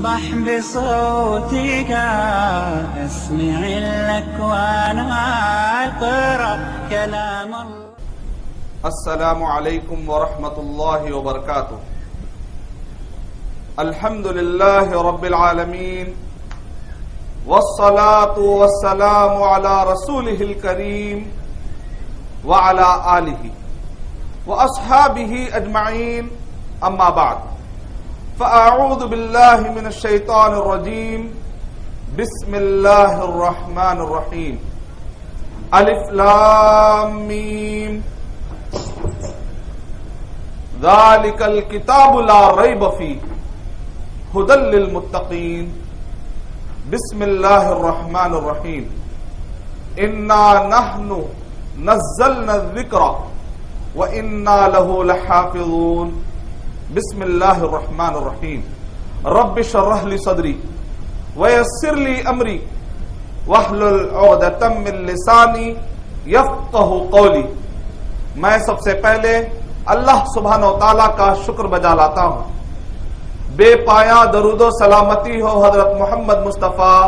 اصبح بصوتك اسمع الأكوان اقرأ كلام الله. السلام علیکم ورحمۃ اللہ وبرکاتہ. الحمد للہ رب العالمین والصلاة والسلام علی رسولہ الکریم وعلی آلہ واصحابہ اجمعین. اما بعد فاعوذ باللہ من الشیطان الرجیم. بسم اللہ الرحمن الرحیم. الف لام میم ذالک الکتاب لا ریب فیہ ھدی للمتقین. بسم اللہ الرحمن الرحیم. انا نحن نزلنا الذکر وانا له لحافظون. بسم اللہ الرحمن الرحیم. رب اشرح لی صدری ویسر لی امری واحلل عقدۃ من لسانی یفقہوا قولی. میں سب سے پہلے اللہ سبحانہ و تعالیٰ کا شکر بجا لاتا ہوں. بے پایا درود و سلامتی ہو حضرت محمد مصطفیٰ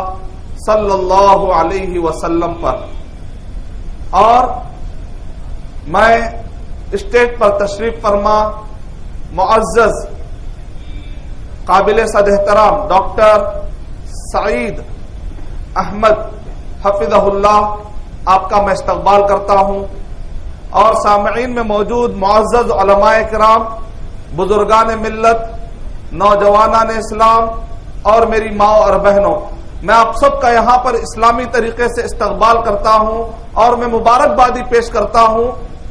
صلی اللہ علیہ وسلم پر. اور میں اسٹیج پر تشریف فرما معزز قابل صد احترام ڈاکٹر سعید احمد حفظہ اللہ آپ کا میں استقبال کرتا ہوں. اور سامعین میں موجود معزز علماء کرام، بزرگان ملت، نوجوانان اسلام اور میری ماں اور بہنوں، میں آپ سب کا یہاں پر اسلامی طریقے سے استقبال کرتا ہوں اور میں مبارکبادی پیش کرتا ہوں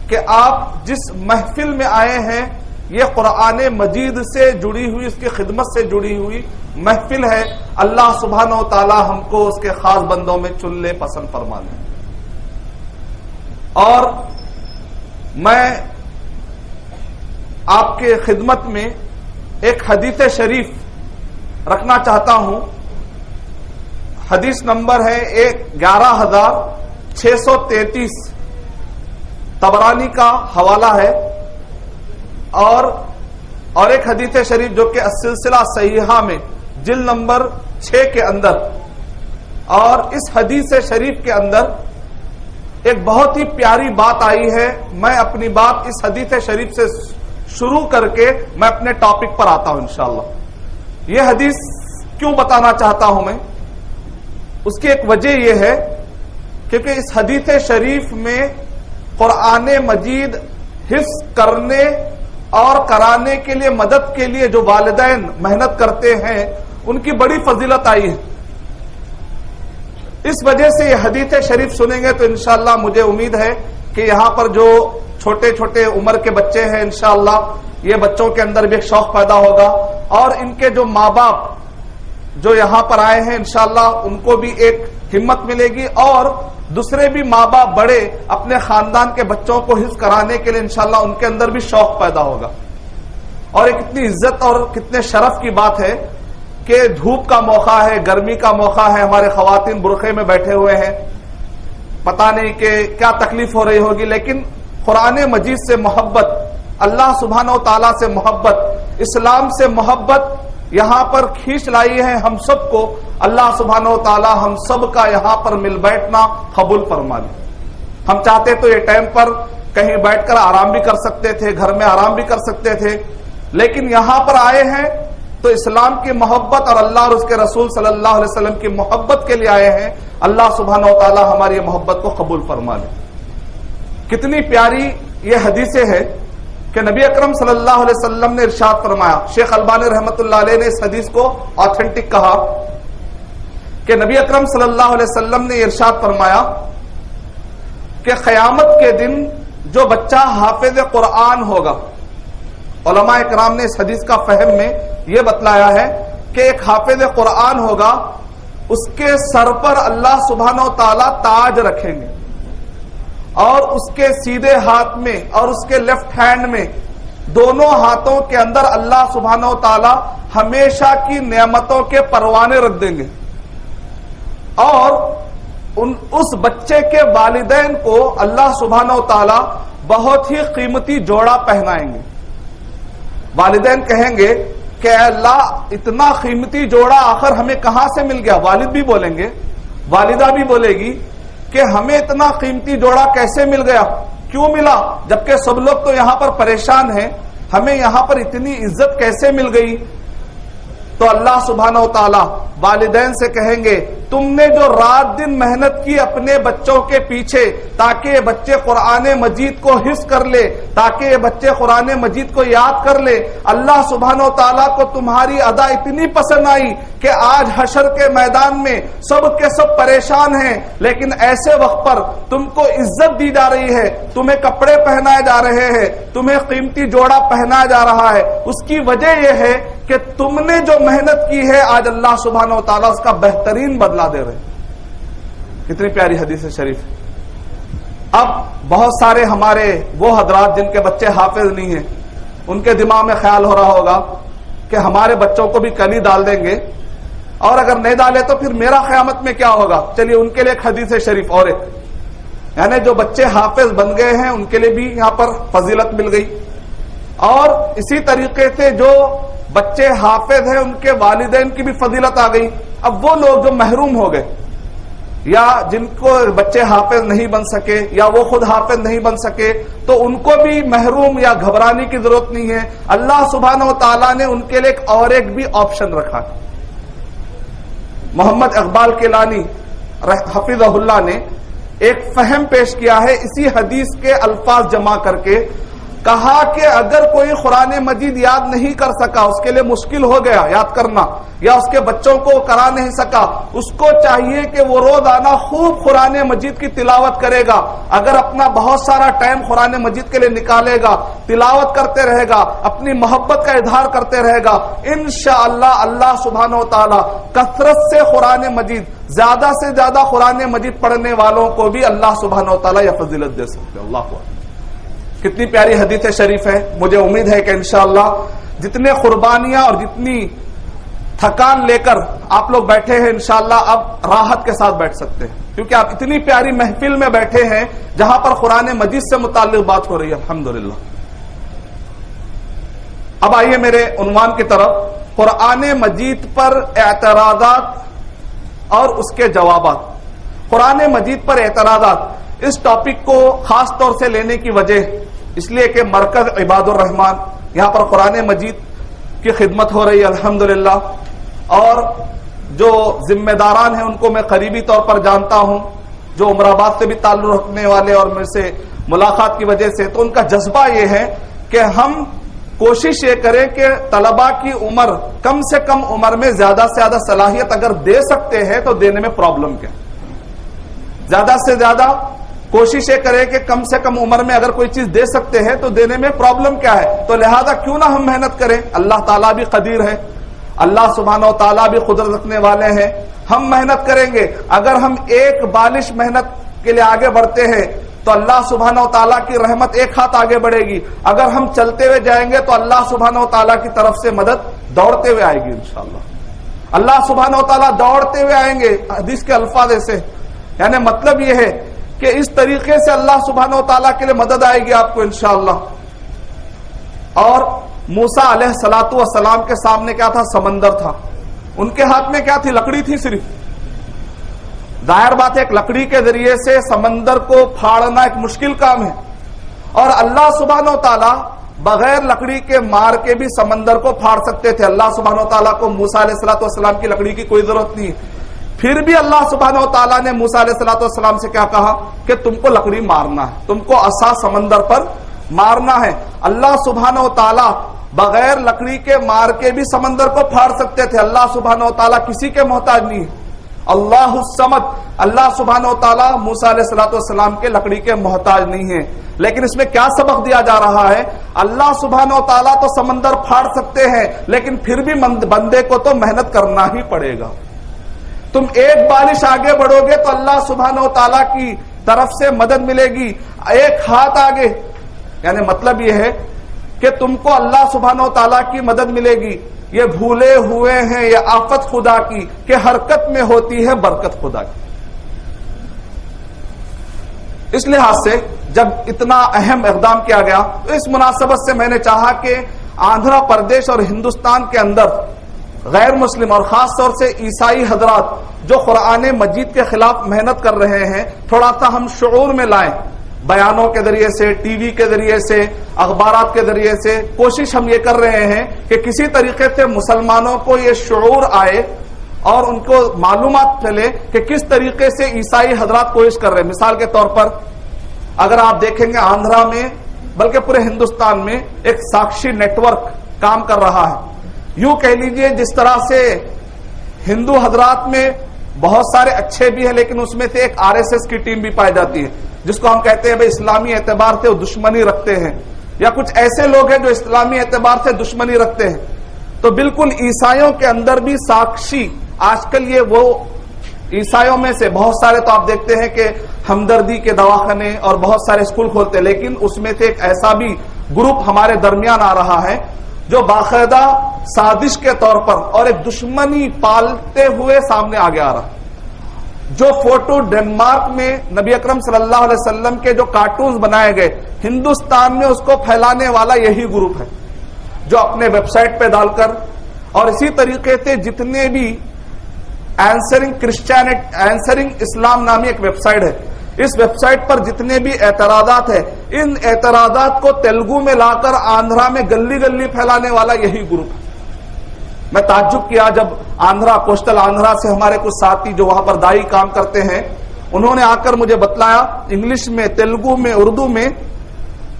کہ آپ جس محفل میں آئے ہیں یہ قرآن مجید سے جڑی ہوئی، اس کی خدمت سے جڑی ہوئی محفل ہے. اللہ سبحانہ و تعالی ہم کو اس کے خاص بندوں میں چن لے، پسند فرما لے. اور میں آپ کے خدمت میں ایک حدیث شریف رکھنا چاہتا ہوں. حدیث نمبر ہے 11633، طبرانی کا حوالہ ہے. اور ایک حدیث شریف جو کہ السلسلہ صحیحہ میں جلد نمبر 6 کے اندر. اور اس حدیث شریف کے اندر ایک بہت ہی پیاری بات آئی ہے. میں اپنی بات اس حدیث شریف سے شروع کر کے میں اپنے ٹاپک پر آتا ہوں انشاءاللہ. یہ حدیث کیوں بتانا چاہتا ہوں میں، اس کی ایک وجہ یہ ہے کیونکہ اس حدیث شریف میں قرآن مجید حفظ کرنے اور کرانے کے لیے، مدد کے لیے جو والدین محنت کرتے ہیں ان کی بڑی فضیلت آئی ہے. اس وجہ سے یہ حدیث شریف سنیں گے تو انشاءاللہ مجھے امید ہے کہ یہاں پر جو چھوٹے چھوٹے عمر کے بچے ہیں انشاءاللہ یہ بچوں کے اندر بھی ایک شوق پیدا ہوگا. اور ان کے جو ماں باپ جو یہاں پر آئے ہیں انشاءاللہ ان کو بھی ایک ہمت ملے گی، اور دوسرے بھی ماں باپ بڑے اپنے خاندان کے بچوں کو حفظ کرانے کے لیے انشاءاللہ ان کے اندر بھی شوق پیدا ہوگا. اور ایک کتنی عزت اور کتنے شرف کی بات ہے کہ دھوپ کا موقع ہے، گرمی کا موقع ہے، ہمارے خواتین برقعے میں بیٹھے ہوئے ہیں. پتہ نہیں کہ کیا تکلیف ہو رہی ہوگی، لیکن قرآن مجید سے محبت، اللہ سبحانہ و تعالیٰ سے محبت، اسلام سے محبت یہاں پر کھینچ لائی ہے ہم سب کو. اللہ سبحانہ و تعالیٰ ہم سب کا یہاں پر مل بیٹھنا قبول فرما لے. ہم چاہتے تو یہ ٹائم پر کہیں بیٹھ کر آرام بھی کر سکتے تھے، گھر میں آرام بھی کر سکتے تھے، لیکن یہاں پر آئے ہیں تو اسلام کی محبت اور اللہ اور اس کے رسول صلی اللہ علیہ وسلم کی محبت کے لیے آئے ہیں. اللہ سبحانہ و تعالیٰ ہماری محبت کو قبول فرما لے. کتنی پیاری یہ حدیثیں ہے کہ نبی اکرم صلی اللہ علیہ وسلم نے ارشاد فرمایا. شیخ البانی رحمۃ اللہ علیہ نے اس حدیث کو آتھینٹک کہا کہ نبی اکرم صلی اللہ علیہ وسلم نے ارشاد فرمایا کہ قیامت کے دن جو بچہ حافظ قرآن ہوگا، علماء کرام نے اس حدیث کا فہم میں یہ بتلایا ہے کہ ایک حافظ قرآن ہوگا، اس کے سر پر اللہ سبحانہ و تعالیٰ تاج رکھیں گے، اور اس کے سیدھے ہاتھ میں اور اس کے لیفٹ ہینڈ میں، دونوں ہاتھوں کے اندر اللہ سبحانہ و تعالیٰ ہمیشہ کی نعمتوں کے پروانے رکھ دیں گے. اور اس بچے کے والدین کو اللہ سبحانہ و تعالیٰ بہت ہی قیمتی جوڑا پہنائیں گے. والدین کہیں گے کہ اے اللہ اتنا قیمتی جوڑا آخر ہمیں کہاں سے مل گیا. والد بھی بولیں گے, والدہ بھی بولے گی کہ ہمیں اتنا قیمتی جوڑا کیسے مل گیا, کیوں ملا, جبکہ سب لوگ تو یہاں پر پریشان ہیں, ہمیں یہاں پر اتنی عزت کیسے مل گئی. تو اللہ سبحانہ و تعالی والدین سے کہیں گے تم نے جو رات دن محنت کی اپنے بچوں کے پیچھے تاکہ یہ بچے قرآن مجید کو حفظ کر لے, تاکہ یہ بچے قرآن مجید کو یاد کر لے, اللہ سبحانہ و تعالیٰ کو تمہاری ادا اتنی پسند آئی کہ آج حشر کے میدان میں سب کے سب پریشان ہیں, لیکن ایسے وقت پر تم کو عزت دی جا رہی ہے, تمہیں کپڑے پہنائے جا رہے ہیں, تمہیں قیمتی جوڑا پہنایا جا رہا ہے. اس کی وجہ یہ ہے کہ تم نے جو محنت کی ہے آج اللہ سبحانہ و تعالیٰ اس کا بہترین بدلہ دے رہے. کتنی پیاری حدیث شریف. اب بہت سارے ہمارے وہ حضرات جن کے بچے حافظ نہیں ہیں, ان کے دماغ میں خیال ہو رہا ہوگا کہ ہمارے بچوں کو بھی کلی ڈال دیں گے, اور اگر نہیں ڈالے تو پھر میرا قیامت میں کیا ہوگا. چلیے ان کے لیے ایک حدیث شریف اور ایک, یعنی جو بچے حافظ بن گئے ہیں ان کے لیے بھی یہاں پر فضیلت مل گئی, اور اسی طریقے سے جو بچے حافظ ہیں ان کے والدین کی بھی فضیلت آ گئی. اب وہ لوگ جو محروم ہو گئے یا جن کو بچے حافظ نہیں بن سکے یا وہ خود حافظ نہیں بن سکے, تو ان کو بھی محروم یا گھبرانے کی ضرورت نہیں ہے. اللہ سبحانہ و تعالیٰ نے ان کے لیے ایک بھی آپشن رکھا. محمد اقبال کیلانی حفظہ اللہ نے ایک فہم پیش کیا ہے اسی حدیث کے الفاظ جمع کر کے. کہا کہ اگر کوئی قرآن مجید یاد نہیں کر سکا, اس کے لیے مشکل ہو گیا یاد کرنا, یا اس کے بچوں کو کرا نہیں سکا, اس کو چاہیے کہ وہ روزانہ خوب قرآن مجید کی تلاوت کرے گا. اگر اپنا بہت سارا ٹائم قرآن مجید کے لیے نکالے گا, تلاوت کرتے رہے گا, اپنی محبت کا اظہار کرتے رہے گا, انشاءاللہ اللہ سبحانہ و تعالی کثرت سے قرآن مجید, زیادہ سے زیادہ قرآن مجید پڑھنے والوں کو بھی اللہ سبحانہ و تعالی یہ فضیلت دے سکتے. اللہ اکبر. کتنی پیاری حدیث شریف ہے. مجھے امید ہے کہ انشاءاللہ جتنے قربانیاں اور جتنی تھکان لے کر آپ لوگ بیٹھے ہیں انشاءاللہ اب راحت کے ساتھ بیٹھ سکتے ہیں, کیونکہ آپ اتنی پیاری محفل میں بیٹھے ہیں جہاں پر قرآن مجید سے متعلق بات ہو رہی ہے. الحمدللہ. اب آئیے میرے عنوان کی طرف, قرآن مجید پر اعتراضات اور اس کے جوابات. قرآن مجید پر اعتراضات, اس ٹاپک کو خاص طور سے لینے کی وجہ اس لیے کہ مرکز عباد الرحمان یہاں پر قرآن مجید کی خدمت ہو رہی ہے الحمدللہ, اور جو ذمہ داران ہیں ان کو میں قریبی طور پر جانتا ہوں, جو عمر آباد سے بھی تعلق رکھنے والے اور میرے سے ملاقات کی وجہ سے, تو ان کا جذبہ یہ ہے کہ ہم کوشش یہ کریں کہ طلباء کی عمر کم سے کم عمر میں زیادہ سے زیادہ صلاحیت اگر دے سکتے ہیں تو دینے میں پرابلم کیا. زیادہ سے زیادہ کوشش یہ کرے کہ کم سے کم عمر میں اگر کوئی چیز دے سکتے ہیں تو دینے میں پرابلم کیا ہے. تو لہذا کیوں نہ ہم محنت کریں, اللہ تعالیٰ بھی قدیر ہے, اللہ سبحانہ و تعالیٰ بھی قدرت رکھنے والے ہیں, ہم محنت کریں گے. اگر ہم ایک بالش محنت کے لیے آگے بڑھتے ہیں تو اللہ سبحانہ و تعالیٰ کی رحمت ایک ہاتھ آگے بڑھے گی. اگر ہم چلتے ہوئے جائیں گے تو اللہ سبحانہ و تعالیٰ کی طرف سے مدد دوڑتے ہوئے آئے گی انشاءاللہ. اللہ سبحانہ و تعالیٰ دوڑتے ہوئے آئیں گے. حدیث کے الفاظ ایسے, یعنی مطلب یہ ہے کہ اس طریقے سے اللہ سبحانہ و تعالیٰ کے لیے مدد آئے گی آپ کو انشاءاللہ. اور موسیٰ علیہ الصلوۃ والسلام کے سامنے کیا تھا؟ سمندر تھا. ان کے ہاتھ میں کیا تھی؟ لکڑی تھی صرف. ظاہر بات ہے ایک لکڑی کے ذریعے سے سمندر کو پھاڑنا ایک مشکل کام ہے, اور اللہ سبحانہ و تعالیٰ بغیر لکڑی کے مار کے بھی سمندر کو پھاڑ سکتے تھے. اللہ سبحانہ و تعالیٰ کو موسیٰ علیہ الصلوۃ والسلام کی لکڑی کی کوئی ضرورت نہیں. پھر بھی اللہ سبحانہ و تعالیٰ نے موسیٰ علیہ الصلوۃ والسلام سے کیا کہا کہ تم کو لکڑی مارنا ہے, تم کو عصا سمندر پر مارنا ہے. اللہ سبحانہ و تعالیٰ بغیر لکڑی کے مار کے بھی سمندر کو پھاڑ سکتے تھے. اللہ سبحانہ و تعالیٰ کسی کے محتاج نہیں ہے. اللہ الصمد, اللہ سبحانہ و تعالیٰ موسیٰ علیہ الصلوۃ والسلام کے لکڑی کے محتاج نہیں ہے. لیکن اس میں کیا سبق دیا جا رہا ہے؟ اللہ سبحانہ و تعالیٰ تو سمندر پھاڑ سکتے ہیں, لیکن پھر بھی بندے کو تو محنت کرنا ہی پڑے گا. تم ایک بالش آگے بڑھو گے تو اللہ سبحانہ و تعالیٰ کی طرف سے مدد ملے گی. ایک ہاتھ آگے, یعنی مطلب یہ ہے کہ تم کو اللہ سبحانہ و تعالیٰ کی مدد ملے گی. یہ بھولے ہوئے ہیں یہ آفت خدا کی کہ حرکت میں ہوتی ہے برکت خدا کی. اس لحاظ سے جب اتنا اہم اقدام کیا گیا تو اس مناسبت سے میں نے چاہا کہ آندھرا پردیش اور ہندوستان کے اندر غیر مسلم اور خاص طور سے عیسائی حضرات جو قرآن مجید کے خلاف محنت کر رہے ہیں، تھوڑا سا ہم شعور میں لائیں، بیانوں کے ذریعے سے، ٹی وی کے ذریعے سے، اخبارات کے ذریعے سے کوشش ہم یہ کر رہے ہیں کہ کسی طریقے سے مسلمانوں کو یہ شعور آئے اور ان کو معلومات چلے کہ کس طریقے سے عیسائی حضرات کوشش کر رہے ہیں۔ مثال کے طور پر اگر آپ دیکھیں گے آندھرا میں بلکہ پورے ہندوستان میں ایک ساکشی نیٹ ورک کام کر رہا ہے۔ یوں کہہ لیجئے جس طرح سے ہندو حضرات میں بہت سارے اچھے بھی ہیں، لیکن اس میں سے ایک RSS کی ٹیم بھی پائی جاتی ہے جس کو ہم کہتے ہیں بھائی اسلامی اعتبار سے وہ دشمنی رکھتے ہیں، یا کچھ ایسے لوگ ہیں جو اسلامی اعتبار سے دشمنی رکھتے ہیں۔ تو بالکل عیسائیوں کے اندر بھی ساکشی آج کل یہ وہ عیسائیوں میں سے بہت سارے تو آپ دیکھتے ہیں کہ ہمدردی کے دواخانے اور بہت سارے اسکول کھولتے ہیں، لیکن اس میں سے ایک ایسا بھی گروپ ہمارے درمیان آ رہا ہے جو باقاعدہ سازش کے طور پر اور ایک دشمنی پالتے ہوئے سامنے آگے آ رہا ہے۔ جو فوٹو ڈنمارک میں نبی اکرم صلی اللہ علیہ وسلم کے جو کارٹونز بنائے گئے، ہندوستان میں اس کو پھیلانے والا یہی گروپ ہے جو اپنے ویب سائٹ پہ ڈال کر، اور اسی طریقے سے جتنے بھی آنسرنگ اسلام نامی ایک ویب سائٹ ہے، اس ویب سائٹ پر جتنے بھی اعتراضات ہیں، ان اعتراضات کو تیلگو میں لا کر آندھرا میں گلی گلی پھیلانے والا یہی گروپ ہے۔ میں تعجب کیا جب آندھرا، کوسٹل آندھرا سے ہمارے کچھ ساتھی جو وہاں پر دائی کام کرتے ہیں، انہوں نے آ کر مجھے بتلایا انگلش میں، تیلگو میں، اردو میں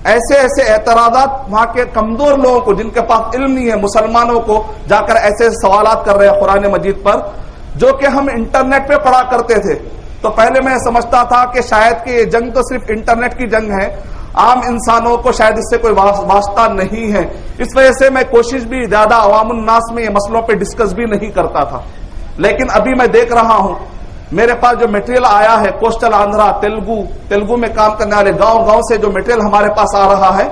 ایسے اعتراضات وہاں کے کمزور لوگوں کو جن کے پاس علم نہیں ہے، مسلمانوں کو جا کر ایسے سوالات کر رہے ہیں قرآن مجید پر جو کہ ہم انٹرنیٹ پہ پڑھا کرتے تھے۔ تو پہلے میں سمجھتا تھا کہ شاید کہ یہ جنگ تو صرف انٹرنیٹ کی جنگ ہے، عام انسانوں کو شاید اس سے کوئی واسطہ نہیں ہے، اس وجہ سے میں کوشش بھی زیادہ عوام الناس میں یہ مسئلوں پہ ڈسکس بھی نہیں کرتا تھا۔ لیکن ابھی میں دیکھ رہا ہوں میرے پاس جو میٹیریل آیا ہے کوسٹل آندھرا، تیلگو میں کام کرنے والے گاؤں سے جو میٹیریل ہمارے پاس آ رہا ہے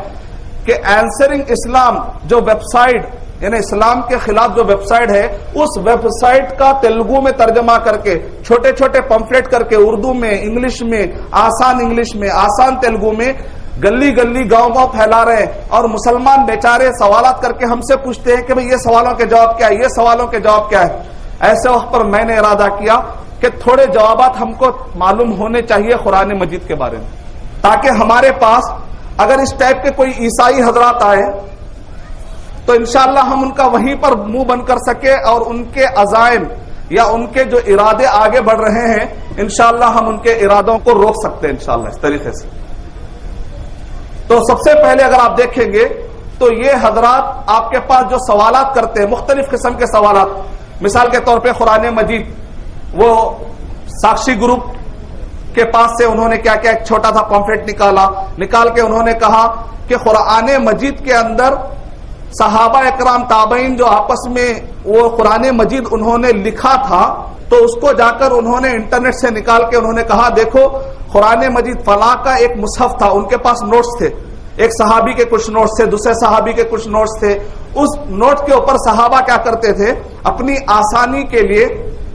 کہ آنسرنگ اسلام جو ویب سائٹ، یعنی اسلام کے خلاف جو ویب سائٹ ہے، اس ویب سائٹ کا تیلگو میں ترجمہ کر کے چھوٹے چھوٹے پمفلیٹ کر کے اردو میں، انگلش میں، آسان انگلش میں، آسان تیلگو میں گلی گلی گاؤں پھیلا رہے ہیں، اور مسلمان بیچارے سوالات کر کے ہم سے پوچھتے ہیں کہ بھئی یہ سوالوں کے جواب کیا ہے، یہ سوالوں کے جواب کیا ہے۔ ایسے وقت پر میں نے ارادہ کیا کہ تھوڑے جوابات ہم کو معلوم ہونے چاہیے قرآن مجید کے بارے میں، تاکہ ہمارے پاس اگر اس ٹائپ کے کوئی عیسائی حضرات آئے تو انشاءاللہ ہم ان کا وہیں پر منہ بند کر سکے، اور ان کے عزائم یا ان کے جو ارادے آگے بڑھ رہے ہیں انشاءاللہ ہم ان کے ارادوں کو روک سکتے ہیں انشاءاللہ اس طریقے سے۔ تو سب سے پہلے اگر آپ دیکھیں گے تو یہ حضرات آپ کے پاس جو سوالات کرتے ہیں، مختلف قسم کے سوالات، مثال کے طور پہ قرآن مجید، وہ ساکشی گروپ کے پاس سے انہوں نے کیا ایک چھوٹا تھا پمفلیٹ نکال کے انہوں نے کہا کہ قرآن مجید کے اندر صحابہ اکرام تابعین جو آپس میں وہ قرآن مجید انہوں نے لکھا تھا، تو اس کو جا کر انہوں نے انٹرنیٹ سے نکال کے انہوں نے کہا دیکھو قرآن مجید فلاں کا ایک مصحف تھا، ان کے پاس نوٹس تھے، ایک صحابی کے کچھ نوٹس تھے، دوسرے صحابی کے کچھ نوٹس تھے، اس نوٹ کے اوپر صحابہ کیا کرتے تھے اپنی آسانی کے لیے،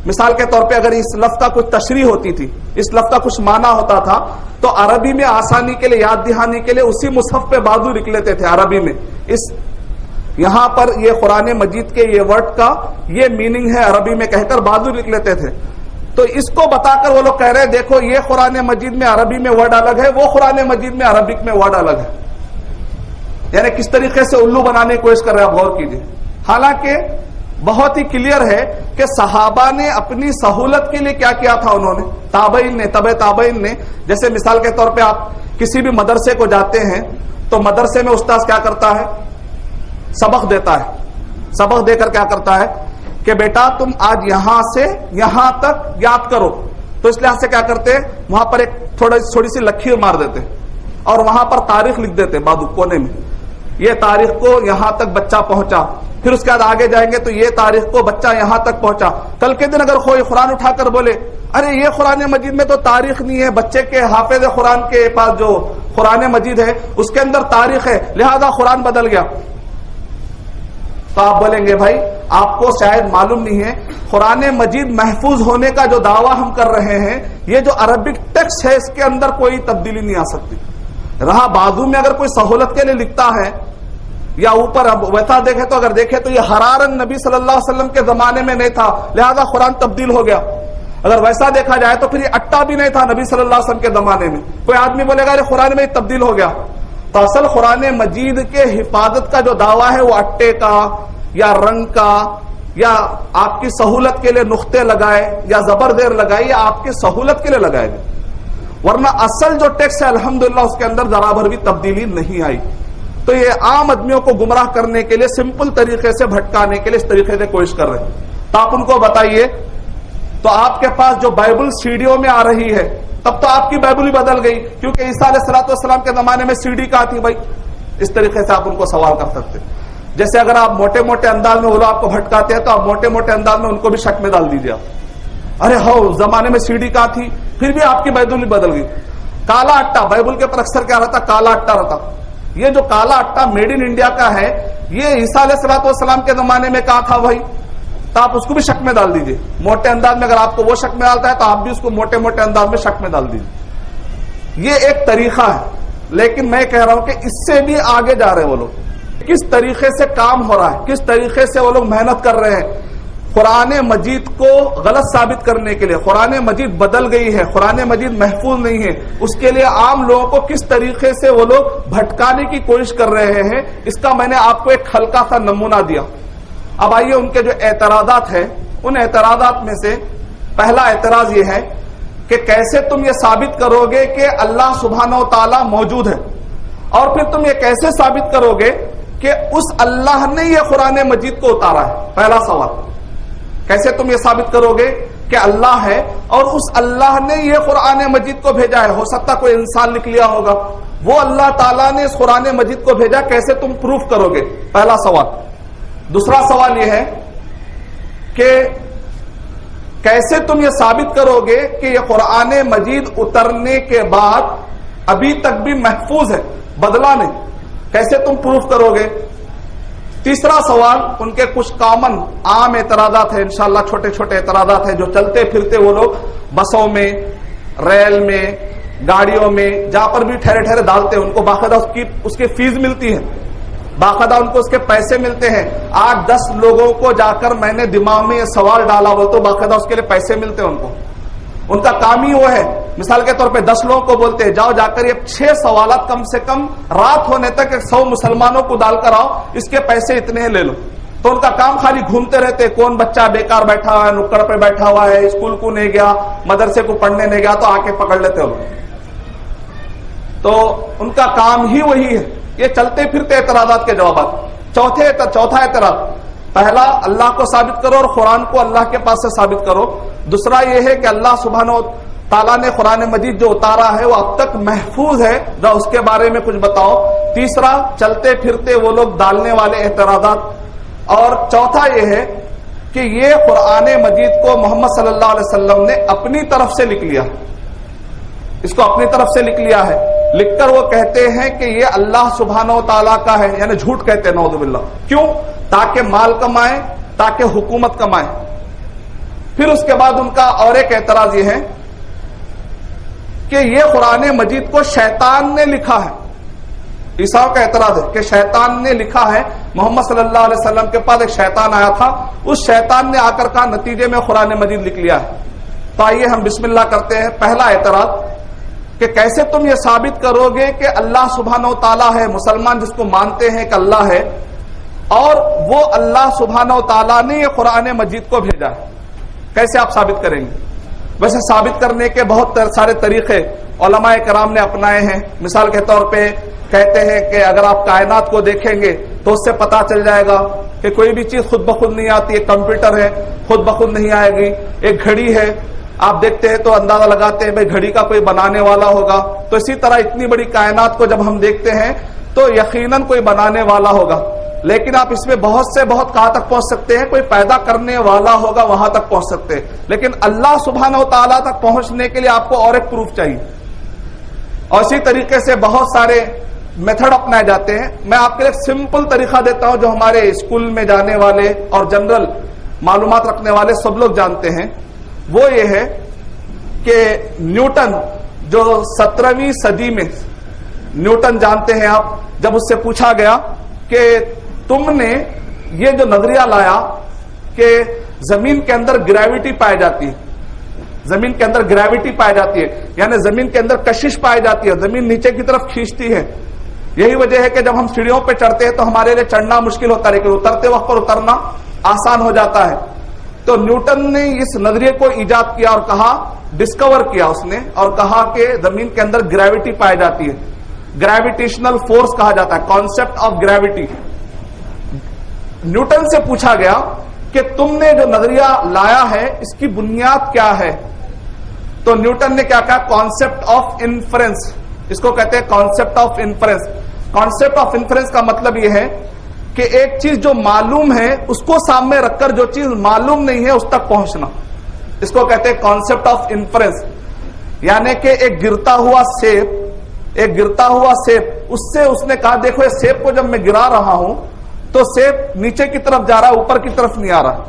مثال کے طور پہ اگر اس لفظ کا کچھ تشریح ہوتی تھی، اس لفظ کا کچھ معنی ہوتا تھا، تو عربی میں آسانی کے لیے، یاد دہانی کے لیے اسی مصحف پہ بازو لکھ لیتے تھے عربی میں، اس یہاں پر یہ قرآن مجید کے یہ ورڈ کا یہ میننگ ہے عربی میں کہہ کر بازو لکھ لیتے تھے۔ تو اس کو بتا کر وہ لوگ کہہ رہے دیکھو یہ قرآن مجید میں عربی میں ورڈ الگ ہے، وہ قرآن مجید میں عربک میں ورڈ الگ ہے، یعنی کس طریقے سے الو بنانے کی کوشش کر رہے ہیں، آپ غور کیجیے۔ حالانکہ بہت ہی کلیئر ہے کہ صحابہ نے اپنی سہولت کے لیے کیا کیا تھا، انہوں نے تابعین نے، تبع تابعین نے، جیسے مثال کے طور پہ آپ کسی بھی مدرسے کو جاتے ہیں تو مدرسے میں استاذ کیا کرتا ہے، سبق دیتا ہے، سبق دے کر کیا کرتا ہے کہ بیٹا تم آج یہاں سے یہاں تک یاد کرو، تو اس لحاظ سے کیا کرتے ہیں وہاں پر ایک تھوڑی سی لکیر مار دیتے اور وہاں پر تاریخ لکھ دیتے بادو کونے میں، یہ تاریخ کو یہاں تک بچہ پہنچا، پھر اس کے بعد آگے جائیں گے تو یہ تاریخ کو بچہ یہاں تک پہنچا۔ کل کے دن اگر کوئی قرآن اٹھا کر بولے ارے یہ قرآن مجید میں تو تاریخ نہیں ہے، بچے کے حافظ قرآن کے پاس جو قرآن مجید ہے اس کے اندر تاریخ ہے، لہذا قرآن بدل گیا، تو آپ بولیں گے بھائی آپ کو شاید معلوم نہیں ہے قرآن مجید محفوظ ہونے کا جو دعویٰ ہم کر رہے ہیں، یہ جو عربک ٹیکسٹ ہے اس کے اندر کوئی تبدیلی نہیں آ سکتی۔ رہا بازو میں اگر کوئی سہولت کے لیے لکھتا ہے یا اوپر. اب ویسا دیکھے تو اگر دیکھے تو یہ ہرا رنگ نبی صلی اللہ علیہ وسلم کے زمانے میں نہیں تھا, لہذا قرآن تبدیل ہو گیا. اگر ویسا دیکھا جائے تو پھر یہ اٹا بھی نہیں تھا نبی صلی اللہ علیہ وسلم کے زمانے میں. کوئی آدمی بولے گا قرآن میں تبدیل ہو گیا, تو اصل قرآن مجید کے حفاظت کا جو دعویٰ ہے وہ اٹے کا یا رنگ کا یا آپ کی سہولت کے لیے نقطے لگائے یا زبر زیر لگائے یا آپ کی سہولت کے لیے لگائے گئے, ورنہ اصل جو ٹیکسٹ ہے الحمدللہ اس کے اندر ذرا بھر بھی تبدیلی نہیں آئی. تو یہ عام آدمیوں کو گمراہ کرنے کے لیے, سمپل طریقے سے بھٹکانے کے لیے اس طریقے سے کوشش کر رہے ہیں. تو آپ ان کو بتائیے, تو آپ کے پاس جو بائبل سیڈیوں میں آ رہی ہے تب تو آپ کی بائبل ہی بدل گئی, کیونکہ عیسیٰ علیہ الصلوۃ والسلام کے زمانے میں سی ڈی کہاں تھی بھائی. اس طریقے سے آپ ان کو سوال کر سکتے ہیں. جیسے اگر آپ موٹے موٹے انداز میں وہ لوگ آپ کو بھٹکاتے ہیں تو آپ موٹے موٹے انداز میں ان کو بھی شک میں ڈال دیجیے. ارے ہو زمانے میں سی ڈی کہاں تھی, پھر بھی آپ کی بائبل ہی بدل گئی. کالا اٹا, بائبل کے پر اکثر کیا رہتا, کالا اٹا رہتا. یہ جو کالا اٹا میڈ ان انڈیا کا ہے, یہ عیسیٰ علیہ الصلوۃ والسلام کے زمانے میں کہاں تھا بھائی, تو آپ اس کو بھی شک میں ڈال دیجیے. موٹے انداز میں اگر آپ کو وہ شک میں ڈالتا ہے تو آپ بھی اس کو موٹے موٹے انداز میں شک میں ڈال دیجیے. یہ ایک طریقہ ہے, لیکن میں کہہ رہا ہوں کہ اس سے بھی آگے جا رہے ہیں وہ لوگ. کس طریقے سے کام ہو رہا ہے, کس طریقے سے وہ لوگ محنت کر رہے ہیں قرآن مجید کو غلط ثابت کرنے کے لیے. قرآن مجید بدل گئی ہے, قرآن مجید محفوظ نہیں ہے, اس کے لیے عام لوگوں کو کس طریقے سے وہ لوگ بھٹکانے کی کوشش کر رہے ہیں, اس کا میں نے آپ کو ایک ہلکا سا نمونہ دیا. اب آئیے ان کے جو اعتراضات ہیں, ان اعتراضات میں سے پہلا اعتراض یہ ہے کہ کیسے تم یہ ثابت کرو گے کہ اللہ سبحانہ و تعالی موجود ہے, اور پھر تم یہ کیسے ثابت کرو گے کہ اس اللہ نے یہ قرآن مجید کو اتارا ہے. پہلا سوال, کیسے تم یہ ثابت کرو گے کہ اللہ ہے اور اس اللہ نے یہ قرآن مجید کو بھیجا ہے. ہو سکتا کوئی انسان لکھ لیا ہوگا, وہ اللہ تعالیٰ نے اس قرآن مجید کو بھیجا, کیسے تم پروف کرو گے, پہلا سوال. دوسرا سوال یہ ہے کہ کیسے تم یہ ثابت کرو گے کہ یہ قرآن مجید اترنے کے بعد ابھی تک بھی محفوظ ہے, بدلا نہیں, کیسے تم پروف کرو گے. تیسرا سوال, ان کے کچھ کامن عام اعتراضات ہیں, انشاءاللہ چھوٹے چھوٹے اعتراضات ہیں جو چلتے پھرتے وہ لوگ بسوں میں, ریل میں, گاڑیوں میں, جہاں پر بھی ٹھہرے ٹھہرے ڈالتے ہیں. ان کو باقاعدہ اس کی فیس ملتی ہے, باقاعدہ ان کو اس کے پیسے ملتے ہیں. 8-10 لوگوں کو جا کر میں نے دماغ میں یہ سوال ڈالا ہو تو باقاعدہ اس کے لیے پیسے ملتے ہیں ان کو. ان کا کام ہی وہ ہے, مثال کے طور پہ 10 لوگوں کو بولتے ہیں جاؤ جا کر یہ 6 سوالات کم سے کم رات ہونے تک 100 مسلمانوں کو ڈال کر آؤ, اس کے پیسے اتنے لے لو. تو ان کا کام خالی گھومتے رہتے, کون بچہ بیکار بیٹھا ہوا ہے, نکڑ پہ بیٹھا ہوا ہے, اسکول کو نہیں گیا, مدرسے کو پڑھنے نہیں گیا, تو آ کے پکڑ لیتے ہو. تو ان کا کام ہی وہی ہے, یہ چلتے پھرتے اعتراضات کے جوابات. چوتھا اعتراض, پہلا اللہ کو ثابت کرو اور قرآن کو اللہ کے پاس سے ثابت کرو. دوسرا یہ ہے کہ اللہ سبحانہ و تعالیٰ نے قرآن مجید جو اتارا ہے وہ اب تک محفوظ ہے, اس کے بارے میں کچھ بتاؤ. تیسرا چلتے پھرتے وہ لوگ ڈالنے والے اعتراضات. اور چوتھا یہ ہے کہ یہ قرآن مجید کو محمد صلی اللہ علیہ وسلم نے اپنی طرف سے لکھ لیا, اس کو اپنی طرف سے لکھ لیا ہے. لکھ کر وہ کہتے ہیں کہ یہ اللہ سبحانہ و تعالیٰ کا ہے, یعنی جھوٹ کہتے ہیں نعوذ باللہ. کیوں؟ تاکہ مال کمائے, تاکہ حکومت کمائے. پھر اس کے بعد ان کا اور ایک اعتراض یہ ہے کہ یہ قرآن مجید کو شیطان نے لکھا ہے. عیسیٰ کا اعتراض ہے کہ شیطان نے لکھا ہے. محمد صلی اللہ علیہ وسلم کے پاس ایک شیطان آیا تھا, اس شیطان نے آ کر کہا نتیجے میں قرآن مجید لکھ لیا ہے. تو آئیے ہم بسم اللہ کرتے ہیں. پہلا اعتراض کہ کیسے تم یہ ثابت کرو گے کہ اللہ سبحانہ و تعالیٰ ہے, مسلمان جس کو مانتے ہیں کہ اللہ ہے, اور وہ اللہ سبحانہ و تعالیٰ نے یہ قرآن مجید کو بھیجا ہے, کیسے آپ ثابت کریں گے؟ ویسے ثابت کرنے کے بہت سارے طریقے علماء کرام نے اپنائے ہیں. مثال کے طور پہ کہتے ہیں کہ اگر آپ کائنات کو دیکھیں گے تو اس سے پتا چل جائے گا کہ کوئی بھی چیز خود بخود نہیں آتی. ایک کمپیوٹر ہے, خود بخود نہیں آئے گی. ایک گھڑی ہے, آپ دیکھتے ہیں تو اندازہ لگاتے ہیں بھائی گھڑی کا کوئی بنانے والا ہوگا. تو اسی طرح اتنی بڑی کائنات کو جب ہم دیکھتے ہیں تو یقیناً کوئی بنانے والا ہوگا, لیکن آپ اس میں بہت سے بہت کہاں تک پہنچ سکتے ہیں, کوئی پیدا کرنے والا ہوگا وہاں تک پہنچ سکتے ہیں. لیکن اللہ سبحانہ و تعالیٰ تک پہنچنے کے لیے آپ کو اور ایک پروف چاہیے. اور اسی طریقے سے بہت سارے میتھڈ اپنائے جاتے ہیں. میں آپ کے لیے ایک سمپل طریقہ دیتا ہوں جو ہمارے اسکول میں جانے والے اور جنرل معلومات رکھنے والے سب لوگ جانتے ہیں. وہ یہ ہے کہ نیوٹن جو 17ویں صدی میں, نیوٹن جانتے ہیں آپ, جب اس سے پوچھا گیا کہ تم نے یہ جو نظریہ لایا کہ زمین کے اندر گریوٹی پائی جاتی ہے، زمین کے اندر گریوٹی پائی جاتی ہے، یعنی زمین کے اندر کشش پائی جاتی ہے، زمین نیچے کی طرف کھینچتی ہے. یہی وجہ ہے کہ جب ہم سیڑھیوں پہ چڑھتے ہیں تو ہمارے لیے چڑھنا مشکل ہوتا ہے، لیکن اترتے وقت پر اترنا آسان ہو جاتا ہے. تو نیوٹن نے اس نظریے کو ایجاد کیا اور کہا، ڈسکور کیا اس نے، اور کہا کہ زمین کے اندر گریوٹی پائی جاتی ہے، گریویٹیشنل فورس کہا جاتا ہے، کانسیپٹ آف گریوٹی. نیوٹن سے پوچھا گیا کہ تم نے جو نظریہ لایا ہے اس کی بنیاد کیا ہے؟ تو نیوٹن نے کیا کہا؟ Concept of inference. اس کو کہتے ہیں concept of inference. Concept of inference کا مطلب یہ ہے کہ ایک چیز جو معلوم ہے اس کو سامنے رکھ کر جو چیز معلوم نہیں ہے اس تک پہنچنا، اس کو کہتے ہیں کانسیپٹ آف انفرنس. یعنی کہ ایک گرتا ہوا سیب، اس سے اس نے کہا دیکھو یہ سیب کو جب میں گرا رہا ہوں تو سیب نیچے کی طرف جا رہا ہے، اوپر کی طرف نہیں آ رہا.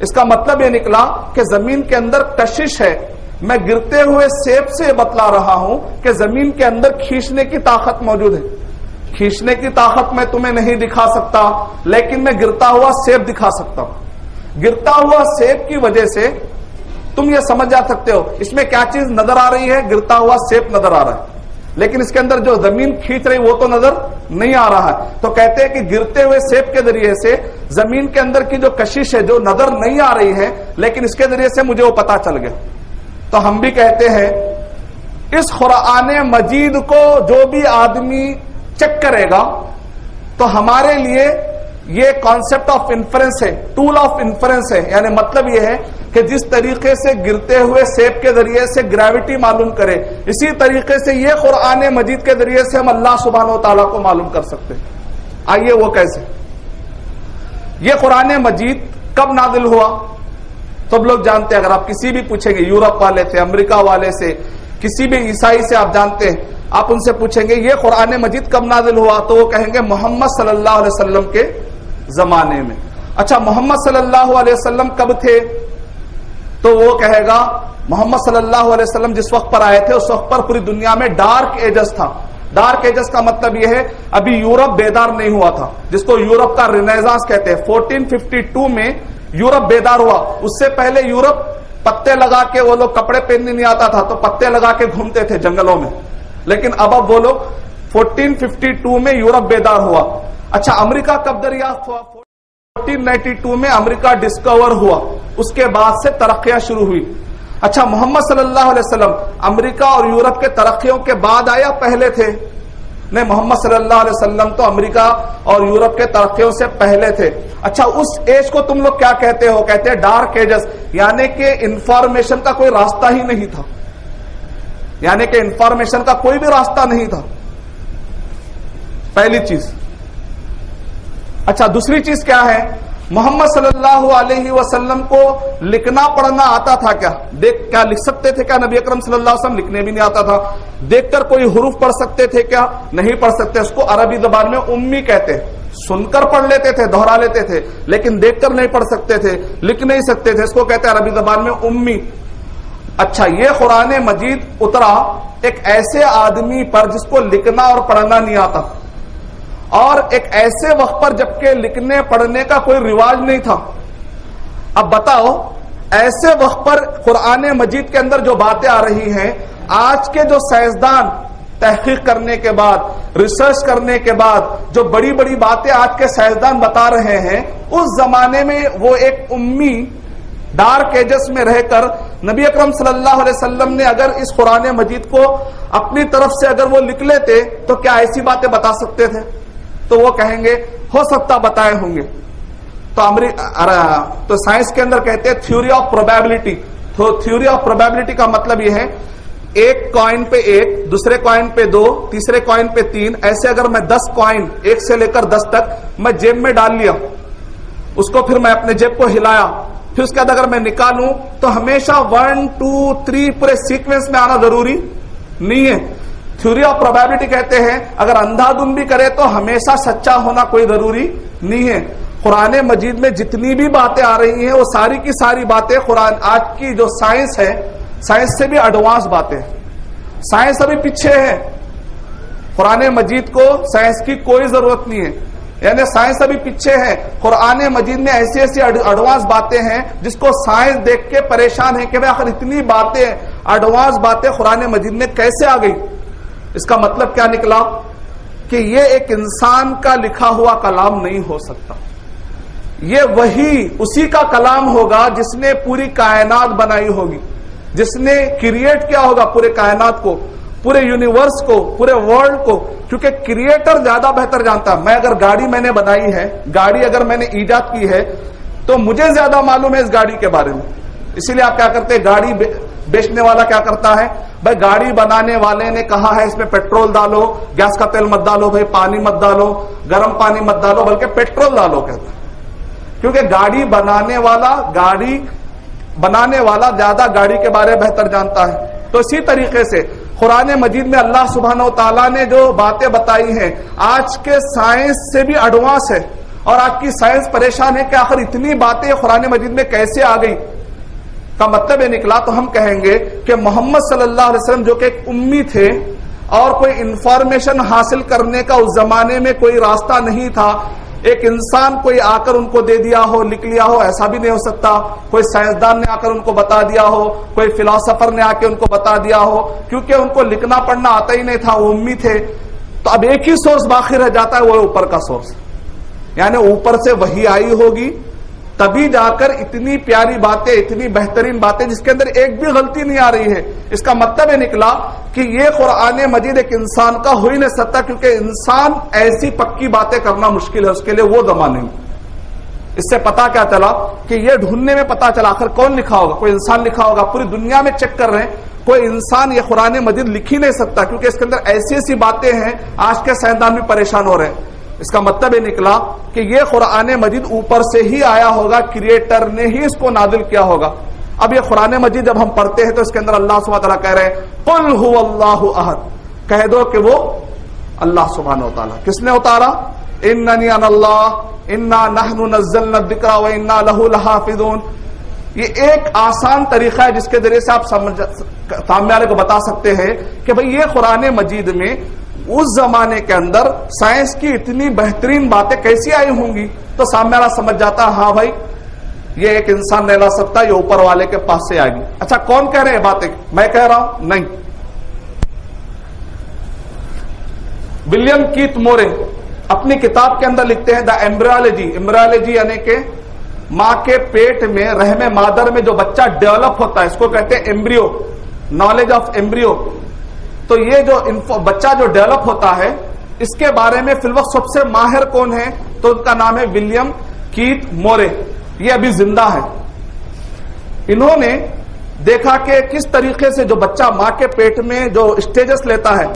اس کا مطلب یہ نکلا کہ زمین کے اندر کشش ہے. میں گرتے ہوئے سیب سے بتلا رہا ہوں کہ زمین کے اندر کھینچنے کی طاقت موجود ہے. کھینچنے کی طاقت میں تمہیں نہیں دکھا سکتا، لیکن میں گرتا ہوا سیب دکھا سکتا ہوں. گرتا ہوا سیب کی وجہ سے تم یہ سمجھ جا سکتے ہو اس میں کیا چیز نظر آ رہی ہے. گرتا ہوا سیب نظر آ رہا ہے، لیکن اس کے اندر جو زمین کھینچ رہی وہ تو نظر نہیں آ رہا ہے. تو کہتے ہیں کہ گرتے ہوئے سیب کے ذریعے سے زمین کے اندر کی جو کشش ہے جو نظر نہیں آ رہی ہے، لیکن اس کے ذریعے سے مجھے وہ پتا چل گیا. تو ہم بھی کہتے ہیں اس قرآن مجید کو جو بھی آدمی چیک کرے گا تو ہمارے لیے یہ کانسیپٹ آف انفرنس ہے، ٹول آف انفرنس ہے. یعنی مطلب یہ ہے کہ جس طریقے سے گرتے ہوئے سیب کے ذریعے سے گریوٹی معلوم کرے، اسی طریقے سے یہ قرآن مجید کے ذریعے سے ہم اللہ سبحانہ و تعالیٰ کو معلوم کر سکتے ہیں. آئیے وہ کیسے؟ یہ قرآن مجید کب نازل ہوا؟ سب لوگ جانتے ہیں. اگر آپ کسی بھی پوچھیں گے، یورپ والے سے، امریکہ والے سے، کسی بھی عیسائی سے آپ جانتے ہیں، آپ ان سے پوچھیں گے یہ قرآن مجید کب نازل ہوا تو وہ کہیں گے محمد صلی اللہ علیہ وسلم کے زمانے میں. اچھا محمد صلی اللہ علیہ وسلم کب تھے؟ تو وہ کہے گا محمد صلی اللہ علیہ وسلم جس وقت پر آئے تھے اس وقت پر پوری دنیا میں ڈارک ایجز تھا. ڈارک ایجز کا مطلب یہ ہے ابھی یورپ بیدار نہیں ہوا تھا، جس کو یورپ کا رینیسانس کہتے ہیں. 1452 میں یورپ بیدار ہوا. اس سے پہلے یورپ پتے لگا کے، وہ لوگ کپڑے پہننے نہیں آتا تھا تو پتے لگا کے گھومتے تھے جنگلوں میں، لیکن اب وہ لوگ 1452 میں یورپ بیدار ہوا. اچھا امریکہ کب دریافت ہوا؟ 1492 میں امریکہ ڈسکور ہوا. اس کے بعد سے ترقیاں شروع ہوئی. اچھا محمد صلی اللہ علیہ وسلم امریکہ اور یورپ کے ترقیوں کے بعد آیا پہلے تھے؟ نہیں، محمد صلی اللہ علیہ وسلم تو امریکہ اور یورپ کے ترقیوں سے پہلے تھے. اچھا اس ایج کو تم لوگ کیا کہتے ہو؟ کہتے ہیں ڈارک ایجز. یعنی کہ انفارمیشن کا کوئی راستہ ہی نہیں تھا، یعنی کہ انفارمیشن کا کوئی بھی راستہ نہیں تھا، پہلی چیز. اچھا دوسری چیز کیا ہے؟ محمد صلی اللہ علیہ وسلم کو لکھنا پڑھنا آتا تھا کیا؟ کیا لکھ سکتے تھے کیا نبی اکرم صلی اللہ علیہ وسلم؟ لکھنے بھی نہیں آتا تھا. دیکھ کر کوئی حروف پڑھ سکتے تھے کیا؟ نہیں پڑھ سکتے. اس کو عربی زبان میں امی کہتے ہیں. سن کر پڑھ لیتے تھے، دوہرا لیتے تھے، لیکن دیکھ کر نہیں پڑھ سکتے تھے، لکھ نہیں سکتے تھے. اس کو کہتے ہیں عربی زبان میں امی. اچھا یہ قرآن مجید اترا ایک ایسے آدمی پر جس کو لکھنا اور پڑھنا نہیں آتا، اور ایک ایسے وقت پر جبکہ لکھنے پڑھنے کا کوئی رواج نہیں تھا. اب بتاؤ ایسے وقت پر قرآن مجید کے اندر جو باتیں آ رہی ہیں، آج کے جو سائنسدان تحقیق کرنے کے بعد، ریسرچ کرنے کے بعد جو بڑی بڑی باتیں آج کے سائنسدان بتا رہے ہیں، اس زمانے میں وہ ایک امی ڈارک ایجز میں رہ کر نبی اکرم صلی اللہ علیہ وسلم نے اگر اس قرآن مجید کو اپنی طرف سے اگر وہ لکھ لیتے تو کیا ایسی باتیں بتا سکتے تھے؟ تو وہ کہیں گے ہو سکتا بتائے ہوں گے. تو سائنس کے اندر کہتے ہیں تھیوری آف پروبیبلٹی. تو تھیوری آف پروبیبلٹی کا مطلب یہ ہے ایک کوائن پہ ایک، دوسرے کوائن پہ دو، تیسرے کوائن پہ تین، ایسے اگر میں 10 کوائن 1 سے لے کر 10 تک میں جیب میں ڈال لیا، اس کو پھر میں اپنے جیب کو ہلایا، پھر اس کے بعد اگر میں نکالوں تو ہمیشہ 1 2 3 پورے سیکوینس میں آنا ضروری نہیں ہے. تھیوری آف پروبیبلٹی کہتے ہیں اگر اندھا دھند بھی کرے تو ہمیشہ سچا ہونا کوئی ضروری نہیں ہے. قرآن مجید میں جتنی بھی باتیں آ رہی ہیں وہ ساری کی ساری باتیں قرآن، آج کی جو سائنس ہے، سائنس سے بھی ایڈوانس باتیں. سائنس ابھی پیچھے ہے، قرآن مجید کو سائنس کی کوئی ضرورت نہیں ہے. یعنی سائنس ابھی پیچھے ہے. قرآن مجید میں ایسی ایسی ایڈوانس باتیں ہیں جس کو سائنس دیکھ کے پریشان ہے کہ بھئی آخر اتنی باتیں ایڈوانس باتیں قرآن مجید میں کیسے آ گئی. اس کا مطلب کیا نکلا کہ یہ ایک انسان کا لکھا ہوا کلام نہیں ہو سکتا. یہ وہی اسی کا کلام ہوگا جس نے پوری کائنات بنائی ہوگی, جس نے کریٹ کیا ہوگا پورے کائنات کو, پورے یونیورس کو, پورے ورلڈ کو. کیونکہ کریٹر زیادہ بہتر جانتا ہے. میں اگر گاڑی میں نے بنائی ہے, گاڑی اگر میں نے ایجاد کی ہے, تو مجھے زیادہ معلوم ہے اس گاڑی کے بارے میں. اسی لیے آپ کیا کرتے ہیں, گاڑی بیچنے والا کیا کرتا ہے, بھائی گاڑی بنانے والے نے کہا ہے اس میں پیٹرول ڈالو, گیس کا تیل مت ڈالو, بھائی پانی مت ڈالو, گرم پانی مت ڈالو, بلکہ پیٹرول ڈالو کہتا ہے. کیونکہ گاڑی بنانے والا زیادہ گاڑی کے بارے میں بہتر جانتا ہے. تو اسی طریقے سے قرآن مجید میں اللہ سبحانہ و تعالیٰ نے جو باتیں بتائی ہیں آج کے سائنس سے بھی ایڈوانس ہے, اور آج کی سائنس پریشان ہے کہ آخر اتنی باتیں قرآن مجید میں کیسے آ گئی. کا مطلب یہ نکلا تو ہم کہیں گے کہ محمد صلی اللہ علیہ وسلم جو کہ ایک امی تھے اور کوئی انفارمیشن حاصل کرنے کا اس زمانے میں کوئی راستہ نہیں تھا, ایک انسان کوئی آ کر ان کو دے دیا ہو, لکھ لیا ہو, ایسا بھی نہیں ہو سکتا. کوئی سائنسدان نے آ کر ان کو بتا دیا ہو, کوئی فلاسفر نے آ کے ان کو بتا دیا ہو, کیونکہ ان کو لکھنا پڑھنا آتا ہی نہیں تھا, وہ امی تھے. تو اب ایک ہی سورس باقی رہ جاتا ہے, وہ اوپر کا سورس, یعنی اوپر سے وحی آئی ہوگی تبھی جا کر اتنی پیاری باتیں, اتنی بہترین باتیں جس کے اندر ایک بھی غلطی نہیں آ رہی ہے. اس کا مطلب یہ نکلا کہ یہ قرآن مجید ایک انسان کا ہو ہی نہیں سکتا, کیونکہ انسان ایسی پکی باتیں کرنا مشکل ہے, اس کے لیے وہ زمانے میں. اس سے پتا کیا چلا کہ یہ ڈھونڈنے میں پتا چلا آخر کون لکھا ہوگا, کوئی انسان لکھا ہوگا. پوری دنیا میں چیک کر رہے ہیں, کوئی انسان یہ قرآن مجید لکھ ہی نہیں سکتا, کیونکہ اس کے اندر ایسی ایسی باتیں ہیں آج کے سائنسدان بھی پریشان ہو رہے ہیں. اس کا مطلب یہ نکلا کہ یہ قرآن مجید اوپر سے ہی آیا ہوگا, کریٹر نے ہی اس کو نازل کیا ہوگا. اب یہ قرآن مجید جب ہم پڑھتے ہیں تو اس کے اندر اللہ سبحانہ وتعالیٰ کہہ رہے ہیں قل هو اللہ احد, کہہ دو کہ وہ اللہ سبحانہ وتعالیٰ. کس نے اتارا, اننی انا اللہ انا نحن نزلنا الذکر وانا لہ لحافظون. یہ ایک آسان طریقہ ہے جس کے ذریعے سے آپ سامنے والے کو بتا سکتے ہیں کہ بھئی یہ قرآن مجید میں اس زمانے کے اندر سائنس کی اتنی بہترین باتیں کیسی آئی ہوں گی. تو سامنے والا سمجھ جاتا ہے ہاں بھائی یہ ایک انسان نہیں لا سکتا, یہ اوپر والے کے پاس سے آئے گی. اچھا کون کہہ رہے ہیں باتیں, میں کہہ رہا ہوں نہیں. ولیم کیت مورے اپنی کتاب کے اندر لکھتے ہیں دا ایمبریولوجی, ایمبریولوجی یعنی کہ ماں کے پیٹ میں رحم مادر میں جو بچہ ڈیولپ ہوتا ہے اس کو کہتے ہیں ایمبریو, نالج آف ایمبریو. تو یہ جو بچہ جو ڈیولپ ہوتا ہے اس کے بارے میں فی الوقت سب سے ماہر کون ہے, تو ان کا نام ہے ولیم کیت مورے. یہ ابھی زندہ ہے. انہوں نے دیکھا کہ کس طریقے سے جو بچہ ماں کے پیٹ میں جو اسٹیجز لیتا ہے,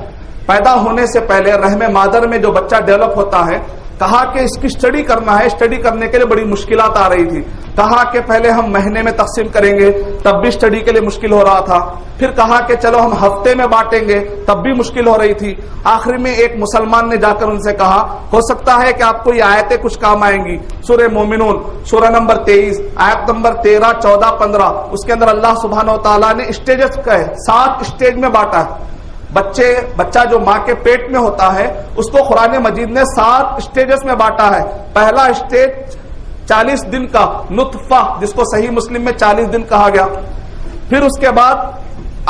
پیدا ہونے سے پہلے رحم مادر میں جو بچہ ڈیولپ ہوتا ہے, کہا کہ اس کی اسٹڈی کرنا ہے. اسٹڈی کرنے کے لیے بڑی مشکلات آ رہی تھی. کہا کہ پہلے ہم مہینے میں تقسیم کریں گے, تب بھی اسٹڈی کے لیے مشکل ہو رہا تھا. پھر کہا کہ چلو ہم ہفتے میں بانٹیں گے, تب بھی مشکل ہو رہی تھی. آخر میں ایک مسلمان نے جا کر ان سے کہا ہو سکتا ہے کہ آپ کو یہ آیتیں کچھ کام آئیں گی. سورہ مومنون سورہ نمبر 23 آیت نمبر 13, 14, 15 اس کے اندر اللہ سبحانہ و تعالیٰ نے اسٹیجز کا 7 اسٹیج میں بانٹا ہے. بچہ جو ماں کے پیٹ میں ہوتا ہے اس کو قرآن مجید نے 7 اسٹیجز میں بانٹا ہے. پہلا اسٹیج 40 دن کا نطفہ, جس کو صحیح مسلم میں 40 دن کہا گیا. پھر اس کے بعد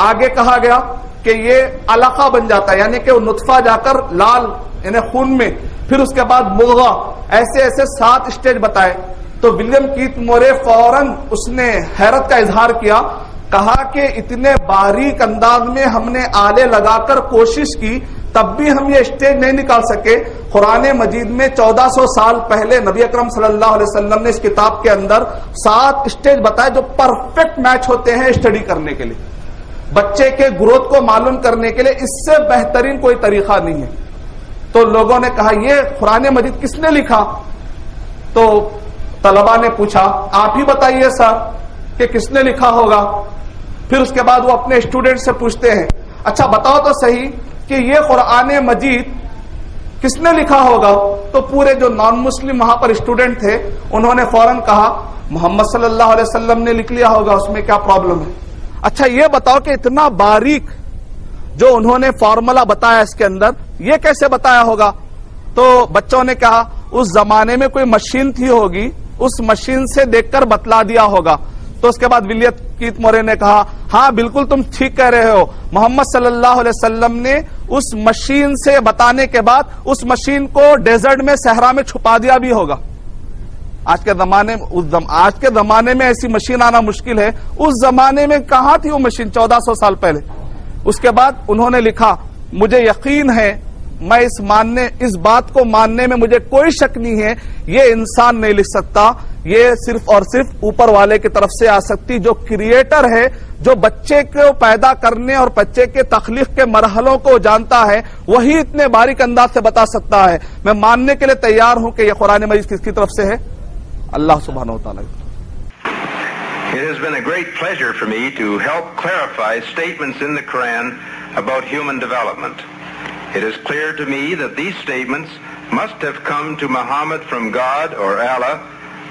آگے کہا گیا کہ یہ علقہ بن جاتا ہے, یعنی کہ وہ نطفہ جا کر لال یعنی خون میں. پھر اس کے بعد مضغہ. ایسے 7 اسٹیج بتائے. تو ولیم کیت مورے فوراً اس نے حیرت کا اظہار کیا, کہا کہ اتنے باریک انداز میں ہم نے آلے لگا کر کوشش کی, تب بھی ہم یہ اسٹیج نہیں نکال سکے. قرآن مجید میں 1400 سال پہلے نبی اکرم صلی اللہ علیہ وسلم نے اس کتاب کے اندر 7 اسٹیج بتائے جو پرفیکٹ میچ ہوتے ہیں اسٹڈی کرنے کے لیے, بچے کے گروتھ کو معلوم کرنے کے لیے. اس سے بہترین کوئی طریقہ نہیں ہے. تو لوگوں نے کہا یہ قرآن مجید کس نے لکھا؟ تو طلبہ نے پوچھا آپ ہی بتائیے سر کہ کس نے لکھا ہوگا. پھر اس کے بعد وہ اپنے اسٹوڈنٹ سے پوچھتے ہیں اچھا بتاؤ تو صحیح کہ یہ قرآن مجید کس نے لکھا ہوگا. تو پورے جو نان مسلم وہاں پر اسٹوڈنٹ تھے انہوں نے فوراً کہا محمد صلی اللہ علیہ وسلم نے لکھ لیا ہوگا, اس میں کیا پرابلم ہے. اچھا یہ بتاؤ کہ اتنا باریک جو انہوں نے فارمولا بتایا اس کے اندر, یہ کیسے بتایا ہوگا. تو بچوں نے کہا اس زمانے میں کوئی مشین تھی ہوگی, اس مشین سے دیکھ کر بتلا دیا ہوگا. تو اس کے بعد ولیت کیت مورے نے کہا ہاں بالکل تم ٹھیک کہہ رہے ہو, محمد صلی اللہ علیہ وسلم نے اس مشین سے بتانے کے بعد اس مشین کو ڈیزرٹ میں صحرا میں چھپا دیا بھی ہوگا. آج کے زمانے میں ایسی مشین آنا مشکل ہے, اس زمانے میں کہاں تھی وہ مشین 1400 سال پہلے. اس کے بعد انہوں نے لکھا مجھے یقین ہے, میں اس بات کو ماننے میں مجھے کوئی شک نہیں ہے, یہ انسان نہیں لکھ سکتا, یہ صرف اور صرف اوپر والے کی طرف سے آ سکتی, جو کریٹر ہے, جو بچے کو پیدا کرنے اور بچے کے تخلیق کے مرحلوں کو جانتا ہے, وہی اتنے باریک انداز سے بتا سکتا ہے. میں ماننے کے لیے تیار ہوں کہ یہ قرآن مجید کس کی طرف سے ہے, اللہ سبحانہ و تعالیٰ. It has been a great pleasure for me to help clarify statements in the Quran about human development. It is clear to me that these statements must have come to Muhammad from God or Allah,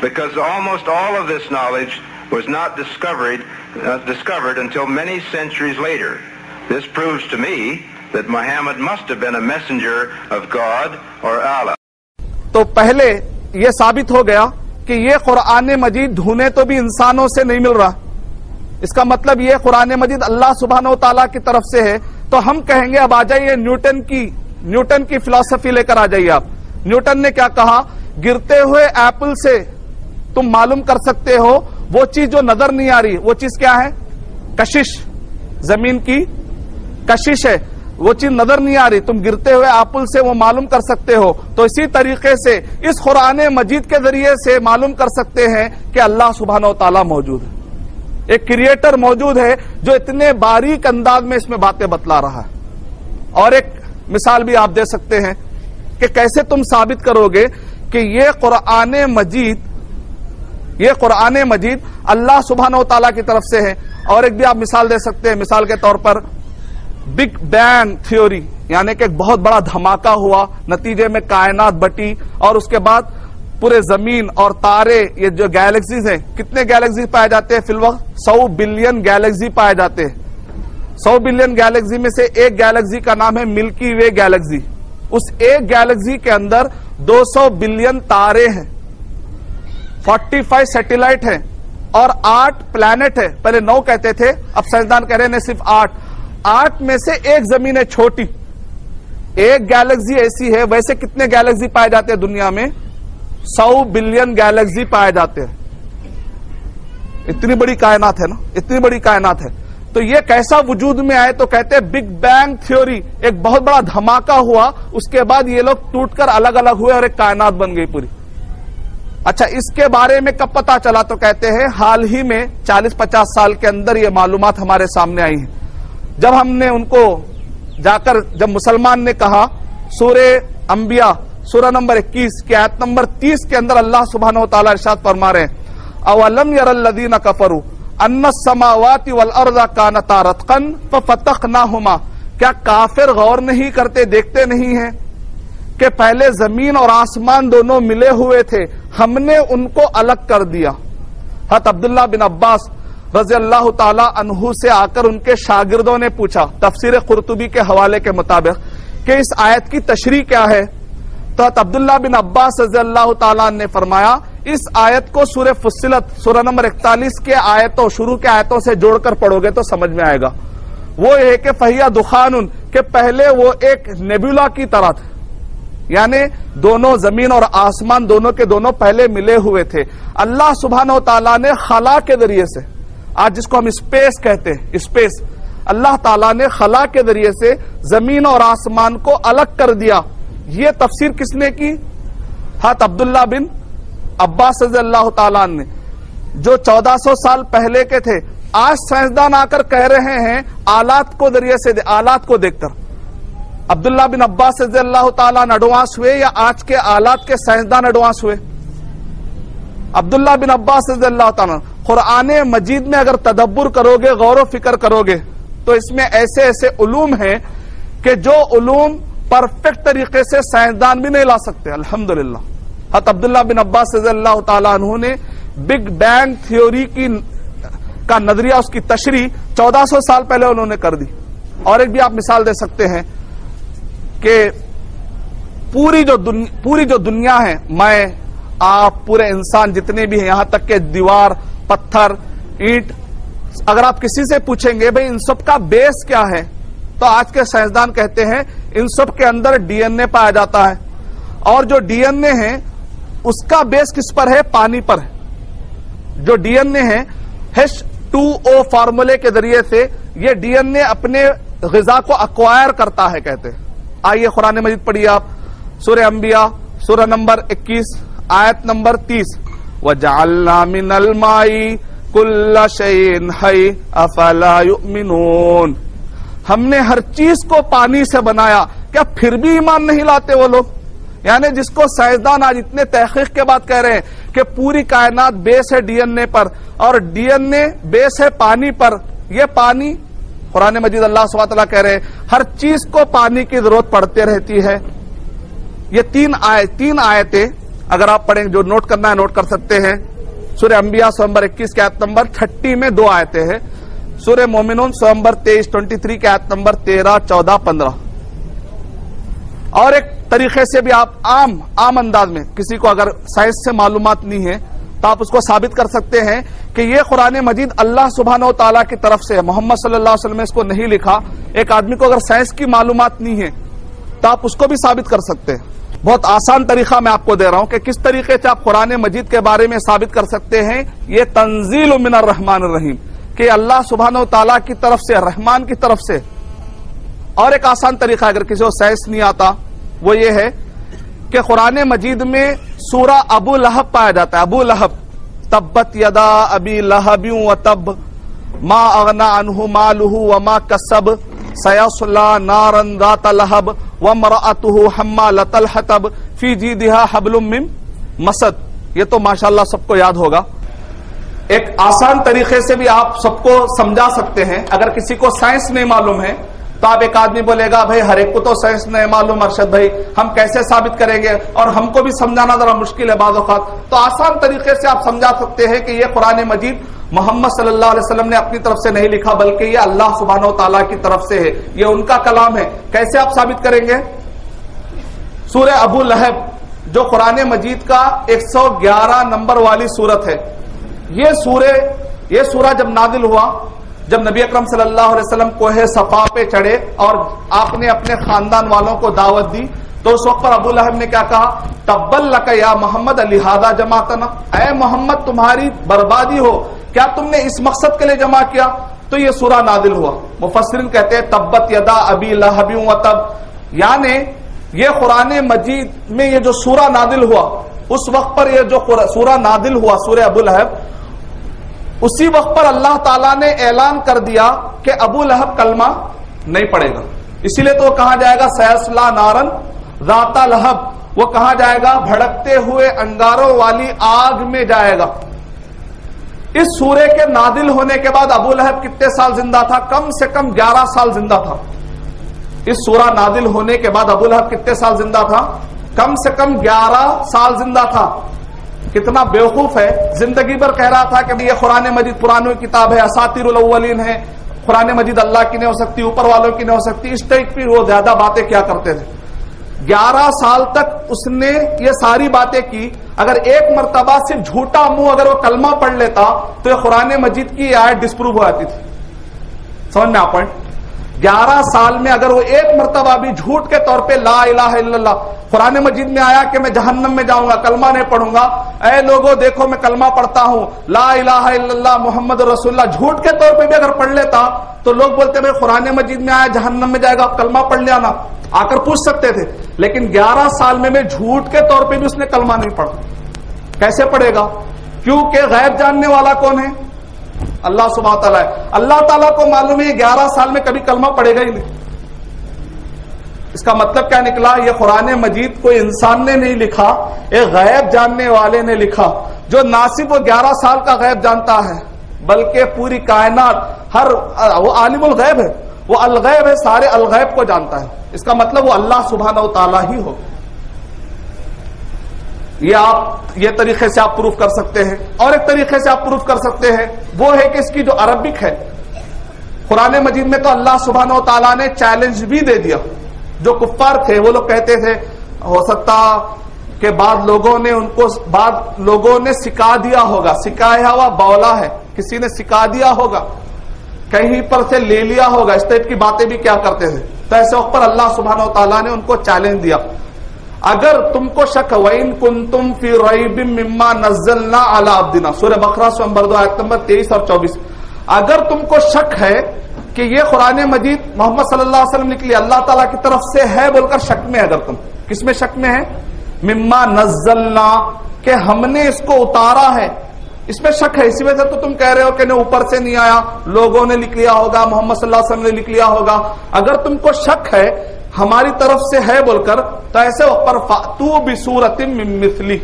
because almost all of this knowledge was not discovered until many centuries later. This proves to me that Muhammad must have been a messenger of God or Allah. تو پہلے یہ ثابت ہو گیا کہ یہ قرآن مجید ڈھونڈے تو بھی انسانوں سے نہیں مل رہا. اس کا مطلب یہ قرآن مجید اللہ سبحانہ و تعالیٰ کی طرف سے ہے. تو ہم کہیں گے اب آ جائیے نیوٹن کی فلسفی لے کر آ جائیے آپ. نیوٹن نے کیا کہا, گرتے ہوئے ایپل سے تم معلوم کر سکتے ہو وہ چیز جو نظر نہیں آ رہی, وہ چیز کیا ہے, کشش, زمین کی کشش ہے, وہ چیز نظر نہیں آ رہی, تم گرتے ہوئے ایپل سے وہ معلوم کر سکتے ہو. تو اسی طریقے سے اس قرآن مجید کے ذریعے سے معلوم کر سکتے ہیں کہ اللہ سبحانہ و تعالیٰ موجود ہے, ایک کریٹر موجود ہے جو اتنے باریک انداز میں اس میں باتیں بتلا رہا ہے. اور ایک مثال بھی آپ دے سکتے ہیں کہ کیسے تم ثابت کرو گے کہ یہ قرآن مجید اللہ سبحانہ و تعالیٰ کی طرف سے ہے. اور ایک بھی آپ مثال دے سکتے ہیں, مثال کے طور پر بگ بینگ تھیوری, یعنی کہ ایک بہت بڑا دھماکہ ہوا, نتیجے میں کائنات بٹی, اور اس کے بعد پورے زمین اور تارے, یہ جو گیلیکسیز ہیں, کتنے گیلیکسی پائے جاتے ہیں فی الوقت, 100 بلین گیلیکسی پائے جاتے ہیں. 100 بلین گیلیکسی میں سے ایک گیلیکسی کا نام ہے ملکی وے گیلیکسی. اس ایک گیلیکسی کے اندر 200 بلین تارے ہیں, 45 سیٹلائٹ ہیں, اور 8 پلانٹ ہے. پہلے 9 کہتے تھے, اب سائنسدان کہہ رہے ہیں صرف 8 میں سے ایک زمین ہے چھوٹی. ایک گیلیکسی ایسی ہے. ویسے کتنے گیلیکسی پائے جاتے ہیں دنیا میں, 100 بلین گیلیکسی پائے جاتے ہیں. اتنی بڑی کائنات ہے نا, اتنی بڑی کائنات ہے. تو یہ کیسا وجود میں آئے, تو کہتے ہیں بگ بینگ تھیوری, ایک بہت بڑا دھماکہ ہوا, اس کے بعد یہ لوگ ٹوٹ کر الگ الگ ہوئے اور ایک کائنات بن گئی پوری. اچھا, اس کے بارے میں کب پتا چلا, تو کہتے ہیں حال ہی میں 40-50 سال کے اندر یہ معلومات ہمارے سامنے آئی ہیں. جب ہم نے ان کو جا کر, جب مسلمان نے کہا, سورہ انبیاء سورہ نمبر 21 کی آیت نمبر 30 کے اندر اللہ سبحانہ و تعالیٰ ارشاد فرما رہے ہیں, اولم یر الذین کفروا ان السماوات والارض کانتا رتقا ففتقناہما, کیا کافر غور نہیں کرتے, دیکھتے نہیں ہیں کہ پہلے زمین اور آسمان دونوں ملے ہوئے تھے, ہم نے ان کو الگ کر دیا. حضرت عبداللہ بن عباس رضی اللہ تعالی عنہ سے آ کر ان کے شاگردوں نے پوچھا, تفسیر قرطبی کے حوالے کے مطابق, کہ اس آیت کی تشریح کیا ہے. تو حضرت عبداللہ بن عباس رضی اللہ تعالیٰ نے فرمایا, اس آیت کو سورہ فصلت سورہ نمبر 41 کے آیتوں, شروع کے آیتوں سے جوڑ کر پڑھو گے تو سمجھ میں آئے گا. وہ یہ کہ فہیہ دخان, کہ پہلے وہ ایک نیبولا کی طرح تھے, یعنی دونوں زمین اور آسمان دونوں کے دونوں پہلے ملے ہوئے تھے. اللہ سبحانہ و تعالیٰ نے خلا کے ذریعے سے, آج جس کو ہم اسپیس کہتے ہیں, اسپیس, اللہ تعالیٰ نے خلا کے ذریعے سے زمین اور آسمان کو الگ کر دیا. یہ تفسیر کس نے کی, حضرت عبداللہ بن عباس رضی اللہ تعالیٰ نے, جو 1400 سال پہلے کے تھے. آج سائنسدان آ کر کہہ رہے ہیں آلات کو ذریعے سے, آلات کو دیکھ کر, عبداللہ بن عباس رضی اللہ تعالیٰ ایڈوانس ہوئے یا آج کے آلات کے سائنسدان ایڈوانس ہوئے؟ عبداللہ بن عباس رضی اللہ تعالیٰ. قرآن مجید میں اگر تدبر کرو گے, غور و فکر کرو گے, تو اس میں ایسے ایسے علوم ہیں کہ جو علوم پرفیکٹ طریقے سے سائنسدان بھی نہیں لا سکتے. الحمدللہ حضرت عبداللہ بن عباس رضی اللہ تعالیٰ عنہ نے بگ بینگ تھیوری کا نظریہ, اس کی تشریح 1400 سال پہلے انہوں نے کر دی. اور ایک بھی آپ مثال دے سکتے ہیں کہ پوری جو دنیا ہے، میں آپ پورے انسان جتنے بھی ہیں، یہاں تک کہ دیوار، پتھر، اینٹ، اگر آپ کسی سے پوچھیں گے بھئی ان سب کا بیس کیا ہے، تو آج کے سائنسدان کہتے ہیں ان سب کے اندر ڈی این اے پایا جاتا ہے، اور جو ڈی این اے ہے اس کا بیس کس پر ہے؟ پانی پر ہے۔ جو ڈی این اے ہے H2O فارمولے کے ذریعے سے یہ ڈی این اے اپنے غذا کو ایکوائر کرتا ہے، کہتے ہیں۔ آئیے قرآن مجید پڑھیے آپ، سورہ انبیاء سورہ نمبر 21 آیت نمبر 30، وَجَعَلْنَا مِنَ الْمَاءِ كُلَّ شَيْءٍ حَيٍّ أَفَلَا يُؤْمِنُونَ، ہم نے ہر چیز کو پانی سے بنایا، کیا پھر بھی ایمان نہیں لاتے وہ لوگ؟ یعنی جس کو سائنسدان آج اتنے تحقیق کے بعد کہہ رہے ہیں کہ پوری کائنات بیس ہے ڈی این اے پر، اور ڈی این اے بیس ہے پانی پر، یہ پانی قرآن مجید اللہ سبحانہ وتعالیٰ کہہ رہے ہیں ہر چیز کو پانی کی ضرورت پڑتے رہتی ہے۔ یہ تین آیتیں اگر آپ پڑھیں، جو نوٹ کرنا ہے نوٹ کر سکتے ہیں۔ سورہ انبیاء سورہ نمبر 21 کی آیت نمبر 30 میں 2 آیتیں ہیں، سورہ مومنون سورہ نمبر 23 کی آیت نمبر 13، 14، 15۔ اور ایک طریقے سے بھی آپ عام انداز میں، کسی کو اگر سائنس سے معلومات نہیں ہے تو آپ اس کو ثابت کر سکتے ہیں کہ یہ قرآن مجید اللہ سبحانہ و تعالیٰ کی طرف سے ہے، محمد صلی اللہ علیہ وسلم نے اس کو نہیں لکھا۔ ایک آدمی کو اگر سائنس کی معلومات نہیں ہے تو آپ اس کو بھی ثابت کر سکتے ہیں۔ بہت آسان طریقہ میں آپ کو دے رہا ہوں کہ کس طریقے سے آپ قرآن مجید کے بارے میں ثابت کر سکتے ہیں یہ تنزیل من الرحمن الرحیم، کہ اللہ سبحانہ و تعالیٰ کی طرف سے، رحمان کی طرف سے۔ اور ایک آسان طریقہ اگر کسی کو سائنس نہیں آتا وہ یہ ہے کہ قرآن مجید میں سورہ ابو لہب پایا جاتا ہے۔ ابو لہب، تبت یدا ابی لہب وتب ما اغنى عنہ مالہ وما کسب سیصلی نارا ذات لہب وامرأتہ حمالۃ الحطب فی جیدہا حبل من مسد۔ یہ تو ماشاءاللہ سب کو یاد ہوگا۔ ایک آسان طریقے سے بھی آپ سب کو سمجھا سکتے ہیں۔ اگر کسی کو سائنس نہیں معلوم ہے تو آپ ایک آدمی بولے گا بھائی ہر ایک کو تو سائنس نہیں معلوم ارشد بھائی، ہم کیسے ثابت کریں گے، اور ہم کو بھی سمجھانا ذرا مشکل ہے بعض اوقات۔ تو آسان طریقے سے آپ سمجھا سکتے ہیں کہ یہ قرآن مجید محمد صلی اللہ علیہ وسلم نے اپنی طرف سے نہیں لکھا، بلکہ یہ اللہ سبحانہ و تعالیٰ کی طرف سے ہے، یہ ان کا کلام ہے۔ کیسے آپ ثابت کریں گے؟ سورہ ابو لہب جو قرآن مجید کا 111 نمبر والی سورت ہے، یہ سورہ جب نازل ہوا، جب نبی اکرم صلی اللہ علیہ وسلم کوہ صفا پہ چڑھے اور آپ نے اپنے خاندان والوں کو دعوت دی، تو اس وقت پر ابو لہب نے کیا کہا؟ تبا لک یا محمد لہذا جمعتنا، اے محمد تمہاری بربادی ہو، کیا تم نے اس مقصد کے لیے جمع کیا؟ تو یہ سورہ نازل ہوا۔ مفسرین کہتے ہیں تبت یدا ابی لہب وتب، یعنی یہ قرآن مجید میں یہ جو سورہ نازل ہوا، اس وقت پر یہ جو سورہ نازل ہوا سورہ ابو لہب، اسی وقت پر اللہ تعالیٰ نے اعلان کر دیا کہ ابو لہب کلمہ نہیں پڑے گا، اسی لیے تو وہ کہا جائے گا سیصلی نارن ذات لہب، وہ کہا جائے گا بھڑکتے ہوئے انگاروں والی آگ میں جائے گا۔ اس سورے کے نازل ہونے کے بعد ابو لہب کتنے سال زندہ تھا؟ کم سے کم 11 سال زندہ تھا۔ اس سورہ نازل ہونے کے بعد ابو لہب کتنے سال زندہ تھا؟ کم سے کم 11 سال زندہ تھا۔ کتنا بیوقوف ہے، زندگی بھر کہہ رہا تھا کہ یہ قرآن مجید پرانی کتاب ہے، اساطیر الاولین ہے، قرآن مجید اللہ کی نہیں ہو سکتی، اوپر والوں کی نہیں ہو سکتی، اس ٹائپ کی وہ زیادہ باتیں کیا کرتے تھے۔ 11 سال تک اس نے یہ ساری باتیں کی۔ اگر ایک مرتبہ صرف جھوٹا منہ اگر وہ کلمہ پڑھ لیتا تو یہ قرآن مجید کی آیت ڈسپروو ہو جاتی تھی۔ سمجھ میں آپ 11 سال میں اگر وہ ایک مرتبہ بھی جھوٹ کے طور پہ لا الہ الا اللہ، قرآن مجید میں آیا کہ میں جہنم میں جاؤں گا، کلمہ نہیں پڑھوں گا، اے لوگوں دیکھو میں کلمہ پڑھتا ہوں، لا الہ الا اللہ محمد رسول اللہ، جھوٹ کے طور پہ بھی اگر پڑھ لیتا تو لوگ بولتے بھائی قرآن مجید میں آیا جہنم میں جائے گا، کلمہ پڑھ لیا نا، آ کر پوچھ سکتے تھے۔ لیکن 11 سال میں جھوٹ کے طور پہ بھی اس نے کلمہ نہیں پڑھا۔ کیسے پڑھے گا؟ کیونکہ غیب جاننے والا کون ہے؟ اللہ سبحانہ تعالیٰ ہے۔ اللہ تعالیٰ کو معلوم ہے 11 سال میں کبھی کلمہ پڑھے گا ہی نہیں۔ اس کا مطلب کیا نکلا؟ یہ قرآن مجید کوئی انسان نے نہیں لکھا، ایک غیب جاننے والے نے لکھا، جو نہ صرف وہ 11 سال کا غیب جانتا ہے بلکہ پوری کائنات، وہ عالم الغیب ہے، وہ الغیب ہے، سارے الغیب کو جانتا ہے۔ اس کا مطلب وہ اللہ سبحانہ و تعالیٰ ہی ہو۔ یہ طریقے سے آپ پروف کر سکتے ہیں۔ اور ایک طریقے سے آپ پروف کر سکتے ہیں وہ ہے کہ اس کی جو عربک ہے، قرآن مجید میں تو اللہ سبحانہ و تعالیٰ نے چیلنج بھی دے دیا۔ جو کفار تھے وہ لوگ کہتے تھے ہو سکتا کہ بعد لوگوں نے سکھا دیا ہوگا، سکھایا ہوا بولا ہے، کسی نے سکھا دیا ہوگا، کہیں پر سے لے لیا ہوگا، اس ٹائپ کی باتیں بھی کیا کرتے تھے. تو ایسے وقت پر اللہ سبحانہ و تعالیٰ نے ان کو چیلنج دیا، اگر تم کو شک وَإِن كُنتُمْ فِي رَيْبٍ مِّمَّا نَزَّلْنَا عَلَىٰ عَبْدِنَا، سورہ بقرہ سورہ نمبر 2 آیت نمبر 23 اور 24، اگر تم کو شک ہے کہ یہ قرآن مجید محمد صلی اللہ علیہ وسلم کے لیے اللہ تعالیٰ کی طرف سے ہے بول کر شک میں، اگر تم کس میں شک میں ہے؟ مما نزلنا، کہ ہم نے اس کو اتارا ہے، اس میں شک ہے. اسی وجہ سے تو تم کہہ رہے ہو کہ نہیں اوپر سے نہیں آیا، لوگوں نے لکھ لیا ہوگا، محمد صلی اللہ علیہ وسلم نے لکھ لیا ہوگا. اگر تم کو شک ہے ہماری طرف سے ہے بول کر، تو ایسے وقت پر فَأْتُوا بِسُورَةٍ مِّن مِّثْلِهِ،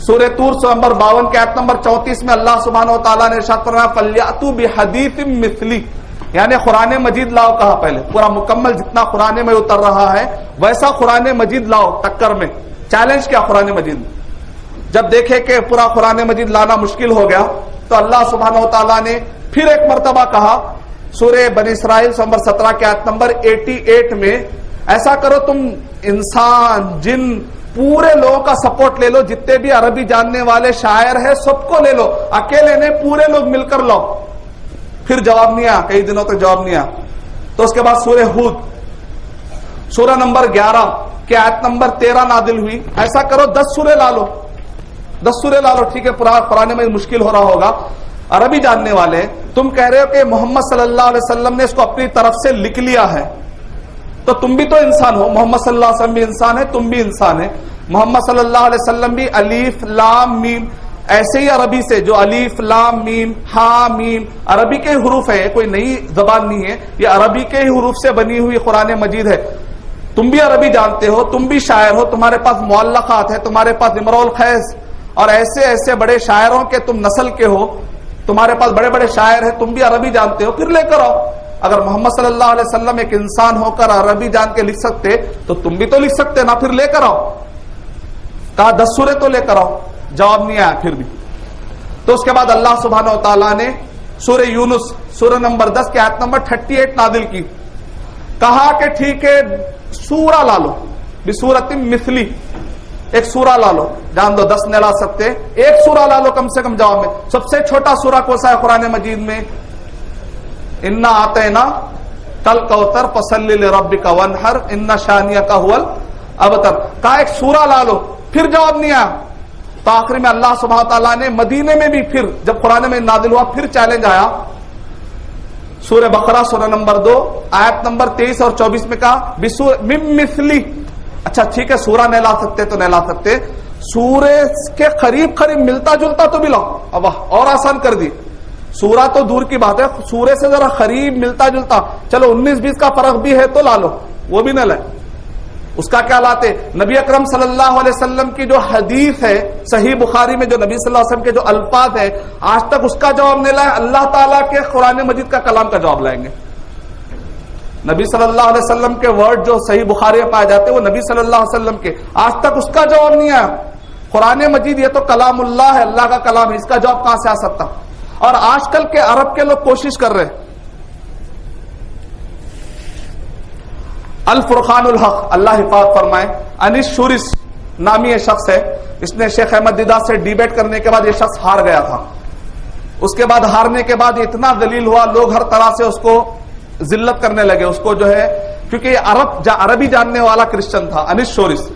سورہ طور سورہ نمبر 52 کے آیت نمبر 34 میں اللہ سبحانہ و تعالیٰ نے ارشاد فرمایا فَلْيَأْتُوا بِحَدِيثٍ مِّثْلِهِ، یعنی قرآن مجید لاؤ کہا پہلے، پورا مکمل جتنا قرآن میں اتر رہا ہے ویسا قرآن مجید لاؤ. ٹکر میں چیلنج کیا قرآن مجید میں. جب دیکھے کہ پورا قرآن مجید لانا مشکل ہو گیا تو اللہ سبحانہ و تعالیٰ نے پھر ایک مرتبہ کہا سورہ بنی اسرائیل نمبر 17 کے آیت نمبر 88 میں، ایسا کرو تم انسان جن پورے لوگوں کا سپورٹ لے لو، جتنے بھی عربی جاننے والے شاعر ہیں سب کو لے لو، اکیلے نہیں پورے لوگ مل کر لاؤ. پھر جواب نہیں آیا، کئی دنوں تک جواب نہیں آیا. تو اس کے بعد سورہ ہود سورہ نمبر 11 کے آیت نمبر 13 نازل ہوئی، ایسا کرو 10 سورے لا لو، 10 سورے لا لو. ٹھیک ہے پورا قرآن میں مشکل ہو رہا ہوگا، عربی جاننے والے تم کہہ رہے ہو کہ محمد صلی اللہ علیہ وسلم نے اس کو اپنی طرف سے لکھ لیا ہے، تو تم بھی تو انسان ہو، محمد صلی اللہ علیہ وسلم بھی انسان ہے، تم بھی انسان ہے. محمد صلی اللہ علیہ وسلم بھی الف لام میم، ایسے ہی عربی سے جو الف لام میم ہا میم عربی کے حروف ہے، کوئی نئی زبان نہیں ہے، یہ عربی کے ہی حروف سے بنی ہوئی قرآن مجید ہے. تم بھی عربی جانتے ہو، تم بھی شاعر ہو، تمہارے پاس معلقات ہے، تمہارے پاس امرؤ القیس اور ایسے ایسے بڑے شاعروں کے تم نسل کے ہو، تمہارے پاس بڑے بڑے شاعر ہیں، تم بھی عربی جانتے ہو، پھر لے کر آؤ. اگر محمد صلی اللہ علیہ وسلم ایک انسان ہو کر عربی جان کے لکھ سکتے تو تم بھی تو لکھ سکتے نا، پھر لے کر آؤ. کہا 10 سورے تو لے کر آؤ، جواب نہیں آیا پھر بھی. تو اس کے بعد اللہ سبحانہ و تعالیٰ نے سورہ یونس سورہ نمبر 10 کے آیت نمبر 38 نازل کی. کہا کہ ٹھیک ہے سورہ لا لو، بسورۃ مثلی، ایک سورہ لا لو. جان دو 10 نہیں لا سکتے، ایک سورہ لا لو کم سے کم. جواب میں سب سے چھوٹا سورہ کون سا ہے قرآن مجید میں؟ انا آتینا کل کوثر فصلی لربک وانحر ان شانئک هو الابتر. کہا ایک سورہ لا لو، پھر جواب نہیں آیا. تو آخری میں اللہ سبحانہ تعالیٰ نے مدینے میں بھی پھر جب قرآن میں نازل ہوا پھر چیلنج آیا. سورہ بقرہ سورہ نمبر 2 آیت نمبر 23 اور 24 میں کہا من مثلی. اچھا ٹھیک ہے سورہ نہیں لا سکتے تو نہیں لا سکتے، سورہ کے قریب قریب ملتا جلتا تو بھی لاؤ. اب اور آسان کر دی، سورہ تو دور کی بات ہے، سورہ سے ذرا قریب ملتا جلتا، چلو 19-20 کا فرق بھی ہے تو لا لو، وہ بھی نہ لائے. اس کا کیا لاتے؟ نبی اکرم صلی اللہ علیہ وسلم کی جو حدیث ہے صحیح بخاری میں، جو نبی صلی اللہ علیہ وسلم کے جو الفاظ ہے آج تک اس کا جواب نہیں لائے. اللہ تعالیٰ کے قرآن مجید کا کلام کا جواب لائیں گے. نبی صلی اللہ علیہ وسلم کے ورڈ جو صحیح بخاری میں پائے جاتے ہیں وہ نبی صلی اللہ علیہ وسلم کے، آج تک اس کا جواب نہیں آیا. قرآن مجید یہ تو کلام اللہ ہے، اللہ کا کلام ہے، اس کا جواب کہاں سے آ سکتا؟ اور آج کل کے عرب کے لوگ کوشش کر رہے. الفرقان الحق اللہ حفاظت فرمائے، انیس شورس نامی یہ شخص ہے، اس نے شیخ احمد دیدہ سے ڈیبیٹ کرنے کے بعد یہ شخص ہار گیا تھا. اس کے بعد ہارنے کے بعد اتنا ذلیل ہوا، لوگ ہر طرح سے اس کو ذلت کرنے لگے. اس کو جو ہے کیونکہ یہ عربی جاننے والا کرسچن تھا، انیس شورس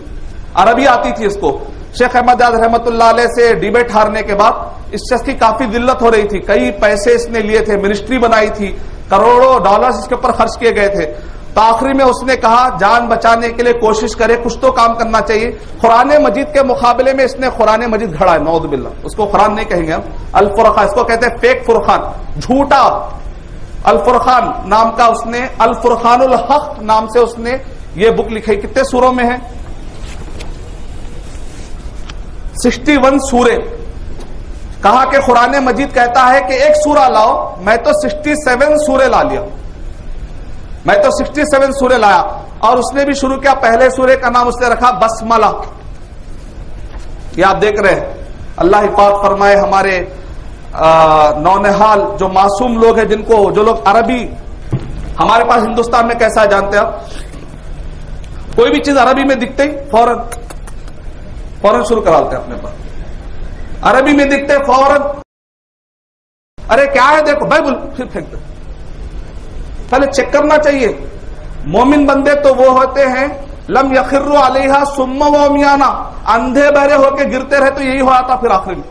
عربی آتی تھی اس کو. شیخ احمد دیدہ رحمۃ اللہ علیہ سے ڈیبیٹ ہارنے کے بعد اس شخص کی کافی ذلت ہو رہی تھی. کئی پیسے اس نے لیے تھے، منسٹری بنائی تھی، کروڑوں ڈالرز اس کے اوپر خرچ کیے گئے تھے. تو آخری میں اس نے کہا جان بچانے کے لیے کوشش کرے، کچھ تو کام کرنا چاہیے. قرآن مجید کے مقابلے میں اس نے قرآن مجید گھڑا ہے، نعوذ باللہ. اس کو قرآن نہیں کہیں گے ہم، الفرقان، اس کو کہتے ہیں فیک فرقان، جھوٹا. الفرقان نام کا اس نے، الفرقان الحق نام سے اس نے یہ بک لکھی. کتنے سوروں میں ہے؟ 61 سورے. کہا کہ قرآن مجید کہتا ہے کہ ایک سورہ لاؤ، میں تو 67 سورے لا لیا، میں تو 67 سورے لایا. اور اس نے بھی شروع کیا، پہلے سورے کا نام اس نے رکھا بسملہ. یہ آپ دیکھ رہے ہیں. اللہ حفاظت فرمائے ہمارے نونہال جو معصوم لوگ ہیں، جن کو جو لوگ عربی ہمارے پاس ہندوستان میں کیسا ہے جانتے ہیں آپ؟ کوئی بھی چیز عربی میں دکھتے ہی فوراً شروع کرا لیتے ہیں اپنے پاس. عربی میں دکھتے فوراً ارے کیا ہے دیکھو بائبل, پھر پھینک دو. پہلے چیک کرنا چاہیے. مومن بندے تو وہ ہوتے ہیں لم یخروا علیہا ثم وعمیانا, اندھے بہرے ہو کے گرتے رہے. تو یہی ہوا تھا پھر آخر میں.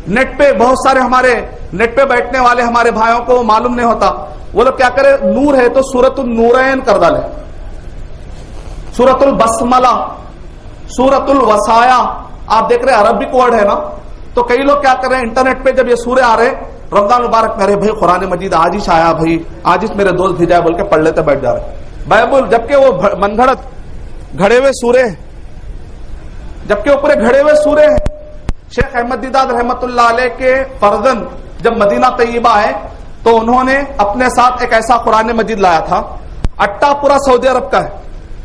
نیٹ پہ بہت سارے ہمارے نیٹ پہ بیٹھنے والے ہمارے بھائیوں کو معلوم نہیں ہوتا, وہ لوگ کیا کرے, نور ہے تو سورۃ النورین کر ڈالے, سورۃ البسملہ, سورۃ الوصایا. آپ دیکھ رہے عربک ورڈ ہے نا, تو کئی لوگ کیا کر رہے ہیں انٹرنیٹ پہ جب یہ سورے آ رہے رمضان مبارک میں, بھائی قرآن مجید آج ہی آیا, بھائی آج ہی میرے دوست بھیجا ہے بول کے پڑھ لیتے بیٹھ جا رہے بائبل, جبکہ وہ من گھڑت گھڑے ہوئے سورے ہیں, جبکہ اوپر گھڑے ہوئے سورے ہیں. شیخ احمد دیداد رحمت اللہ علیہ کے فرزند جب مدینہ طیبہ آئے تو انہوں نے اپنے ساتھ ایک ایسا قرآن مجید لایا تھا, اٹا پورا سعودی عرب کا ہے,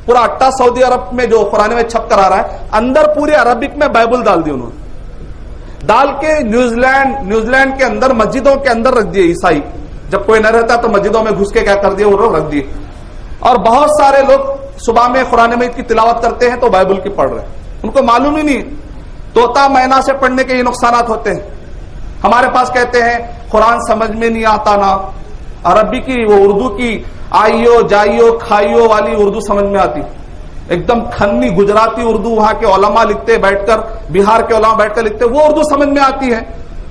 پورا اٹا سعودی عرب میں جو قرآن میں چھپ کر آ رہا ہے, اندر پورے عربک میں بائبل ڈال دی انہوں نے, ڈال کے نیوزی لینڈ کے اندر مسجدوں کے اندر رکھ دیے. عیسائی جب کوئی نہ رہتا تو مسجدوں میں گھس کے کیا کر دیے, وہ لوگ رکھ دیے. اور بہت سارے لوگ صبح میں قرآن مجید کی تلاوت کرتے ہیں تو بائبل کی پڑھ رہے ہیں, ان کو معلوم ہی نہیں. طوطا مینا سے پڑھنے کے یہ نقصانات ہوتے ہیں. ہمارے پاس کہتے ہیں قرآن سمجھ میں نہیں آتا نا, عربی کی وہ اردو کی آئیو جائیو کھائیو والی اردو سمجھ میں آتی, ایک دم کھنی گجراتی اردو وہاں کے علماء لکھتے بیٹھ کر, بہار کے علماء بیٹھ کر لکھتے, وہ اردو سمجھ میں آتی ہے.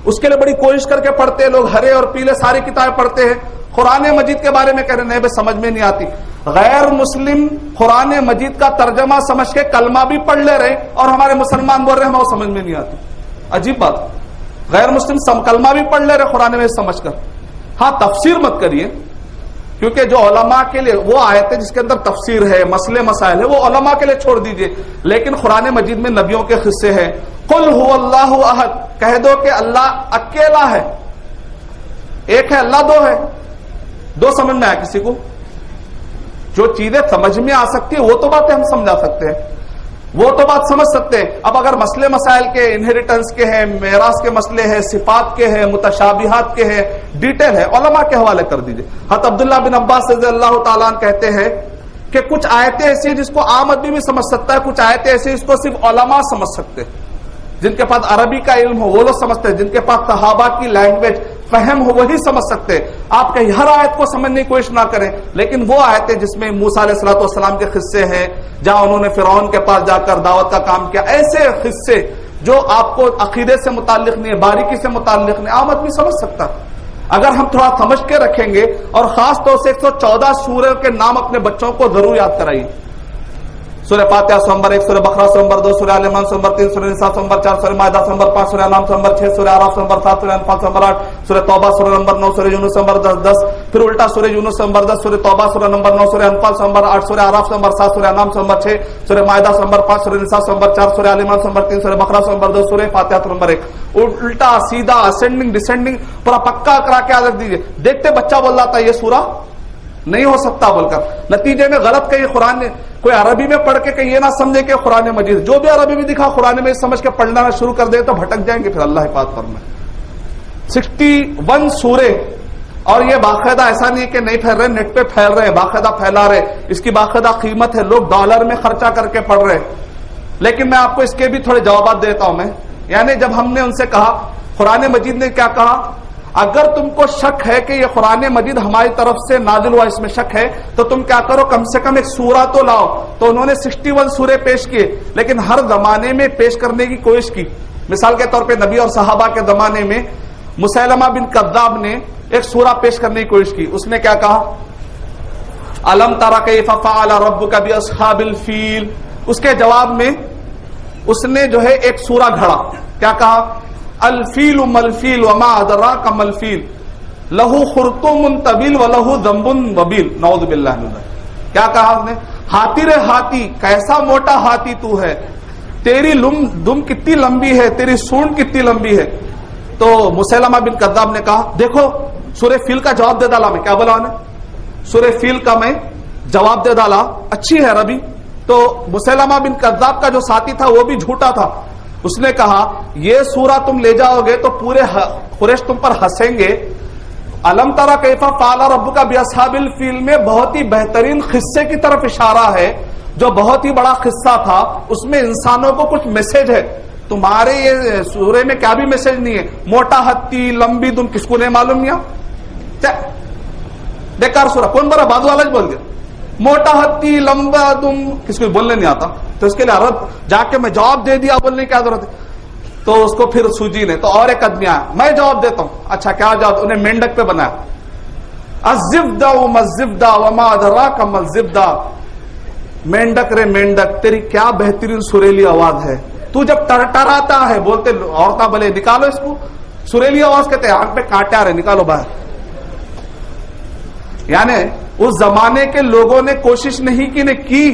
اس کے لیے بڑی کوشش کر کے پڑھتے ہیں لوگ, ہرے اور پیلے ساری کتابیں پڑھتے ہیں. قرآن مجید کے بارے میں کہہ رہے نہیں بھائی سمجھ میں نہیں آتی. غیر مسلم قرآن مجید کا ترجمہ سمجھ کے کلمہ بھی پڑھ لے رہے, اور ہمارے مسلمان بول رہے ہیں ہمیں وہ سمجھ میں نہیں آتی. عجیب بات, غیر مسلم کلمہ بھی پڑھ لے رہے قرآن میں سمجھ کر. ہاں تفسیر مت کریے, کیونکہ جو علماء کے لیے وہ آیت ہے جس کے اندر تفسیر ہے, مسئلے مسائل ہے, وہ علماء کے لیے چھوڑ دیجئے. لیکن قرآن مجید میں نبیوں کے قصے ہیں. قل هو اللہ احد, کہہ دو کہ اللہ اکیلا ہے, ایک ہے اللہ, دو ہے. دو سمجھ میں آیا کسی کو؟ جو چیزیں سمجھ میں آ سکتی ہے وہ تو باتیں ہم سمجھا سکتے ہیں, وہ تو بات سمجھ سکتے ہیں. اب اگر مسئلے مسائل کے, انہیریٹنس کے ہیں, میراث کے مسئلے ہیں, صفات کے ہیں, متشابہات کے ہیں, ڈیٹیل ہے, علماء کے حوالے کر دیجئے. حضرت عبداللہ بن عباس رضی اللہ تعالیٰ عنہ کہتے ہیں کہ کچھ آیتیں ایسی ہیں جس کو عام آدمی بھی سمجھ سکتا ہے, کچھ آیتیں ایسی جس کو صرف علماء سمجھ سکتے ہیں. جن کے پاس عربی کا علم ہو وہ لوگ سمجھتے ہیں, جن کے پاس صحابہ کی لینگویج فہم ہو وہی سمجھ سکتے ہیں. آپ کہیں ہر آیت کو سمجھنے کی کوشش نہ کریں, لیکن وہ آیتیں جس میں موسیٰ علیہ الصلوۃ والسلام کے قصے ہیں, جہاں انہوں نے فرعون کے پاس جا کر دعوت کا کام کیا, ایسے قصے جو آپ کو عقیدے سے متعلق نہیں ہے, باریکی سے متعلق نہیں, عام آدمی سمجھ سکتا. اگر ہم تھوڑا سمجھ کے رکھیں گے, اور خاص طور سے 114 سورہ کے نام اپنے بچوں کو ضرور یاد کرائیے. سورہ فاتحہ سورہ 1, سورہ بقرہ سورہ 2, سورہ آل عمران سورہ 3, سورہ نساء سورہ 4, سورہ مائدہ سورہ 5, سورہ انعام سورہ 6, سورہ اعراف سورہ 7, سورہ انفال سورہ 8, سورہ توبہ سورہ 9, سورہ یونس سورہ 10, پھر الٹا سورہ یونس سورہ 10, سورہ توبہ سورہ 9, سورہ انفال سورہ 8, سورہ اعراف سورہ 7, سورہ انعام سورہ 6, سورہ مائدہ سورہ 5, سورہ نساء سورہ 4, سورہ آل عمران سورہ 3, سورہ بقرہ سورہ 2, سورہ فاتحہ سورہ 1. الٹا سیدھا اسینڈنگ ڈسینڈنگ پورا پکا کرا کے عادت دیجیے. دیکھتے بچہ بول رہا تھا یہ سورہ نہیں ہو سکتا بول کر, نتیجے میں غلط کہیں قرآن نے, کوئی عربی میں پڑھ کے کہیں یہ نہ سمجھے کہ قرآن مجید, جو بھی عربی میں دکھا قرآن میں سمجھ کے پڑھنا شروع کر دے تو بھٹک جائیں گے. پھر اللہ حفاظت فرمائے. 61 سورے, اور یہ باقاعدہ ایسا نہیں کہ نہیں پھیل رہے, نیٹ پہ پھیل رہے ہیں, باقاعدہ پھیلا رہے, اس کی باقاعدہ قیمت ہے, لوگ ڈالر میں خرچہ کر کے پڑھ رہے. لیکن میں آپ کو اس کے بھی تھوڑے جوابات دیتا ہوں. میں یعنی جب ہم نے ان سے کہا, قرآن مجید نے کیا کہا, اگر تم کو شک ہے کہ یہ قرآن مجید ہماری طرف سے نازل ہوا, اس میں شک ہے, تو تم کیا کرو, کم سے کم ایک سورہ تو لاؤ. تو انہوں نے 61 سورے پیش کیے, لیکن ہر زمانے میں پیش کرنے کی کوشش کی. مثال کے طور پہ نبی اور صحابہ کے زمانے میں مسیلمہ بن کذاب نے ایک سورہ پیش کرنے کی کوشش کی. اس نے کیا کہا, الم تر کیف فعل ربک باصحاب الفیل. اس کے جواب میں اس نے جو ہے ایک سورہ گھڑا. کیا کہا, الفیل ملفیل وما ادراک ملفیل لہو خرطوم طویل ولہو ذنب وبیل. نعوذ باللہ من ذلک. کیا کہا اس نے, ہاتھی رے ہاتھی, کیسا موٹا ہاتھی تو ہے, تیری دم کتنی لمبی ہے, تیری سونڈ کتنی لمبی ہے. تو مسیلمہ بن کذاب نے کہا, دیکھو سورہ فیل کا جواب دے ڈالا میں. کیا بولا نے, سورہ فیل کا میں جواب دے ڈالا, اچھی ہے عربی. تو مسیلمہ بن کذاب کا جو ساتھی تھا وہ بھی جھوٹا تھا. اس نے کہا یہ سورہ تم لے جاؤ گے تو پورے قریش تم پر ہنسیں گے. الم ترى کیف فعل ربک باصحاب الفیل میں بہت ہی بہترین قصے کی طرف اشارہ ہے, جو بہت ہی بڑا قصہ تھا، اس میں انسانوں کو کچھ میسج ہے. تمہارے یہ سورے میں کیا بھی میسج نہیں ہے. موٹا ہتی لمبی دم کس کو نہیں معلوم نہیں؟ بیکار سورہ. کون بڑا بازو والا بول گیا موٹا ہتی لمبا دم، کس کو بولنے نہیں آتا، تو اس کے لیے عرب جا کے میں جواب دے دیا بولنے کی کیا ضرورت ہے. تو اس کو پھر سوجی نے، تو اور ایک آدمی آیا، میں جواب دیتا ہوں. اچھا کیا جواب؟ انہیں مینڈک پہ بنایا. الزبدہ وما الزبدہ وما ادراک ما الزبدہ. مینڈک رے مینڈک، تیری کیا بہترین سریلی آواز ہے. تو جب ٹرٹراتا ہے، بولتے عورتیں بولے نکالو اس کو، سریلی آواز کہتے ہیں آنکھ پہ کانٹے آ رہے، نکالو باہر. یعنی اس زمانے کے لوگوں نے کوشش نہیں کی، نے کی.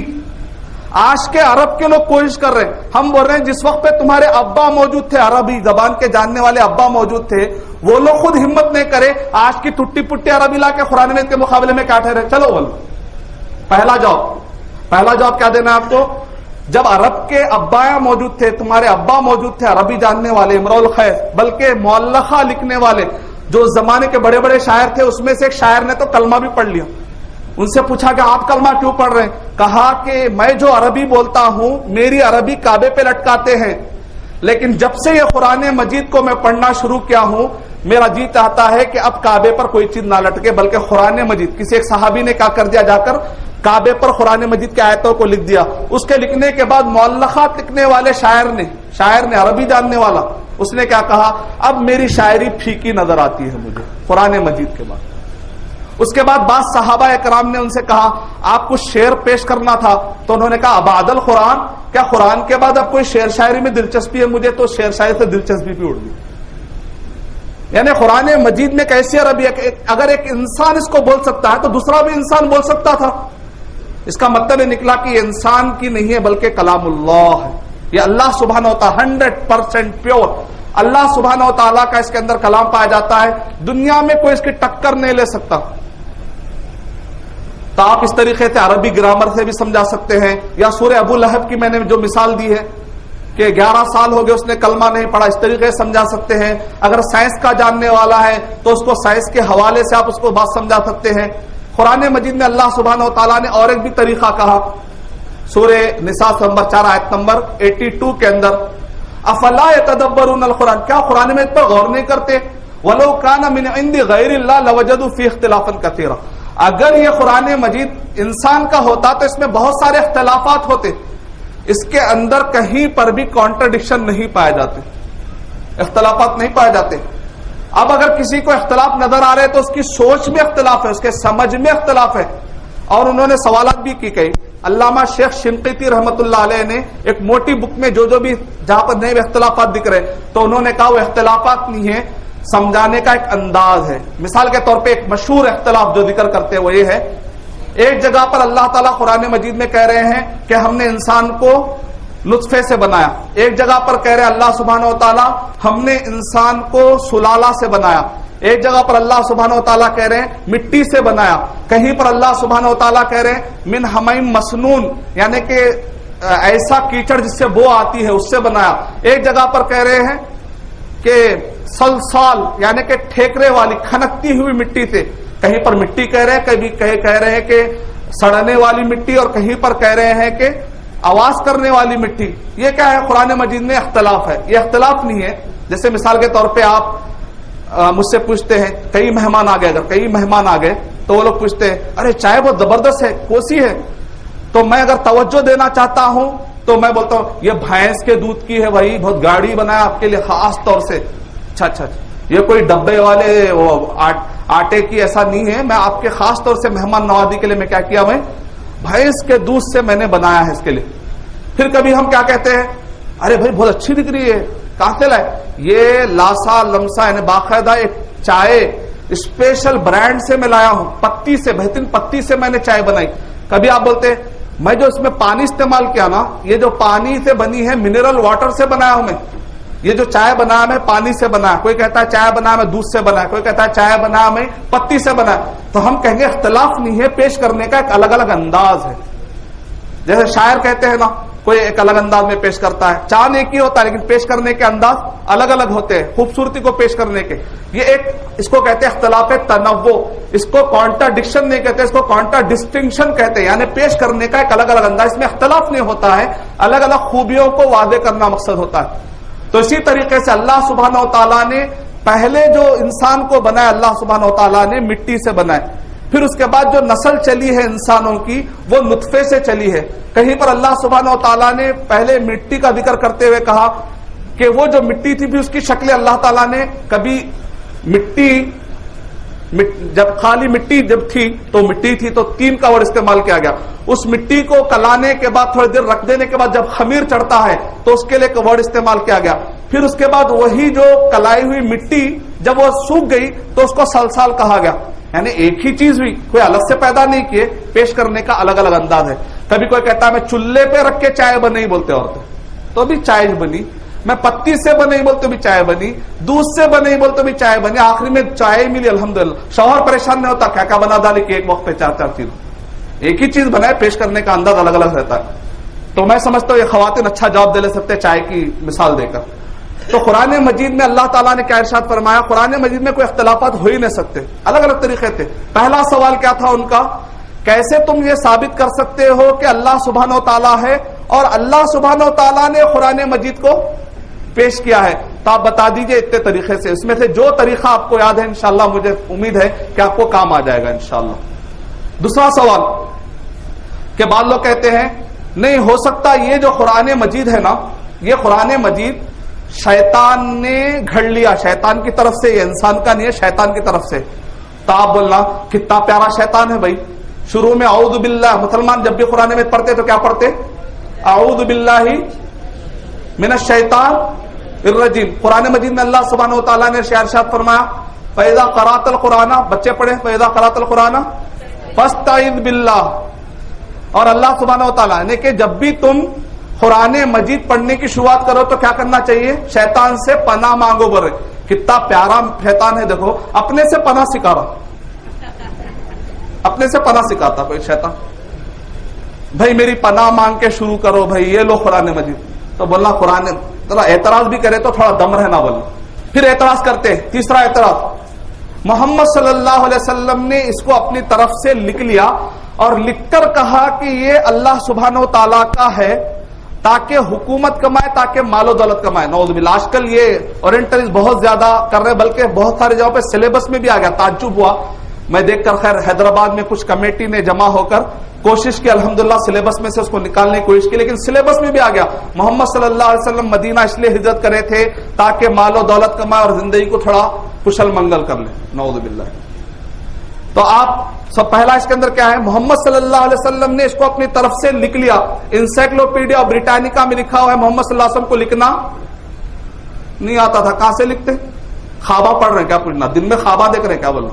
آج کے عرب کے لوگ کوشش کر رہے ہیں. ہم بول رہے ہیں جس وقت پہ تمہارے ابا موجود تھے، عربی زبان کے جاننے والے ابا موجود تھے، وہ لوگ خود ہمت نہیں کرے آج کی ٹوٹی پٹی عربی لا کے قرآن مجید کے مقابلے میں کیا ٹھہرے. چلو بولو. پہلا جواب کیا دینا ہے آپ کو؟ جب عرب کے ابا موجود تھے، تمہارے ابا موجود تھے عربی جاننے والے، امرؤ القیس، بلکہ مؤلخہ لکھنے والے، جو زمانے کے بڑے بڑے شاعر تھے، اس میں سے ایک شاعر نے تو کلمہ بھی پڑھ لیا. ان سے پوچھا کہ آپ کلمہ کیوں پڑھ رہے ہیں؟ کہا کہ میں جو عربی بولتا ہوں میری عربی کعبے پہ لٹکاتے ہیں، لیکن جب سے یہ قرآن مجید کو میں پڑھنا شروع کیا ہوں میرا جی چاہتا ہے کہ اب کعبے پر کوئی چیز نہ لٹکے بلکہ قرآن مجید. کسی ایک صحابی نے کیا کر دیا، جا کر کعبے پر قرآن مجید کی آیتوں کو لکھ دیا. اس کے لکھنے کے بعد مؤلخات لکھنے والے شاعر نے عربی جاننے والا، اس نے کیا کہا، اب میری شاعری پھیکی نظر آتی ہے مجھے قرآن مجید کے بعد. اس کے بعد بعض صحابہ اکرام نے ان سے کہا آپ کو شعر پیش کرنا تھا، تو انہوں نے کہا ابعد القرآن، کیا قرآن کے بعد اب کوئی شعر شاعری میں دلچسپی ہے مجھے؟ تو شعر شاعری سے دلچسپی بھی اڑ گئی. یعنی قرآن مجید میں کیسی عربی ہے کہ اگر ایک انسان اس کو بول سکتا ہے تو دوسرا بھی انسان بول سکتا تھا. اس کا مطلب یہ نکلا کہ یہ انسان کی نہیں ہے بلکہ کلام اللہ ہے. یہ اللہ سبحانہ و تعالی 100% پیور اللہ سبحانہ و تعالیٰ کا اس کے اندر کلام پایا جاتا ہے. دنیا میں کوئی اس کی ٹکر نہیں لے سکتا. تو آپ اس طریقے سے عربی گرامر سے بھی سمجھا سکتے ہیں. یا سورہ ابو لہب کی میں نے جو مثال دی ہے کہ 11 سال ہو گئے اس نے کلمہ نہیں پڑھا، اس طریقے سے سمجھا سکتے ہیں. اگر سائنس کا جاننے والا ہے تو اس کو سائنس کے حوالے سے آپ اس کو بات سمجھا سکتے ہیں. قرآن مجید میں اللہ سبحانہ و تعالیٰ نے اور ایک بھی طریقہ کہا. سورہ نساء نمبر 4 آیت نمبر 82 کے اندر افلا یتدبرون القرآن، کیا قرآن میں اس پر غور نہیں کرتے؟ ولو کان من عند غیر اللہ لوجدوا فی اختلافا کثیرا. اگر یہ قرآن مجید انسان کا ہوتا تو اس میں بہت سارے اختلافات ہوتے. اس کے اندر کہیں پر بھی کانٹرڈکشن نہیں پائے جاتے، اختلافات نہیں پائے جاتے. اب اگر کسی کو اختلاف نظر آ رہے تو اس کی سوچ میں اختلاف ہے، اس کے سمجھ میں اختلاف ہے. اور انہوں نے سوالات بھی کی کئی. علامہ شیخ شنقیطی رحمۃ اللہ علیہ نے ایک موٹی بک میں جو بھی جہاں پر نئے اختلافات دکھ رہے تو انہوں نے کہا وہ اختلافات نہیں ہیں، سمجھانے کا ایک انداز ہے. مثال کے طور پہ ایک مشہور اختلاف جو ذکر کرتے ہیں وہ یہ ہے، ایک جگہ پر اللہ تعالیٰ قرآن مجید میں کہہ رہے ہیں کہ ہم نے انسان کو لطفے سے بنایا. ایک جگہ پر کہہ رہے اللہ سبحانہ و تعالیٰ ہم نے انسان کو سلالہ سے بنایا. ایک جگہ پر اللہ سبحانہ و تعالیٰ کہہ رہے ہیں مٹی سے بنایا. کہیں پر اللہ سبحانہ و تعالیٰ کہہ رہے ہیں من حمیم مسنون، یعنی کہ ایسا کیچڑ جس سے بو آتی ہے اس سے بنایا. ایک جگہ پر کہہ رہے ہیں کہ سلسال، یعنی کہ ٹھیکرے والی کھنکتی ہوئی مٹی سے. کہیں پر مٹی کہہ رہے ہیں، کبھی کہہ رہے ہیں کہ سڑنے والی مٹی، اور کہیں پر کہہ رہے ہیں کہ آواز کرنے والی مٹی. یہ کیا ہے؟ قرآن مجید میں اختلاف ہے. یہ اختلاف نہیں ہے. جیسے مثال کے طور پہ آپ مجھ سے پوچھتے ہیں کئی مہمان آ گئے، اگر کئی مہمان آ گئے تو وہ لوگ پوچھتے ہیں ارے چائے بہت زبردست ہے، کوسی ہے. تو میں اگر توجہ دینا چاہتا ہوں تو میں بولتا ہوں یہ بھینس کے دودھ کی ہے بھائی، بہت گاڑی بنایا آپ کے لیے خاص طور سے. اچھا یہ کوئی ڈبے والے وہ آٹے کی ایسا نہیں ہے، میں آپ کے خاص طور سے مہمان نوازی کے لیے میں کیا کیا، میں بھینس کے دودھ سے میں نے بنایا ہے اس کے لیے. پھر کبھی ہم کیا کہتے ہیں، ارے بھائی بہت اچھی دکھ رہی ہے، کہاں سے لائے؟ یہ لاسا لمسا، یعنی باقاعدہ ایک چائے اسپیشل برانڈ سے میں لایا ہوں، پتی سے، بہترین پتی سے میں نے چائے بنائی. کبھی آپ بولتے ہیں میں جو اس میں پانی استعمال کیا نا، یہ جو پانی سے بنی ہے منرل واٹر سے بنایا ہوں میں. یہ جو چائے بنایا میں پانی سے بنایا. کوئی کہتا ہے چائے بنایا میں دودھ سے بنایا، کوئی کہتا ہے چائے بنایا میں پتی سے بنایا. تو ہم کہیں گے اختلاف نہیں ہے، پیش کرنے کا ایک الگ الگ انداز ہے. جیسے شاعر کہتے ہیں نا کوئی ایک الگ انداز میں پیش کرتا ہے. چاند ایک ہی ہوتا ہے لیکن پیش کرنے کے انداز الگ الگ ہوتے ہیں, خوبصورتی کو پیش کرنے کے. یہ ایک اس کو کہتے ہیں اختلاف تنوع. اس کو کانٹراڈکشن نہیں کہتے, اس کو کانٹراڈسٹنکشن کہتے ہیں, یعنی پیش کرنے کا ایک الگ الگ انداز. اس میں اختلاف نہیں ہوتا ہے, الگ الگ خوبیوں کو واضح کرنا مقصد ہوتا ہے. تو اسی طریقے سے اللہ سبحانہ و تعالیٰ نے پہلے جو انسان کو بنایا, اللہ سبحانہ و تعالیٰ نے مٹی سے بنائے. پھر اس کے بعد جو نسل چلی ہے انسانوں کی وہ نطفے سے چلی ہے. کہیں پر اللہ سبحانہ و تعالیٰ نے پہلے مٹی کا ذکر کرتے ہوئے کہا کہ وہ جو مٹی تھی, پھر اس کی شکل اللہ تعالیٰ نے کبھی مٹی, جب خالی مٹی جب تھی تو مٹی تھی, تو 3 کا ورڈ استعمال کیا گیا. اس مٹی کو کلانے کے بعد تھوڑی دیر رکھ دینے کے بعد جب خمیر چڑھتا ہے تو اس کے لیے ایک ورڈ استعمال کیا گیا. پھر اس کے بعد وہی جو کلائی ہوئی مٹی جب وہ سوکھ گئی تو اس کو سلسال کہا گیا. یعنی ایک ہی چیز ہوئی, کوئی الگ سے پیدا نہیں کیے, پیش کرنے کا الگ الگ انداز ہے. کبھی کوئی کہتا ہے میں چولہے پہ رکھ کے چائے بنائی بولتے عورتیں, تو بھی چائے بنی. میں پتی سے بنائی بولتے بھی چائے بنی, دودھ سے بنائی بولتے بھی چائے بنی, آخری میں چائے ملی الحمدللہ. شوہر پریشان نہیں ہوتا کیا بنا ڈالی کہ ایک وقت پہ 4 چیز, ایک ہی چیز بنائے, پیش کرنے کا انداز الگ الگ رہتا ہے. تو میں سمجھتا ہوں یہ خواتین اچھا جواب دے لے سکتے چائے کی مثال دے کر. تو قرآن مجید میں اللہ تعالیٰ نے کیا ارشاد فرمایا, قرآن مجید میں کوئی اختلافات ہو ہی نہیں سکتے, الگ الگ طریقے تھے. پہلا سوال کیا تھا ان کا, کیسے تم یہ ثابت کر سکتے ہو کہ اللہ سبحانہ و تعالیٰ ہے اور اللہ سبحانہ و تعالیٰ نے قرآن مجید کو پیش کیا ہے. تو آپ بتا دیجئے اتنے طریقے سے, اس میں سے جو طریقہ آپ کو یاد ہے انشاءاللہ مجھے امید ہے کہ آپ کو کام آ جائے گا انشاءاللہ. دوسرا سوال کہ بعض لوگ کہتے ہیں نہیں ہو سکتا یہ جو قرآن مجید ہے نا, یہ قرآن مجید شیطان نے گھڑ لیا, شیطان کی طرف سے, یہ انسان کا نہیں ہے, شیطان کی طرف سے. تو آپ بولنا کتنا پیارا شیطان ہے بھائی. شروع میں اعوذ باللہ, مسلمان جب بھی قرآن میں پڑھتے تو کیا پڑھتے, اعوذ باللہ من الشیطان الرجیم. قرآن مجید میں اللہ سبحانہ و تعالیٰ نے ارشاد فرمایا فَإِذَا قَرَأْتَ الْقُرْآنَ, بچے پڑھے فَإِذَا قَرَأْتَ الْقُرْآنَ فَاسْتَعِذْ بِاللَّهِ. اور اللہ سبحانہ و تعالیٰ نے کہ جب بھی تم قرآن مجید پڑھنے کی شروعات کرو تو کیا کرنا چاہیے, شیطان سے پناہ مانگو. برے کتنا پیارا شیطان ہے, دیکھو اپنے سے پناہ سکھا رہا, اپنے سے پناہ سکھاتا کوئی شیطان. بھائی میری پناہ مانگ کے شروع کرو بھائی, یہ لو قرآن مجید. تو بولنا قرآن, ذرا اعتراض بھی کرے تو تھوڑا دم رہنا بولنا. پھر اعتراض کرتے, تیسرا اعتراض, محمد صلی اللہ علیہ وسلم نے اس کو اپنی طرف سے لکھ لیا اور لکھ کر کہا کہ یہ اللہ سبحانہ و تعالیٰ کا ہے تاکہ حکومت کمائے, تاکہ مال و دولت کمائے. نعوذ باللہ. آج کل یہ اورینٹلسٹ بہت زیادہ کر رہے, بلکہ بہت سارے جگہوں پہ سلیبس میں بھی آ گیا. تعجب ہوا میں دیکھ کر. خیر حیدرآباد میں کچھ کمیٹی نے جمع ہو کر کوشش کی, الحمدللہ سلیبس میں سے اس کو نکالنے کی کوشش کی, لیکن سلیبس میں بھی آ گیا. محمد صلی اللہ علیہ وسلم مدینہ اس لیے ہجرت کرے تھے تاکہ مال و دولت کمائے اور زندگی کو تھوڑا کشل منگل کر لے. نعوذ باللہ. تو آپ سب پہلا اس کے اندر کیا ہے, محمد صلی اللہ علیہ وسلم نے اس کو اپنی طرف سے لکھ لیا. انسائکلوپیڈیا بریٹانیکا میں لکھا ہوا ہے محمد صلی اللہ علیہ وسلم کو لکھنا نہیں آتا تھا. کہاں سے لکھتے, خوابہ پڑھ رہے ہیں کیا پوچھنا, دن میں خوابہ دیکھ رہے ہیں کیا بولنا,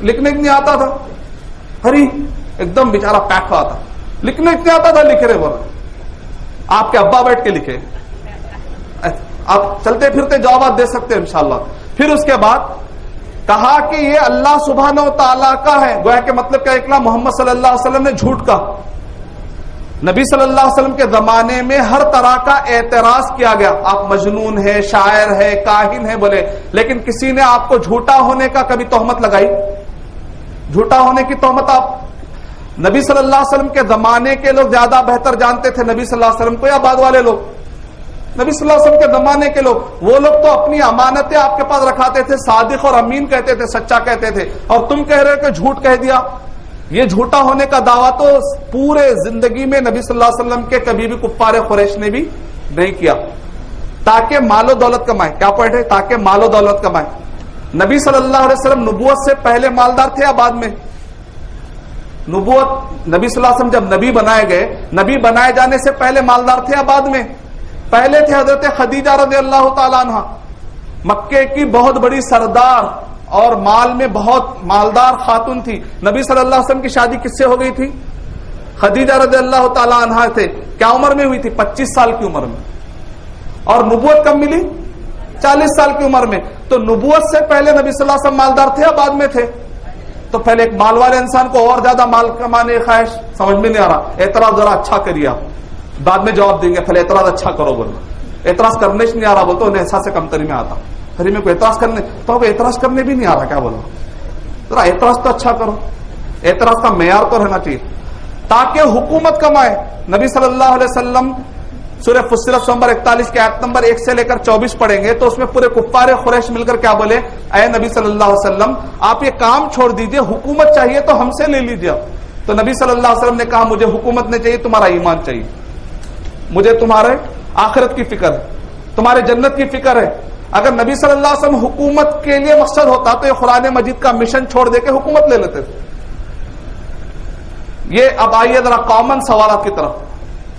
لکھنے نہیں آتا تھا. ہری ایک دم بیچارہ پیک ہوا تھا, لکھنے نہیں آتا تھا, لکھ رہے بول. آپ کے ابا بیٹھ کے لکھے, آپ چلتے پھرتے جوابات دے سکتے ہیں انشاءاللہ. پھر اس کے بعد کہا کہ یہ اللہ سبحانہ و تعالیٰ کا ہے. گویا کہ مطلب کیا نکلا, محمد صلی اللہ علیہ وسلم نے جھوٹ کہا. نبی صلی اللہ علیہ وسلم کے زمانے میں ہر طرح کا اعتراض کیا گیا, آپ مجنون ہے, شاعر ہے, کاہن ہے بولے, لیکن کسی نے آپ کو جھوٹا ہونے کا کبھی تہمت لگائی, جھوٹا ہونے کی تہمت. آپ نبی صلی اللہ علیہ وسلم کے زمانے کے لوگ زیادہ بہتر جانتے تھے نبی صلی اللہ علیہ وسلم کو یا بعد والے لوگ. نبی صلی اللہ علیہ وسلم کے زمانے کے لوگ, وہ لوگ تو اپنی امانتیں آپ کے پاس رکھاتے تھے, صادق اور امین کہتے تھے, سچا کہتے تھے, اور تم کہہ رہے کہ جھوٹ کہہ دیا. یہ جھوٹا ہونے کا دعویٰ تو پورے زندگی میں نبی صلی اللہ علیہ وسلم کے کبھی بھی کفار قریش نے بھی نہیں کیا. تاکہ مال و دولت کمائے. کیا پوائنٹ ہے, تاکہ مال و دولت کمائے. نبی صلی اللہ علیہ وسلم نبوت سے پہلے مالدار تھے یا بعد میں؟ نبوت نبی صلی اللہ علیہ وسلم جب نبی بنائے گئے, نبی بنائے جانے سے پہلے مالدار تھے یا بعد میں؟ پہلے تھے. حضرت خدیجہ رضی اللہ تعالیٰ عنہ مکے کی بہت بڑی سردار اور مال میں بہت مالدار خاتون تھی. نبی صلی اللہ علیہ وسلم کی شادی کس سے ہو گئی تھی؟ خدیجہ رضی اللہ تعالیٰ عنہ تھے. کیا عمر میں ہوئی تھی؟ 25 سال کی عمر میں. اور نبوت کب ملی؟ 40 سال کی عمر میں. تو نبوت سے پہلے نبی صلی اللہ علیہ وسلم مالدار تھے یا بعد میں تھے؟ تو پہلے ایک مال والے انسان کو اور زیادہ مال کمانے کی خواہش, سمجھ میں نہیں آ رہا, اعتراض ذرا اچھا کریے آپ. بعد میں جواب دیں گے پہلے اعتراض اچھا کرو بولنا. اعتراض کرنے سے نہیں آ رہا بولتا انہیں احساس کمتری میں آتا. پھر میرے کو اعتراض کرنے تو اعتراض کرنے بھی نہیں آ رہا کیا بولنا. ذرا اعتراض تو اچھا کرو. اعتراض کا معیار تو رہنا چاہیے تاکہ حکومت کمائے. نبی صلی اللہ علیہ وسلم سورہ فصلت نمبر 41 کے آیت نمبر 1 سے لے کر 24 پڑھیں گے تو اس میں پورے کفار قریش مل کر کیا بولے, اے نبی صلی اللہ علیہ وسلم آپ یہ کام چھوڑ دیجئے, حکومت چاہیے تو ہم سے لے لیجئے. تو نبی صلی اللہ علیہ وسلم نے کہا مجھے حکومت نہیں چاہیے, تمہارا ایمان چاہیے, مجھے تمہارے آخرت کی فکر ہے, تمہارے جنت کی فکر ہے. اگر نبی صلی اللہ علیہ وسلم حکومت کے لیے مقصد ہوتا تو یہ قرآن مجید کا مشن چھوڑ دے کے حکومت لے لیتے تھے. یہ اب آئیے ذرا کامن سوالات کی طرف.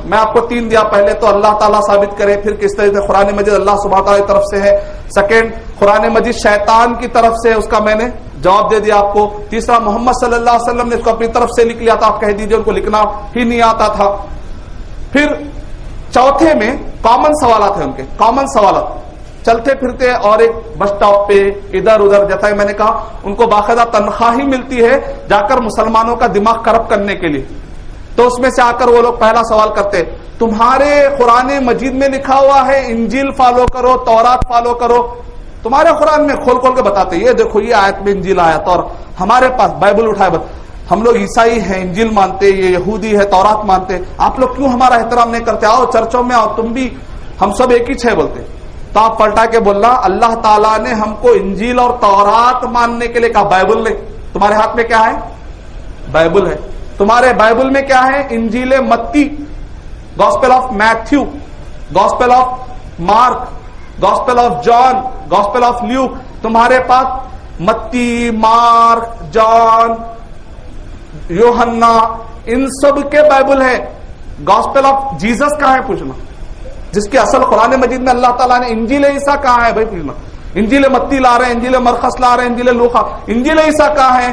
میں آپ کو 3 دیا, پہلے تو اللہ تعالیٰ ثابت کرے, پھر کس طرح سے قرآن مجید اللہ سبحانہ تعالیٰ کی طرف سے ہے. سیکنڈ, قرآن مجید شیطان کی طرف سے, اس کا میں نے جواب دے دیا آپ کو. تیسرا, محمد صلی اللہ علیہ وسلم نے اس کو اپنی طرف سے لکھ لیا تھا, آپ کہہ دیجئے ان کو لکھنا ہی نہیں آتا تھا. پھر چوتھے میں کامن سوالات ہیں ان کے, کامن سوالات چلتے پھرتے اور ایک بس اسٹاپ پہ ادھر ادھر, جیسا کہ میں نے کہا ان کو باقاعدہ تنخواہ ہی ملتی ہے جا کر مسلمانوں کا دماغ کرپٹ کرنے کے لیے. تو اس میں سے آ کر وہ لوگ پہلا سوال کرتے, تمہارے قرآن مجید میں لکھا ہوا ہے انجیل فالو کرو, تورات فالو کرو. تمہارے قرآن میں کھول کھول کے بتاتے یہ دیکھو یہ آیت میں انجیل آیا, اور ہمارے پاس بائبل اٹھائے, ہم لوگ عیسائی ہیں انجیل مانتے, یہ یہودی ہے تورات مانتے, آپ لوگ کیوں ہمارا احترام نہیں کرتے, آؤ چرچوں میں آؤ, تم بھی ہم سب ایک ہی چھ بولتے. تو آپ پلٹا کے بولنا اللہ تعالیٰ نے ہم کو انجیل اور تورات ماننے کے لیے کہا, بائبل نے. تمہارے ہاتھ میں کیا ہے, بائبل ہے. تمہارے بائبل میں کیا ہے, انجیل متی, gospel of Matthew, gospel of Mark, gospel of John, gospel of Luke. تمہارے پاس متی, مارک, جان, یوحنا, ان سب کے بائبل ہے. گاسپل آف جیسس کہاں ہے پوچھنا, جس کی اصل قرآن مجید میں اللہ تعالیٰ نے انجیل عیسیٰ کہاں ہے بھائی پوچھنا. انجیل متی لا رہے ہیں, انجیل مرقس لا رہے ہیں, انجیل لوقا, انجیل عیسیٰ کہاں ہے,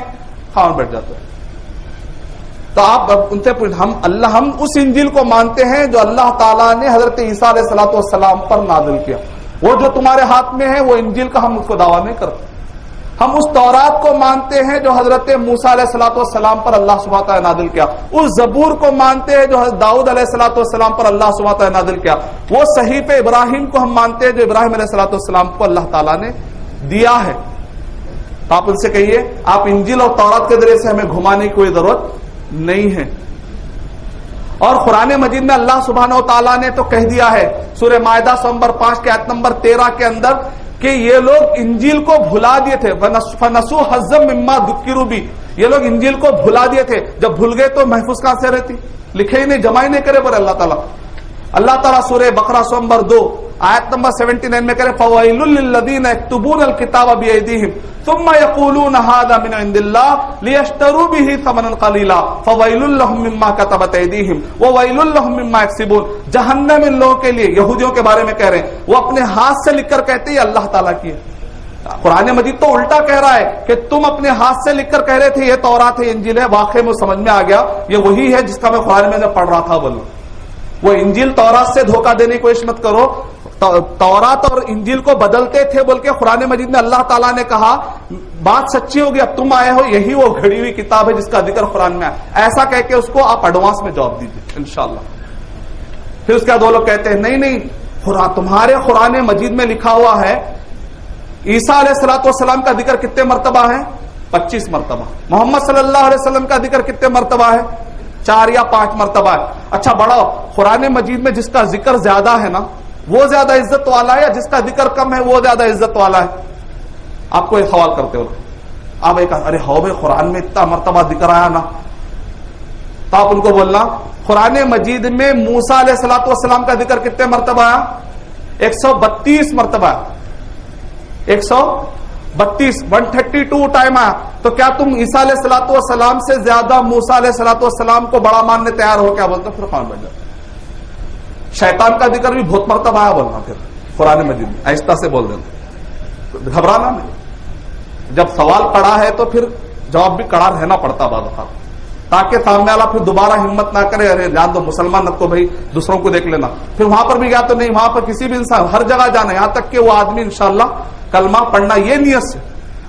خان بیٹھ جاتے ہیں. تو آپ ان سے پوچھ, ہم اس انجیل کو مانتے ہیں جو اللہ تعالیٰ نے حضرت عیسیٰ علیہ الصلوۃ والسلام پر نازل کیا. وہ جو تمہارے ہاتھ میں ہے وہ انجیل کا ہم اس کو دعویٰ نہیں کرتے. ہم اس تورات کو مانتے ہیں جو حضرت موسیٰ علیہ الصلوۃ والسلام پر اللہ سبحانہ تعالیٰ نے نازل کیا. اس زبور کو مانتے ہیں جو حضرت داؤد علیہ الصلوۃ والسلام پر اللہ سبحانہ تعالیٰ نے نازل کیا. وہ صحیفہ ابراہیم کو ہم مانتے ہیں جو ابراہیم علیہ الصلوۃ والسلام کو اللہ تعالیٰ نے دیا ہے. تو آپ ان سے کہیے آپ انجیل اور تورات کے ذریعے سے ہمیں گھمانے کی کوئی ضرورت نہیں ہے. اور قرآن مجید میں اللہ سبحانہ و تعالیٰ نے تو کہہ دیا ہے سورہ مائدہ نمبر 5 کے آیت نمبر 13 کے اندر کہ یہ لوگ انجیل کو بھلا دیے تھے. فَنَسُوا حَظًّا مِّمَّا ذُكِّرُوا بِهِ, یہ لوگ انجیل کو بھلا دیے تھے. جب بھول گئے تو محفوظ کہاں سے رہتی, لکھے ہی نہیں, جمع ہی نہیں کرے پر اللہ تعالیٰ. اللہ تعالیٰ سورہ بقرہ نمبر 2 آیت نمبر 79 میں کہے فَوَيْلٌ لِّلَّذِينَ يَكْتُبُونَ الْكِتَابَ بِأَيْدِيهِمْ ثُمَّ يَقُولُونَ هَذَا مِنْ عِندِ اللَّهِ لِيَشْتَرُوا بِهِ ثَمَنًا قَلِيلًا فَوَيْلٌ لَّهُم مِّمَّا كَتَبَتْ أَيْدِيهِمْ وَوَيْلٌ لَّهُم مِّمَّا يَكْسِبُونَ. جہنم ان لوگوں کے لیے, یہودیوں کے بارے میں کہہ رہے ہیں, وہ اپنے ہاتھ سے لکھ کر کہتے ہیں یہ اللہ تعالیٰ کی ہے. قرآن مجید تو الٹا کہہ رہا ہے کہ تم اپنے ہاتھ سے لکھ کر کہہ رہے تھے یہ تورات ہے انجیل ہے. واقعی میں سمجھ میں آ گیا یہ وہی ہے جس کا میں قرآن میں پڑھ رہا تھا. بولو وہ انجیل تورات سے دھوکہ دینے کی کوشش مت کرو. تورات اور انجیل کو بدلتے تھے بول کے قرآن مجید میں اللہ تعالیٰ نے کہا بات سچی ہوگی, اب تم آئے ہو, یہی وہ گھڑی ہوئی کتاب ہے جس کا ذکر قرآن میں ہے. ایسا کہہ کے اس کو آپ ایڈوانس میں جواب دیجیے انشاءاللہ. پھر اس کے بعد وہ لوگ کہتے ہیں نہیں تمہارے قرآن مجید میں لکھا ہوا ہے عیسیٰ علیہ الصلوۃ والسلام کا ذکر کتنے مرتبہ ہے, 25 مرتبہ. محمد صلی اللہ علیہ وسلم کا ذکر کتنے مرتبہ ہے, 4 یا 5 مرتبہ ہے. اچھا بڑھاؤ, قرآن مجید میں جس کا ذکر زیادہ ہے نا وہ زیادہ عزت والا ہے یا جس کا ذکر کم ہے وہ زیادہ عزت والا ہے. آپ کو ایک سوال کرتے ہو, آپ ایک ارے ہو بھائی قرآن میں اتنا مرتبہ ذکر آیا نا, تو آپ ان کو بولنا قرآن مجید میں موسیٰ علیہ الصلوۃ والسلام کا ذکر کتنے مرتبہ آیا, 132 مرتبہ, 132 132 ٹائم آیا. تو کیا تم عیسیٰ علیہ الصلوۃ والسلام سے زیادہ موسیٰ علیہ الصلوۃ والسلام کو بڑا ماننے تیار ہو, کیا بولتے پھر قرآن بن جاتا. شیطان کا ذکر بھی بہت مرتبہ آیا بولنا پھر قرآن مجید میں, آہستہ سے بول دینا, گھبرانا نہیں. جب سوال کڑا ہے تو پھر جواب بھی کڑا رہنا پڑتا بعض دفعہ, تاکہ سامنے والا پھر دوبارہ ہمت نہ کرے ارے جان دو مسلمان نہ کو بھائی دوسروں کو دیکھ لینا. پھر وہاں پر بھی گیا تو نہیں, وہاں پر کسی بھی انسان ہر جگہ جانا, یہاں تک کہ وہ آدمی انشاءاللہ کلمہ پڑھنا یہ نیت سے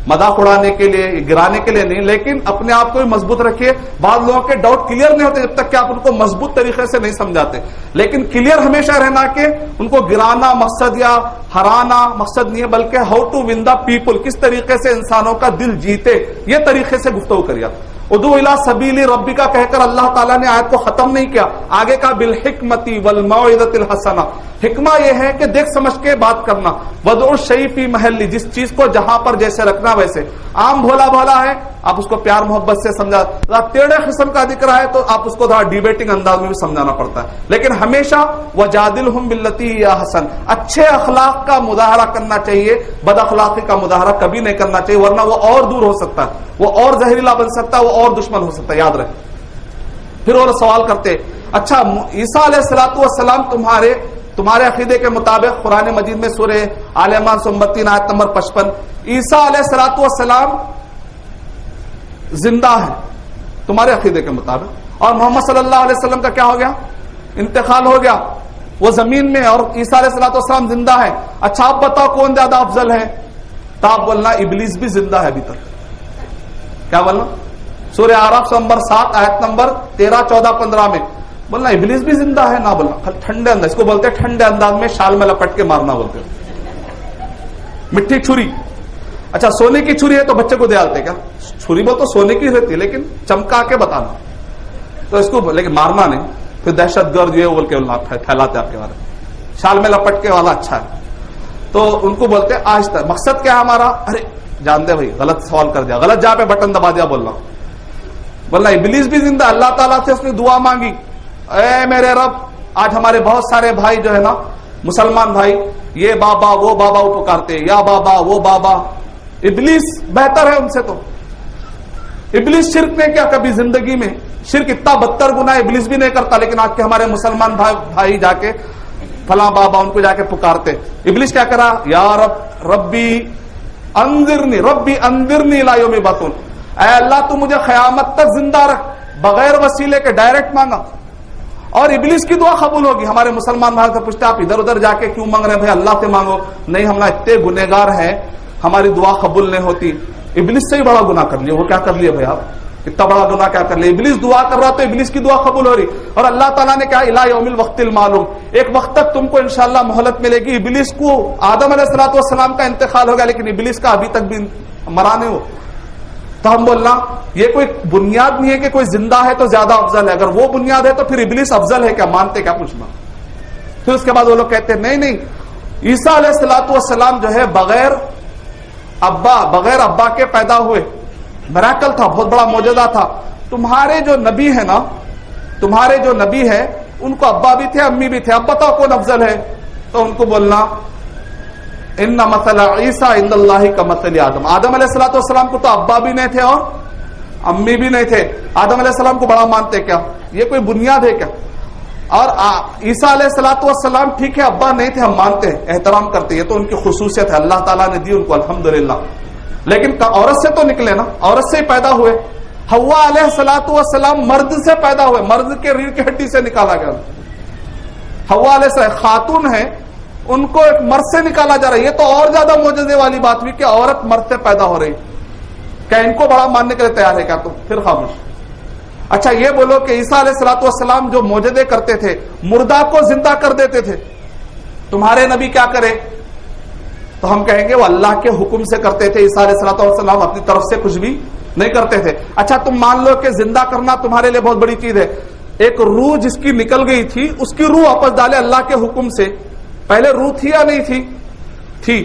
مذاق اڑانے کے لیے، گرانے کے لیے نہیں، لیکن اپنے آپ کو بھی مضبوط رکھیے. بعض لوگوں کے ڈاؤٹ کلیئر نہیں ہوتے جب تک کہ آپ ان کو مضبوط طریقے سے نہیں سمجھاتے، لیکن کلیئر ہمیشہ رہنا کہ ان کو گرانا مقصد یا ہرانا مقصد نہیں ہے، بلکہ how to win the people, کس طریقے سے انسانوں کا دل جیتے، یہ طریقے سے گفتگو کریے. ادعو الی سبیل ربک کہہ کر اللہ تعالیٰ نے آیت کو ختم نہیں کیا، آگے کا بالحکمت والموعظۃ الحسنہ. حکمہ یہ ہے کہ دیکھ سمجھ کے بات کرنا. وضع الشیء فی محلی، جس چیز کو جہاں پر جیسے رکھنا ویسے. عام بھولا بھولا ہے آپ اس کو پیار محبت سے سمجھا، ٹیڑھے قسم کا ذکر ہے تو آپ اس کو تھوڑا ڈیبیٹنگ انداز میں بھی سمجھانا پڑتا ہے، لیکن ہمیشہ وجادلہم باللتی ہی احسن، اچھے اخلاق کا مظاہرہ کرنا چاہیے، بد اخلاقی کا مظاہرہ کبھی نہیں کرنا چاہیے، ورنہ وہ اور دور ہو سکتا ہے، وہ اور زہریلا بن سکتا ہے، وہ اور دشمن ہو سکتا ہے، یاد رکھیں. پھر وہ سوال کرتے اچھا عیسیٰ علیہ السلام تمہارے عقیدے کے مطابق قرآن مجید میں سورہ آل عمران 39 آیت نمبر 55 عیسیٰ علیہ السلام زندہ ہے تمہارے عقیدے کے مطابق، اور محمد صلی اللہ علیہ وسلم کا کیا ہو گیا؟ انتقال ہو گیا، وہ زمین میں، اور عیسیٰ علیہ السلام زندہ ہے. اچھا آپ بتاؤ کون زیادہ افضل ہے؟ تو آپ بولنا ابلیس بھی زندہ ہے ابھی تک. کیا بولنا؟ سورہ اعراف نمبر 7 آیت نمبر 13 14 15 میں بولنا ابلیس بھی زندہ ہے، نہ بولنا ٹھنڈے انداز، اس کو بولتے ہیں ٹھنڈے انداز میں شال میں لپٹ کے مارنا بولتے ہیں. مٹھی چھری، اچھا سونے کی چھری ہے تو بچے کو دے ڈالتے کیا؟ چھری بول تو سونے کی رہتی ہے لیکن چمکا کے بتانا، تو اس کو لیکن مارنا نہیں، پھر دہشت گرد یہ بول کے پھیلاتے آپ کے بارے میں. شال میں لپٹ کے والا اچھا ہے تو ان کو بولتے ہیں آہستہ. مقصد کیا ہے ہمارا؟ ارے جان دے بھائی غلط سوال کر دیا، غلط جہاں پہ بٹن دبا دیا، بولنا ابلیس بھی زندہ. اللہ تعالیٰ سے اس نے دعا مانگی، اے میرے رب، آج ہمارے بہت سارے بھائی جو ہے نا مسلمان بھائی، یہ بابا وہ بابا وہ پکارتے، یا بابا وہ بابا. ابلیس بہتر ہے ان سے. تو ابلیس شرک نے کیا کبھی زندگی میں؟ شرک اتنا بدتر گناہ ابلیس بھی نہیں کرتا، لیکن آج کے ہمارے مسلمان بھائی جا کے فلاں بابا ان کو جا کے پکارتے. ابلیس کیا کرا؟ یا ربی انذرنی الی یوم یبعثون، اے اللہ تو مجھے قیامت تک زندہ رکھ، بغیر وسیلے کے ڈائریکٹ مانگا. اور ابلیس کی دعا قبول ہوگی. ہمارے مسلمان بھائی سے پوچھتے آپ ادھر ادھر جا کے کیوں مانگ رہے ہیں؟ بھائی اللہ سے مانگو. نہیں، ہم اتنے گنہگار ہیں، ہماری دعا قبول نہیں ہوتی. ابلیس سے ہی بڑا گناہ کر لیا. وہ کیا کر لیا بھائی؟ آپ اتنا بڑا گناہ کیا کر لیا؟ ابلیس دعا کر رہا تو ابلیس کی دعا قبول ہو رہی. اور اللہ تعالیٰ نے کہا الی یوم الوقت المعلوم، ایک وقت تک تم کو انشاءاللہ مہلت ملے گی. ابلیس کو آدم علیہ السلام کا انتقال ہو گیا، لیکن ابلیس کا ابھی تک بھی مرا نہیں ہو. تو ہم بولنا یہ کوئی بنیاد نہیں ہے کہ کوئی زندہ ہے تو زیادہ افضل ہے. اگر وہ بنیاد ہے تو پھر ابلیس افضل ہے کیا؟ مانتے کیا؟ پوچھنا. پھر اس کے بعد وہ لوگ کہتے ہیں نہیں، عیسیٰ علیہ السلام جو ہے بغیر ابا کے پیدا ہوئے، میراکل تھا، بہت بڑا معجزہ تھا. تمہارے جو نبی ہے نا، تمہارے جو نبی ہے ان کو ابا بھی تھے امی بھی تھے، اب بتاؤ کون افضل ہے؟ تو ان کو بولنا ان مثل عیسیٰ عند اللہ کا مثل آدم. آدم علیہ السلام کو تو ابا بھی نہیں تھے اور امی بھی نہیں تھے، آدم علیہ السلام کو بڑا مانتے کیا؟ یہ کوئی بنیاد ہے کیا؟ اور عیسیٰ علیہ السلام ٹھیک ہے ابا نہیں تھے، ہم مانتے ہیں، احترام کرتے، یہ تو ان کی خصوصیت ہے، اللہ تعالیٰ نے دی ان کو الحمدللہ. لیکن عورت سے تو نکلے نا، عورت سے ہی پیدا ہوئے. حوا علیہ السلام مرد سے پیدا ہوئے، مرد کے ریڑھ کی ہڈی سے نکالا گیا. حوا علیہ السلام خاتون ہے، ان کو ایک مرد سے نکالا جا رہا ہے. یہ تو اور زیادہ معجزے والی بات ہوئی کہ عورت مرد سے پیدا ہو رہی. کیا ان کو بڑا ماننے کے لیے تیار ہے کیا؟ تو پھر خاموش. اچھا یہ بولو کہ عیسیٰ علیہ السلام جو معجزے کرتے تھے، مردہ کو زندہ کر دیتے تھے، تمہارے نبی کیا کرے؟ تو ہم کہیں گے وہ اللہ کے حکم سے کرتے تھے. عیسیٰ علیہ السلام اپنی طرف سے کچھ بھی نہیں کرتے تھے. اچھا تم مان لو کہ زندہ کرنا تمہارے لیے بہت بڑی چیز ہے. ایک روح جس کی نکل گئی تھی، اس کی روح واپس ڈالے اللہ کے حکم سے. پہلے روح تھی یا نہیں تھی؟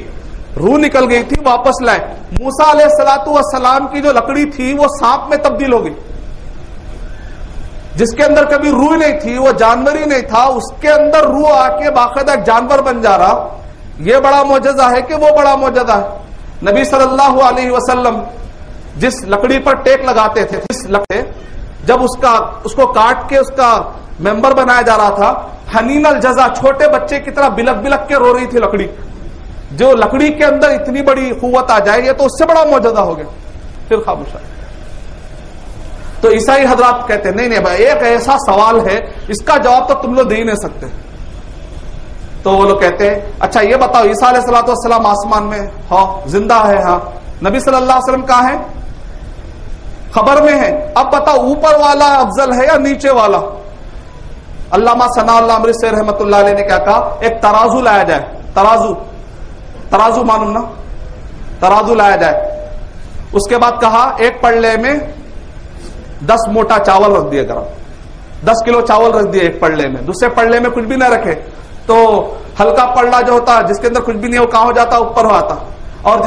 روح نکل گئی تھی، واپس لائے. موسیٰ علیہ السلام کی جو لکڑی تھی وہ سانپ میں تبدیل ہو گئی. جس کے اندر کبھی روح نہیں تھی، وہ جانور ہی نہیں تھا، اس کے اندر روح آ کے باقاعدہ ایک جانور بن جا رہا. یہ بڑا معجزہ ہے کہ وہ بڑا معجزہ ہے؟ نبی صلی اللہ علیہ وسلم جس لکڑی پر ٹیک لگاتے تھے، جب اس کو کاٹ کے اس کا ممبر بنایا جا رہا تھا، حنین الجزا، چھوٹے بچے کی طرح بلک بلک کے رو رہی تھی لکڑی. جو لکڑی کے اندر اتنی بڑی قوت آ جائے، یہ تو اس سے بڑا معجزہ ہو گیا. پھر خاموش. تو عیسائی حضرات کہتے ہیں نہیں بھائی، ایک ایسا سوال ہے اس کا جواب تو تم لوگ دے ہی نہیں سکتے. تو وہ لوگ کہتے ہیں اچھا یہ بتاؤ عیسیٰ علیہ السلام آسمان میں ہاں زندہ ہے؟ ہاں. نبی صلی اللہ علیہ وسلم کہاں ہے؟ خبر میں ہے. اب بتاؤ اوپر والا افضل ہے یا نیچے والا؟ علامہ ثناء اللہ امرتسری رحمۃ اللہ علیہ نے کیا کہا؟ ایک ترازو لایا جائے. ترازو معلوم نا؟ ترازو لایا جائے. اس کے بعد کہا ایک پلڑے میں 10 موٹا چاول رکھ دیے. 10 کلو چاول رکھ دیے ایک پلڑے میں. دوسرے پلڑے میں کچھ بھی نہ رکھے تو ہلکا پلڑا جو ہوتا جس کے اندر کچھ بھی نہیں وہ کہاں ہو جاتا؟ اوپر ہو آتا. اور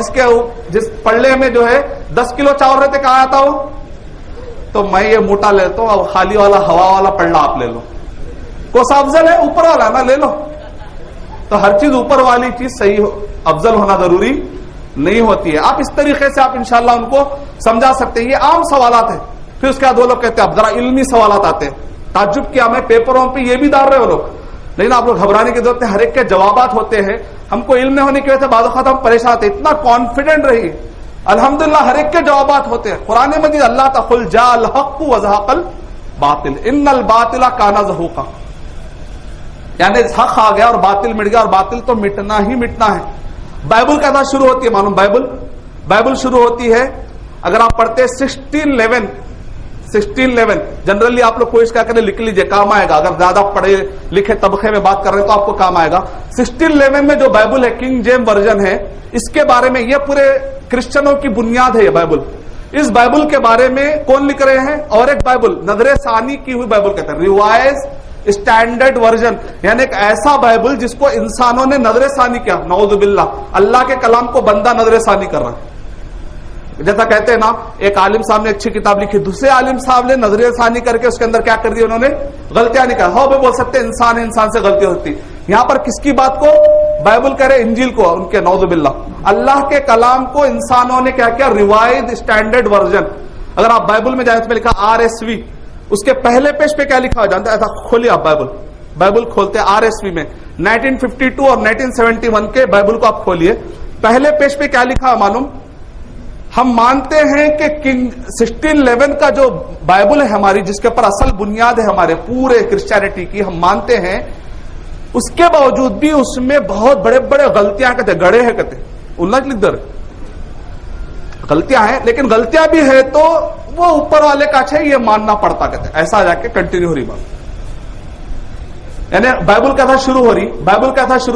جس پلڑے میں جو ہے 10 کلو چاول رہتے کہاں آتا ہو؟ تو میں یہ موٹا لیتا ہوں, اب خالی والا ہوا والا پلڑا آپ لے لو. کون سا افضل ہے؟ اوپر والا نا, لے لو. تو ہر چیز اوپر والی چیز صحیح افضل ہونا ضروری نہیں ہوتی ہے. آپ اس طریقے سے آپ انشاءاللہ ان کو سمجھا سکتے ہیں. یہ عام سوالات ہیں. پھر اس کے بعد وہ لوگ کہتے ہیں اب ذرا علمی سوالات آتے ہیں. تعجب کیا میں پیپروں پہ یہ بھی ڈال رہے ہو لوگ, لیکن آپ لوگ گھبرانے کی ضرورت ہے. ہر ایک کے جوابات ہوتے ہیں. ہم کو علم نہ ہونے کی وجہ سے بعض اوقات ہم پریشان ہوتے ہیں. اتنا کانفیڈنٹ رہیے, الحمدللہ ہر ایک کے جوابات ہوتے ہیں. قرآن مجید اللہ تعالی جاء الحق وزهق الباطل ان الباطل کان زهوقا, یعنی حق آ گیا اور باطل مٹ گیا, اور باطل تو مٹنا ہی مٹنا ہے. بائبل کہاں شروع ہوتی ہے معلوم؟ بائبل شروع ہوتی ہے اگر آپ پڑھتے 1611 جنرلی آپ لوگ کوشش کیا کریں لکھ لیجئے, کام آئے گا. اگر زیادہ پڑھے لکھے طبقے میں بات کر رہے ہیں تو آپ کو کام آئے گا. 1611 میں جو بائبل ہے کنگ جیمز ورژن ہے, اس کے بارے میں یہ پورے کرسچنوں کی بنیاد ہے یہ بائبل. اس بائبل کے بارے میں کون لکھ رہے ہیں؟ اور ایک بائبل نظر ثانی کی ہوئی بائبل کہتے ہیں, ریوائز اسٹینڈرڈ ورژن, یعنی ایک ایسا بائبل جس کو انسانوں نے نظر ثانی کیا. نعوذ باللہ, اللہ کے کلام کو بندہ نظر ثانی کر رہا ہے. جیسا کہتے ہیں نا, ایک عالم صاحب نے اچھی کتاب لکھی, دوسرے عالم صاحب نے نظر ثانی کر کے اس کے اندر کیا کر دی, انہوں نے غلطیاں نکالی. ہاں بھی بول سکتے ہیں انسان سے غلطی ہوتی. یہاں پر کس کی بات کو بائبل کہہ رہے؟ انجیل کو, ان کے نعوذ باللہ. اللہ کے کلام کو انسانوں نے کیا کیا؟ Revise standard version. اگر آپ بائبل میں جائیں تو میں لکھا RSV, اس کے پہلے پیج پہ کیا لکھا ہو جانتا ہے؟ ایسا کھولیے آپ بائبل کھولتے RSV میں 1952 اور 1971 کے بائبل کو آپ کھولیے. پہلے پیج پہ کیا لکھا معلوم؟ ہم مانتے ہیں کہ کنگ 1611 کا جو بائبل ہے ہماری, جس کے اوپر اصل بنیاد ہے ہمارے پورے کرسچینٹی کی, ہم مانتے ہیں. اس کے باوجود بھی اس میں بہت بڑے بڑے غلطیاں کہتے ہیں, گڑے ہیں کہتے ہیں, اللہ لکھ در غلطیاں ہیں, لیکن غلطیاں بھی ہے تو وہ اوپر والے کا اچھا یہ ماننا پڑتا کہتے ہیں. ایسا جا کے کنٹینیو ہو رہی بات, یعنی بائبل کیسا شروع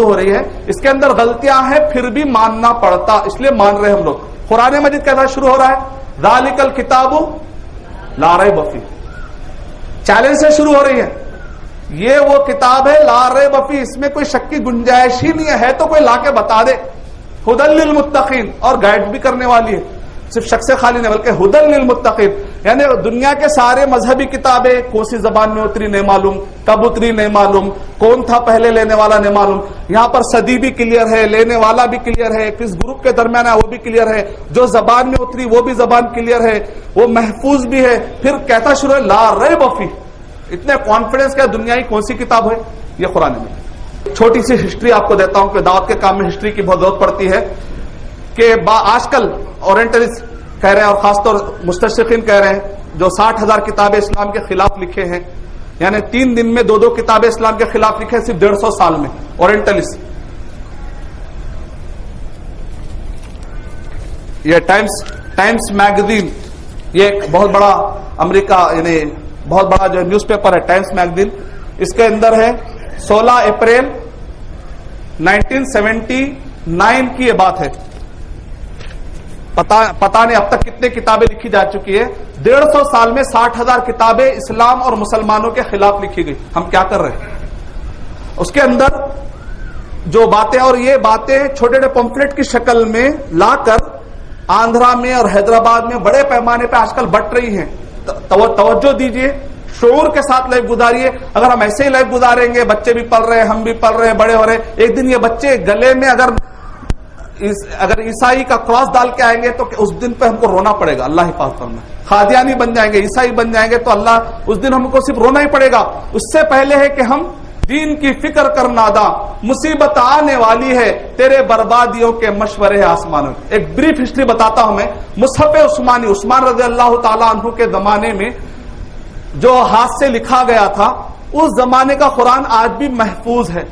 ہو رہی ہے, اس کے اندر غلطیاں ہیں پھر بھی ماننا پڑتا, اس لیے مان رہے ہم لوگ. قرآن مجید کیسا شروع ہو رہا ہے؟ ذالک الکتاب لا ریب فیہ, چیلنج سے شروع ہو رہی ہے. یہ وہ کتاب ہے لا ریب فیہ, اس میں کوئی شک کی گنجائش ہی نہیں ہے تو کوئی لا کے بتا دے. ھدی للمتقین, اور گائیڈ بھی کرنے والی ہے, صرف شک سے خالی نہیں بلکہ ھدی للمتقین. یعنی دنیا کے سارے مذہبی کتابیں کون سی زبان میں اتری نہیں معلوم, کب اتری نہیں معلوم, کون تھا پہلے لینے والا نہیں معلوم. یہاں پر صدی بھی کلیئر ہے, لینے والا بھی کلیئر ہے, کس گروپ کے درمیان ہے وہ بھی کلیئر ہے, جو زبان میں اتری وہ بھی زبان کلیئر ہے, وہ محفوظ بھی ہے. پھر کہتا شروع ہے لا ریب فیہ. اتنے کانفیڈنس کا دنیا کی کون سی کتاب ہے؟ یہ قرآن میں. چھوٹی سی ہسٹری آپ کو دیتا ہوں کہ دعوت کے کام میں ہسٹری کی بہت ضرورت پڑتی ہے. کہ آج کل اورینٹلسٹ کہہ رہے ہیں, اور خاص طور مستشرقین کہہ رہے ہیں, جو 60,000 کتابیں اسلام کے خلاف لکھے ہیں, یعنی 3 دن میں 2 کتابیں اسلام کے خلاف لکھے ہیں صرف 150 سال میں. اورینٹلسٹ, یہ ٹائمز میگزین, یہ ایک بہت بڑا امریکہ یعنی بہت بڑا جو نیوز پیپر ہے ٹائمز میگزین, اس کے اندر ہے 16 اپریل 1979 کی یہ بات ہے. پتہ نہیں اب تک کتنے کتابیں لکھی جا چکی ہے. 150 سال میں 60,000 کتابیں اسلام اور مسلمانوں کے خلاف لکھی گئی. ہم کیا کر رہے ہیں اس کے اندر جو باتیں, اور یہ باتیں چھوٹے چھوٹے پمفلٹ کی شکل میں لا کر آندھرا میں اور حیدرآباد میں بڑے پیمانے پہ آج کل بٹ رہی ہیں. توجہ دیجئے, شعور کے ساتھ لائف گزاریے. اگر ہم ایسے ہی لائف گزاریں گے, بچے بھی پڑھ رہے ہیں, ہم بھی پڑھ رہے ہیں, بڑے ہو رہے ہیں, ایک دن یہ بچے گلے میں اگر عیسائی کا کراس ڈال کے آئیں گے تو اس دن پہ ہم کو رونا پڑے گا. اللہ حفاظت کرنا. قادیانی بن جائیں گے, عیسائی بن جائیں گے تو اللہ اس دن ہم کو صرف رونا ہی پڑے گا. اس سے پہلے ہے کہ ہم دین کی فکر کر نادا, مصیبت آنے والی ہے, تیرے بربادیوں کے مشورے ہیں آسمانوں. ایک بریف ہسٹری بتاتا ہوں میں. مصحف عثمانی, عثمان رضی اللہ تعالی عنہ کے زمانے میں جو ہاتھ سے لکھا گیا تھا, اس زمانے کا قرآن آج بھی محفوظ ہے.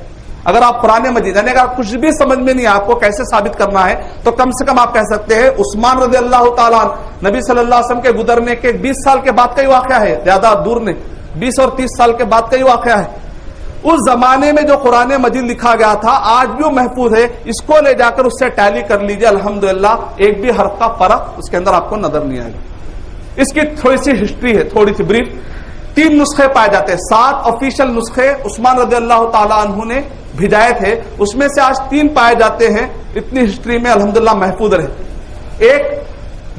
اگر آپ قرآن مجید یعنی اگر کچھ بھی سمجھ میں نہیں آپ کو کیسے ثابت کرنا ہے تو کم سے کم آپ کہہ سکتے ہیں عثمان رضی اللہ تعالیٰ نبی صلی اللہ علیہ وسلم کے گزرنے کے 20 سال کے بعد کا ہی واقعہ ہے، زیادہ دور نہیں، 20 اور 30 سال کے بعد کا ہی واقعہ ہے۔ اس زمانے میں جو قرآن مجید لکھا گیا تھا آج بھی وہ محفوظ ہے، اس کو لے جا کر اس سے ٹیلی کر لیجئے، الحمدللہ ایک بھی حرف کا فرق اس کے اندر آپ کو نظر نہیں آئے گا۔ اس کی تھوڑی سی ہسٹری ہے، تھوڑی سی بریف۔ 3 نسخے پائے جاتے ہیں، 7 آفیشل نسخے عثمان رضی اللہ تعالیٰ عنہ نے بھیجائے تھے، اس میں سے آج 3 پائے جاتے ہیں، اتنی ہسٹری میں الحمدللہ محفوظ رہے۔ ایک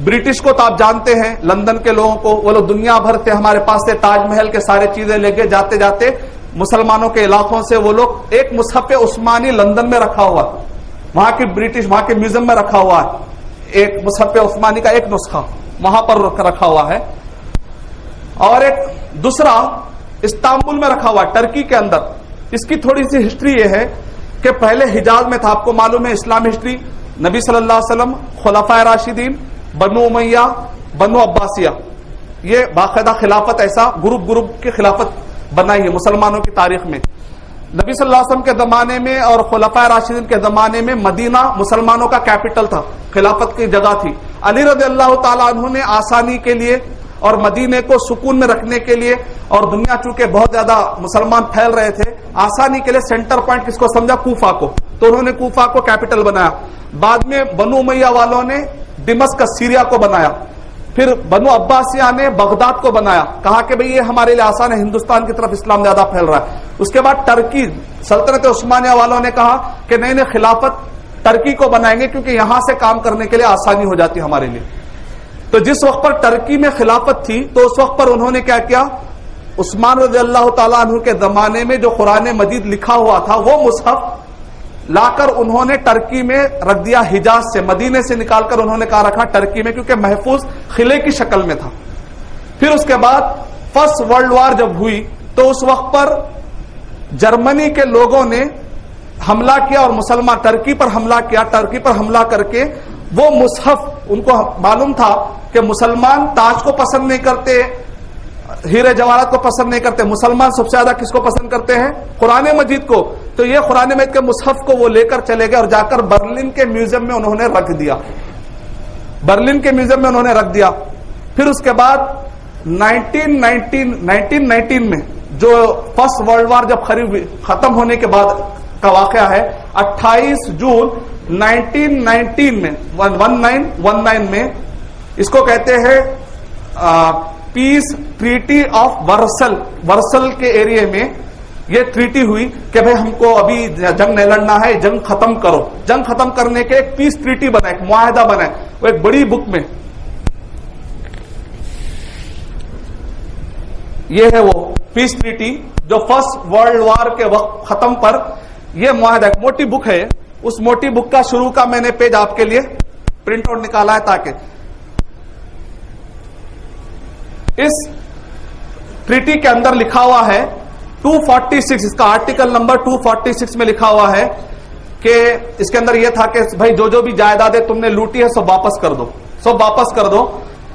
برٹش کو تو آپ جانتے ہیں، لندن کے لوگوں کو، وہ لوگ دنیا بھر سے ہمارے پاس سے تاج محل کے سارے چیزیں لے کے جاتے جاتے مسلمانوں کے علاقوں سے وہ لوگ ایک مصحف عثمانی لندن میں رکھا ہوا، وہاں کی برٹش وہاں کے میوزیم میں رکھا ہوا ہے، ایک مصحف عثمانی کا ایک نسخہ وہاں پر رکھا ہوا ہے، اور ایک دوسرا استنبول میں رکھا ہوا ہے ٹرکی کے اندر۔ اس کی تھوڑی سی ہسٹری یہ ہے کہ پہلے حجاز میں تھا، آپ کو معلوم ہے اسلام ہسٹری، نبی صلی اللہ علیہ وسلم، خلفائے راشدین، بنو امیہ، بنو عباسیہ، یہ باقاعدہ خلافت ایسا گروپ کی خلافت بنائی ہے مسلمانوں کی تاریخ میں۔ نبی صلی اللہ علیہ وسلم کے زمانے میں اور خلفائے راشدین کے زمانے میں مدینہ مسلمانوں کا کیپٹل تھا، خلافت کی جگہ تھی۔ علی رضی اللہ تعالیٰ عنہ نے آسانی کے لیے اور مدینے کو سکون میں رکھنے کے لیے، اور دنیا چونکہ بہت زیادہ مسلمان پھیل رہے تھے، آسانی کے لیے سینٹر پوائنٹ کس کو سمجھا؟ کوفہ کو، تو انہوں نے کوفہ کو کیپٹل بنایا۔ بعد میں بنو امیہ والوں نے دمشق سیریا کو بنایا، پھر بنو عباسیہ نے بغداد کو بنایا، کہا کہ بھئی یہ ہمارے لیے آسان ہے، ہندوستان کی طرف اسلام زیادہ پھیل رہا ہے۔ اس کے بعد ٹرکی سلطنت عثمانیہ والوں نے کہا کہ نہیں خلافت ٹرکی کو بنائیں گے کیونکہ یہاں سے کام کرنے کے لیے آسانی ہو جاتی ہمارے لیے۔ تو جس وقت پر ٹرکی میں خلافت تھی تو اس وقت پر انہوں نے کیا کیا؟ عثمان رضی اللہ تعالیٰ عنہ کے زمانے میں جو قرآن مجید لکھا ہوا تھا وہ مصحف لا کر انہوں نے ٹرکی میں رکھ دیا، حجاز سے، مدینے سے نکال کر انہوں نے کہا رکھا ٹرکی میں، کیونکہ محفوظ قلعے کی شکل میں تھا۔ پھر اس کے بعد فرسٹ ورلڈ وار جب ہوئی تو اس وقت پر جرمنی کے لوگوں نے حملہ کیا اور مسلمان ٹرکی پر حملہ کیا، ٹرکی پر حملہ کر کے وہ مصحف، ان کو معلوم تھا کہ مسلمان تاج کو پسند نہیں کرتے، ہیرے جواہرات کو پسند نہیں کرتے، مسلمان سب سے زیادہ کس کو پسند کرتے ہیں؟ قرآن مجید کو۔ تو یہ قرآن مجید کے مصحف کو وہ لے کر چلے گئے اور جا کر برلن کے میوزیم میں انہوں نے رکھ دیا، برلن کے میوزیم میں انہوں نے رکھ دیا۔ پھر اس کے بعد 1919 میں جو فرسٹ ورلڈ وار جب ختم ہونے کے بعد کا واقعہ ہے، 28 جون 1919 میں 1919 میں اس کو کہتے ہیں پیس ٹریٹی آف ورسل، ورسل کے ایریے میں یہ ٹریٹی ہوئی کہ بھئی ہم کو ابھی جنگ نہیں لڑنا ہے، جنگ ختم کرو۔ جنگ ختم کرنے کے ایک پیس ٹریٹی بنا، ایک معاہدہ بنا، وہ ایک بڑی بک میں یہ ہے وہ پیس ٹریٹی جو فرسٹ ورلڈ وار کے وقت ختم پر یہ معاہدہ، ایک موٹی بک ہے، اس موٹی بک کا شروع کا میں نے پیج آپ کے لیے پرنٹ آؤٹ نکالا ہے تاکہ اس ٹریٹی کے اندر لکھا ہوا ہے 246، اس کا آرٹیکل نمبر 246 میں لکھا ہوا ہے کہ اس کے اندر یہ تھا کہ بھائی جو بھی جائیدادیں تم نے لوٹی ہے سب واپس کر دو، سب واپس کر دو،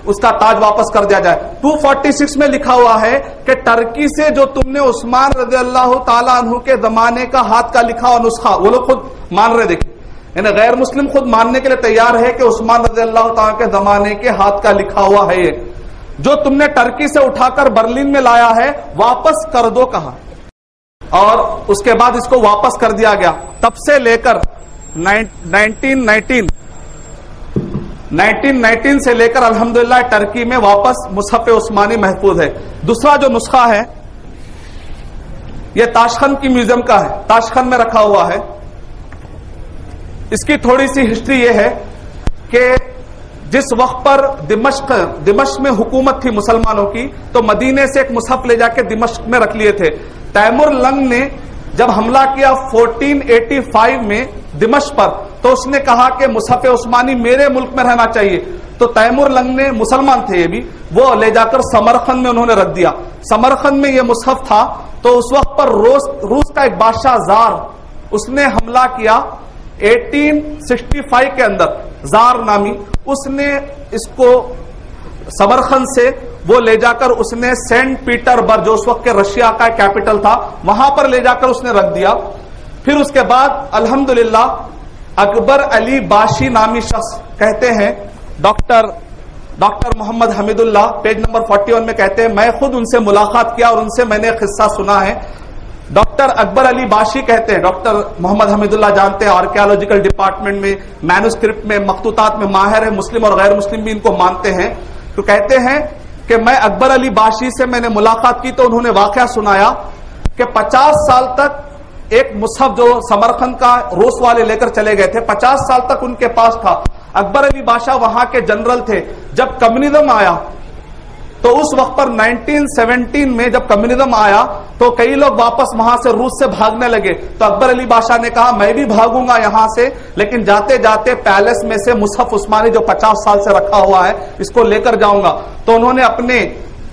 اس کا تاج واپس کر دیا جائے۔ 246 میں لکھا ہوا ہے کہ ٹرکی سے جو تم نے عثمان رضی اللہ تعالیٰ عنہ کے زمانے کا ہاتھ کا لکھا ہوا نسخہ، وہ لوگ خود مان رہے، دیکھیں یعنی غیر مسلم خود ماننے کے لیے تیار ہے کہ عثمان رضی اللہ تعالیٰ کے زمانے کے ہاتھ کا لکھا ہوا ہے، یہ جو تم نے ٹرکی سے اٹھا کر برلن میں لایا ہے واپس کر دو کہا، اور اس کے بعد اس کو واپس کر دیا گیا۔ تب سے لے کر 1919 سے لے کر الحمدللہ ٹرکی میں واپس مصحف عثمانی محفوظ ہے۔ دوسرا جو نسخہ ہے یہ تاشقند کی میوزیم کا ہے، تاشقند میں رکھا ہوا ہے۔ اس کی تھوڑی سی ہسٹری یہ ہے کہ جس وقت پر دمشق میں حکومت تھی مسلمانوں کی تو مدینے سے ایک مصحف لے جا کے دمشق میں رکھ لیے تھے۔ تیمور لنگ نے جب حملہ کیا 1485 میں دمشق پر تو اس نے کہا کہ مصحف عثمانی میرے ملک میں رہنا چاہیے، تو تیمور لنگ نے، مسلمان تھے یہ بھی، وہ لے جا کر سمرقند میں انہوں نے رکھ دیا۔ سمرقند میں یہ مصحف تھا تو اس وقت پر روس کا ایک بادشاہ زار، اس نے حملہ کیا 1865 کے اندر، زار نامی، اس نے اس کو سمرقند سے وہ لے جا کر اس نے سینٹ پیٹر برگ جو اس وقت کے رشیا کا کیپٹل تھا وہاں پر لے جا کر اس نے رکھ دیا۔ پھر اس کے بعد الحمدللہ اکبر علی باشی نامی شخص کہتے ہیں، ڈاکٹر محمد حمید اللہ پیج نمبر 41 میں کہتے ہیں، میں خود ان سے ملاقات کیا اور ان سے میں نے قصہ سنا ہے. ڈاکٹر اکبر علی باشی کہتے ہیں، ڈاکٹر محمد حمید اللہ جانتے ہیں آرکیالوجیکل ڈپارٹمنٹ میں مینوسکرپٹ میں مخطوطات میں ماہر ہے، مسلم اور غیر مسلم بھی ان کو مانتے ہیں. تو کہتے ہیں کہ میں اکبر علی باشی سے میں نے ملاقات کی تو انہوں نے واقعہ سنایا کہ 50 سال تک ایک مصحف جو سمرقند کا روس والے لے کر چلے گئے تھے، 50 سال تک ان کے پاس تھا. اکبر علی بادشاہ وہاں کے جنرل تھے. جب کمیونزم آیا تو اس وقت پر 1917 میں جب کمیونزم آیا تو کئی لوگ واپس وہاں سے روس سے بھاگنے لگے. تو اکبر علی بادشاہ نے کہا میں بھی بھاگوں گا یہاں سے، لیکن جاتے جاتے پیلس میں سے مصحف عثمانی جو 50 سال سے رکھا ہوا ہے اس کو لے کر جاؤں گا. تو انہوں نے اپنے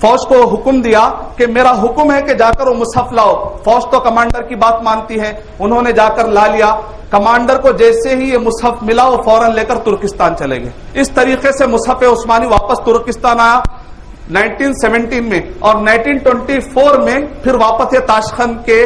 فوج کو حکم دیا کہ میرا حکم ہے کہ جا کر وہ مصحف لاؤ. فوج تو کمانڈر کی بات مانتی ہے، انہوں نے جا کر لا لیا. کمانڈر کو جیسے ہی یہ مصحف ملا وہ فوراً لے کر ترکستان چلے گئے. اس طریقے سے مصحف عثمانی واپس ترکستان آیا 1917 میں، اور 1924 میں پھر واپس یہ تاشقند کے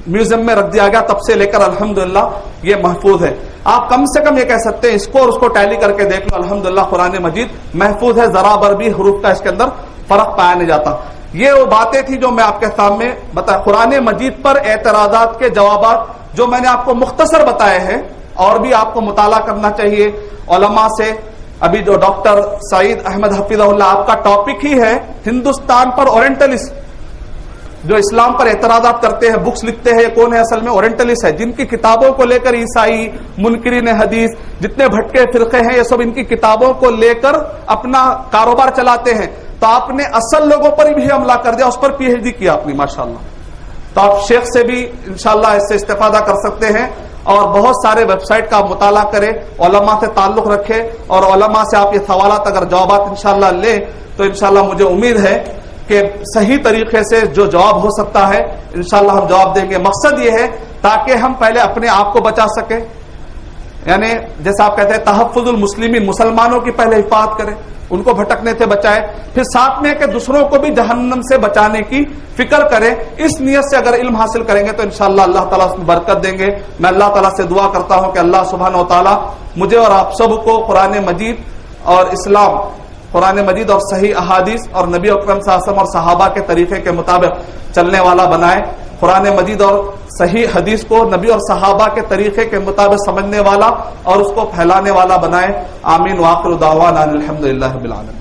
میوزیم میں رکھ دیا گیا. تب سے لے کر الحمدللہ یہ محفوظ ہے. آپ کم سے کم یہ کہہ سکتے ہیں اس کو اور اس کو ٹیلی کر کے دیکھ لو، الحمدللہ قرآن مجید محفوظ ہے، ذرا بر بھی حروف کا اس کے اندر فرق پایا نہیں جاتا. یہ وہ باتیں تھی جو میں آپ کے سامنے بتایا. قرآن مجید پر اعتراضات کے جوابات جو میں نے آپ کو مختصر بتائے ہیں، اور بھی آپ کو مطالعہ کرنا چاہیے علماء سے. ابھی جو ڈاکٹر سعید احمد حفیظہ اللہ آپ کا ٹاپک ہی ہے ہندوستان پر اورینٹلسٹ جو اسلام پر اعتراضات کرتے ہیں، بکس لکھتے ہیں، کون ہے اصل میں اورینٹلسٹ ہے، جن کی کتابوں کو لے کر عیسائی منکرین حدیث جتنے بھٹکے فرقے ہیں یہ سب ان کی کتابوں کو لے کر اپنا کاروبار چلاتے ہیں. تو آپ نے اصل لوگوں پر بھی حملہ کر دیا، اس پر پی ایچ ڈی کیا آپ نے ماشاءاللہ. تو آپ شیخ سے بھی انشاءاللہ اس سے استفادہ کر سکتے ہیں، اور بہت سارے ویب سائٹ کا آپ مطالعہ کریں، علماء سے تعلق رکھیں، اور علماء سے آپ یہ سوالات اگر جوابات انشاءاللہ لیں تو انشاءاللہ مجھے امید ہے کہ صحیح طریقے سے جو جواب ہو سکتا ہے انشاءاللہ ہم جواب دیں گے. مقصد یہ ہے تاکہ ہم پہلے اپنے آپ کو بچا سکیں، یعنی جیسا آپ کہتے ہیں تحفظ المسلمین، مسلمانوں کی پہلے حفاظت کریں، ان کو بھٹکنے سے بچائے، پھر ساتھ میں کہ دوسروں کو بھی جہنم سے بچانے کی فکر کریں. اس نیت سے اگر علم حاصل کریں گے تو انشاءاللہ اللہ تعالیٰ اس میں برکت دیں گے. میں اللہ تعالیٰ سے دعا کرتا ہوں کہ اللہ سبحانہ و تعالیٰ مجھے اور آپ سب کو قرآن مجید اور اسلام، قرآن مجید اور صحیح احادیث اور نبی اکرم صلی اللہ علیہ وسلم اور صحابہ کے طریقے کے مطابق چلنے والا بنائے. قرآن مجید اور صحیح حدیث کو نبی اور صحابہ کے طریقے کے مطابق سمجھنے والا اور اس کو پھیلانے والا بنائے. آمین. وآخر دعوانا الحمدللہ رب العالمین.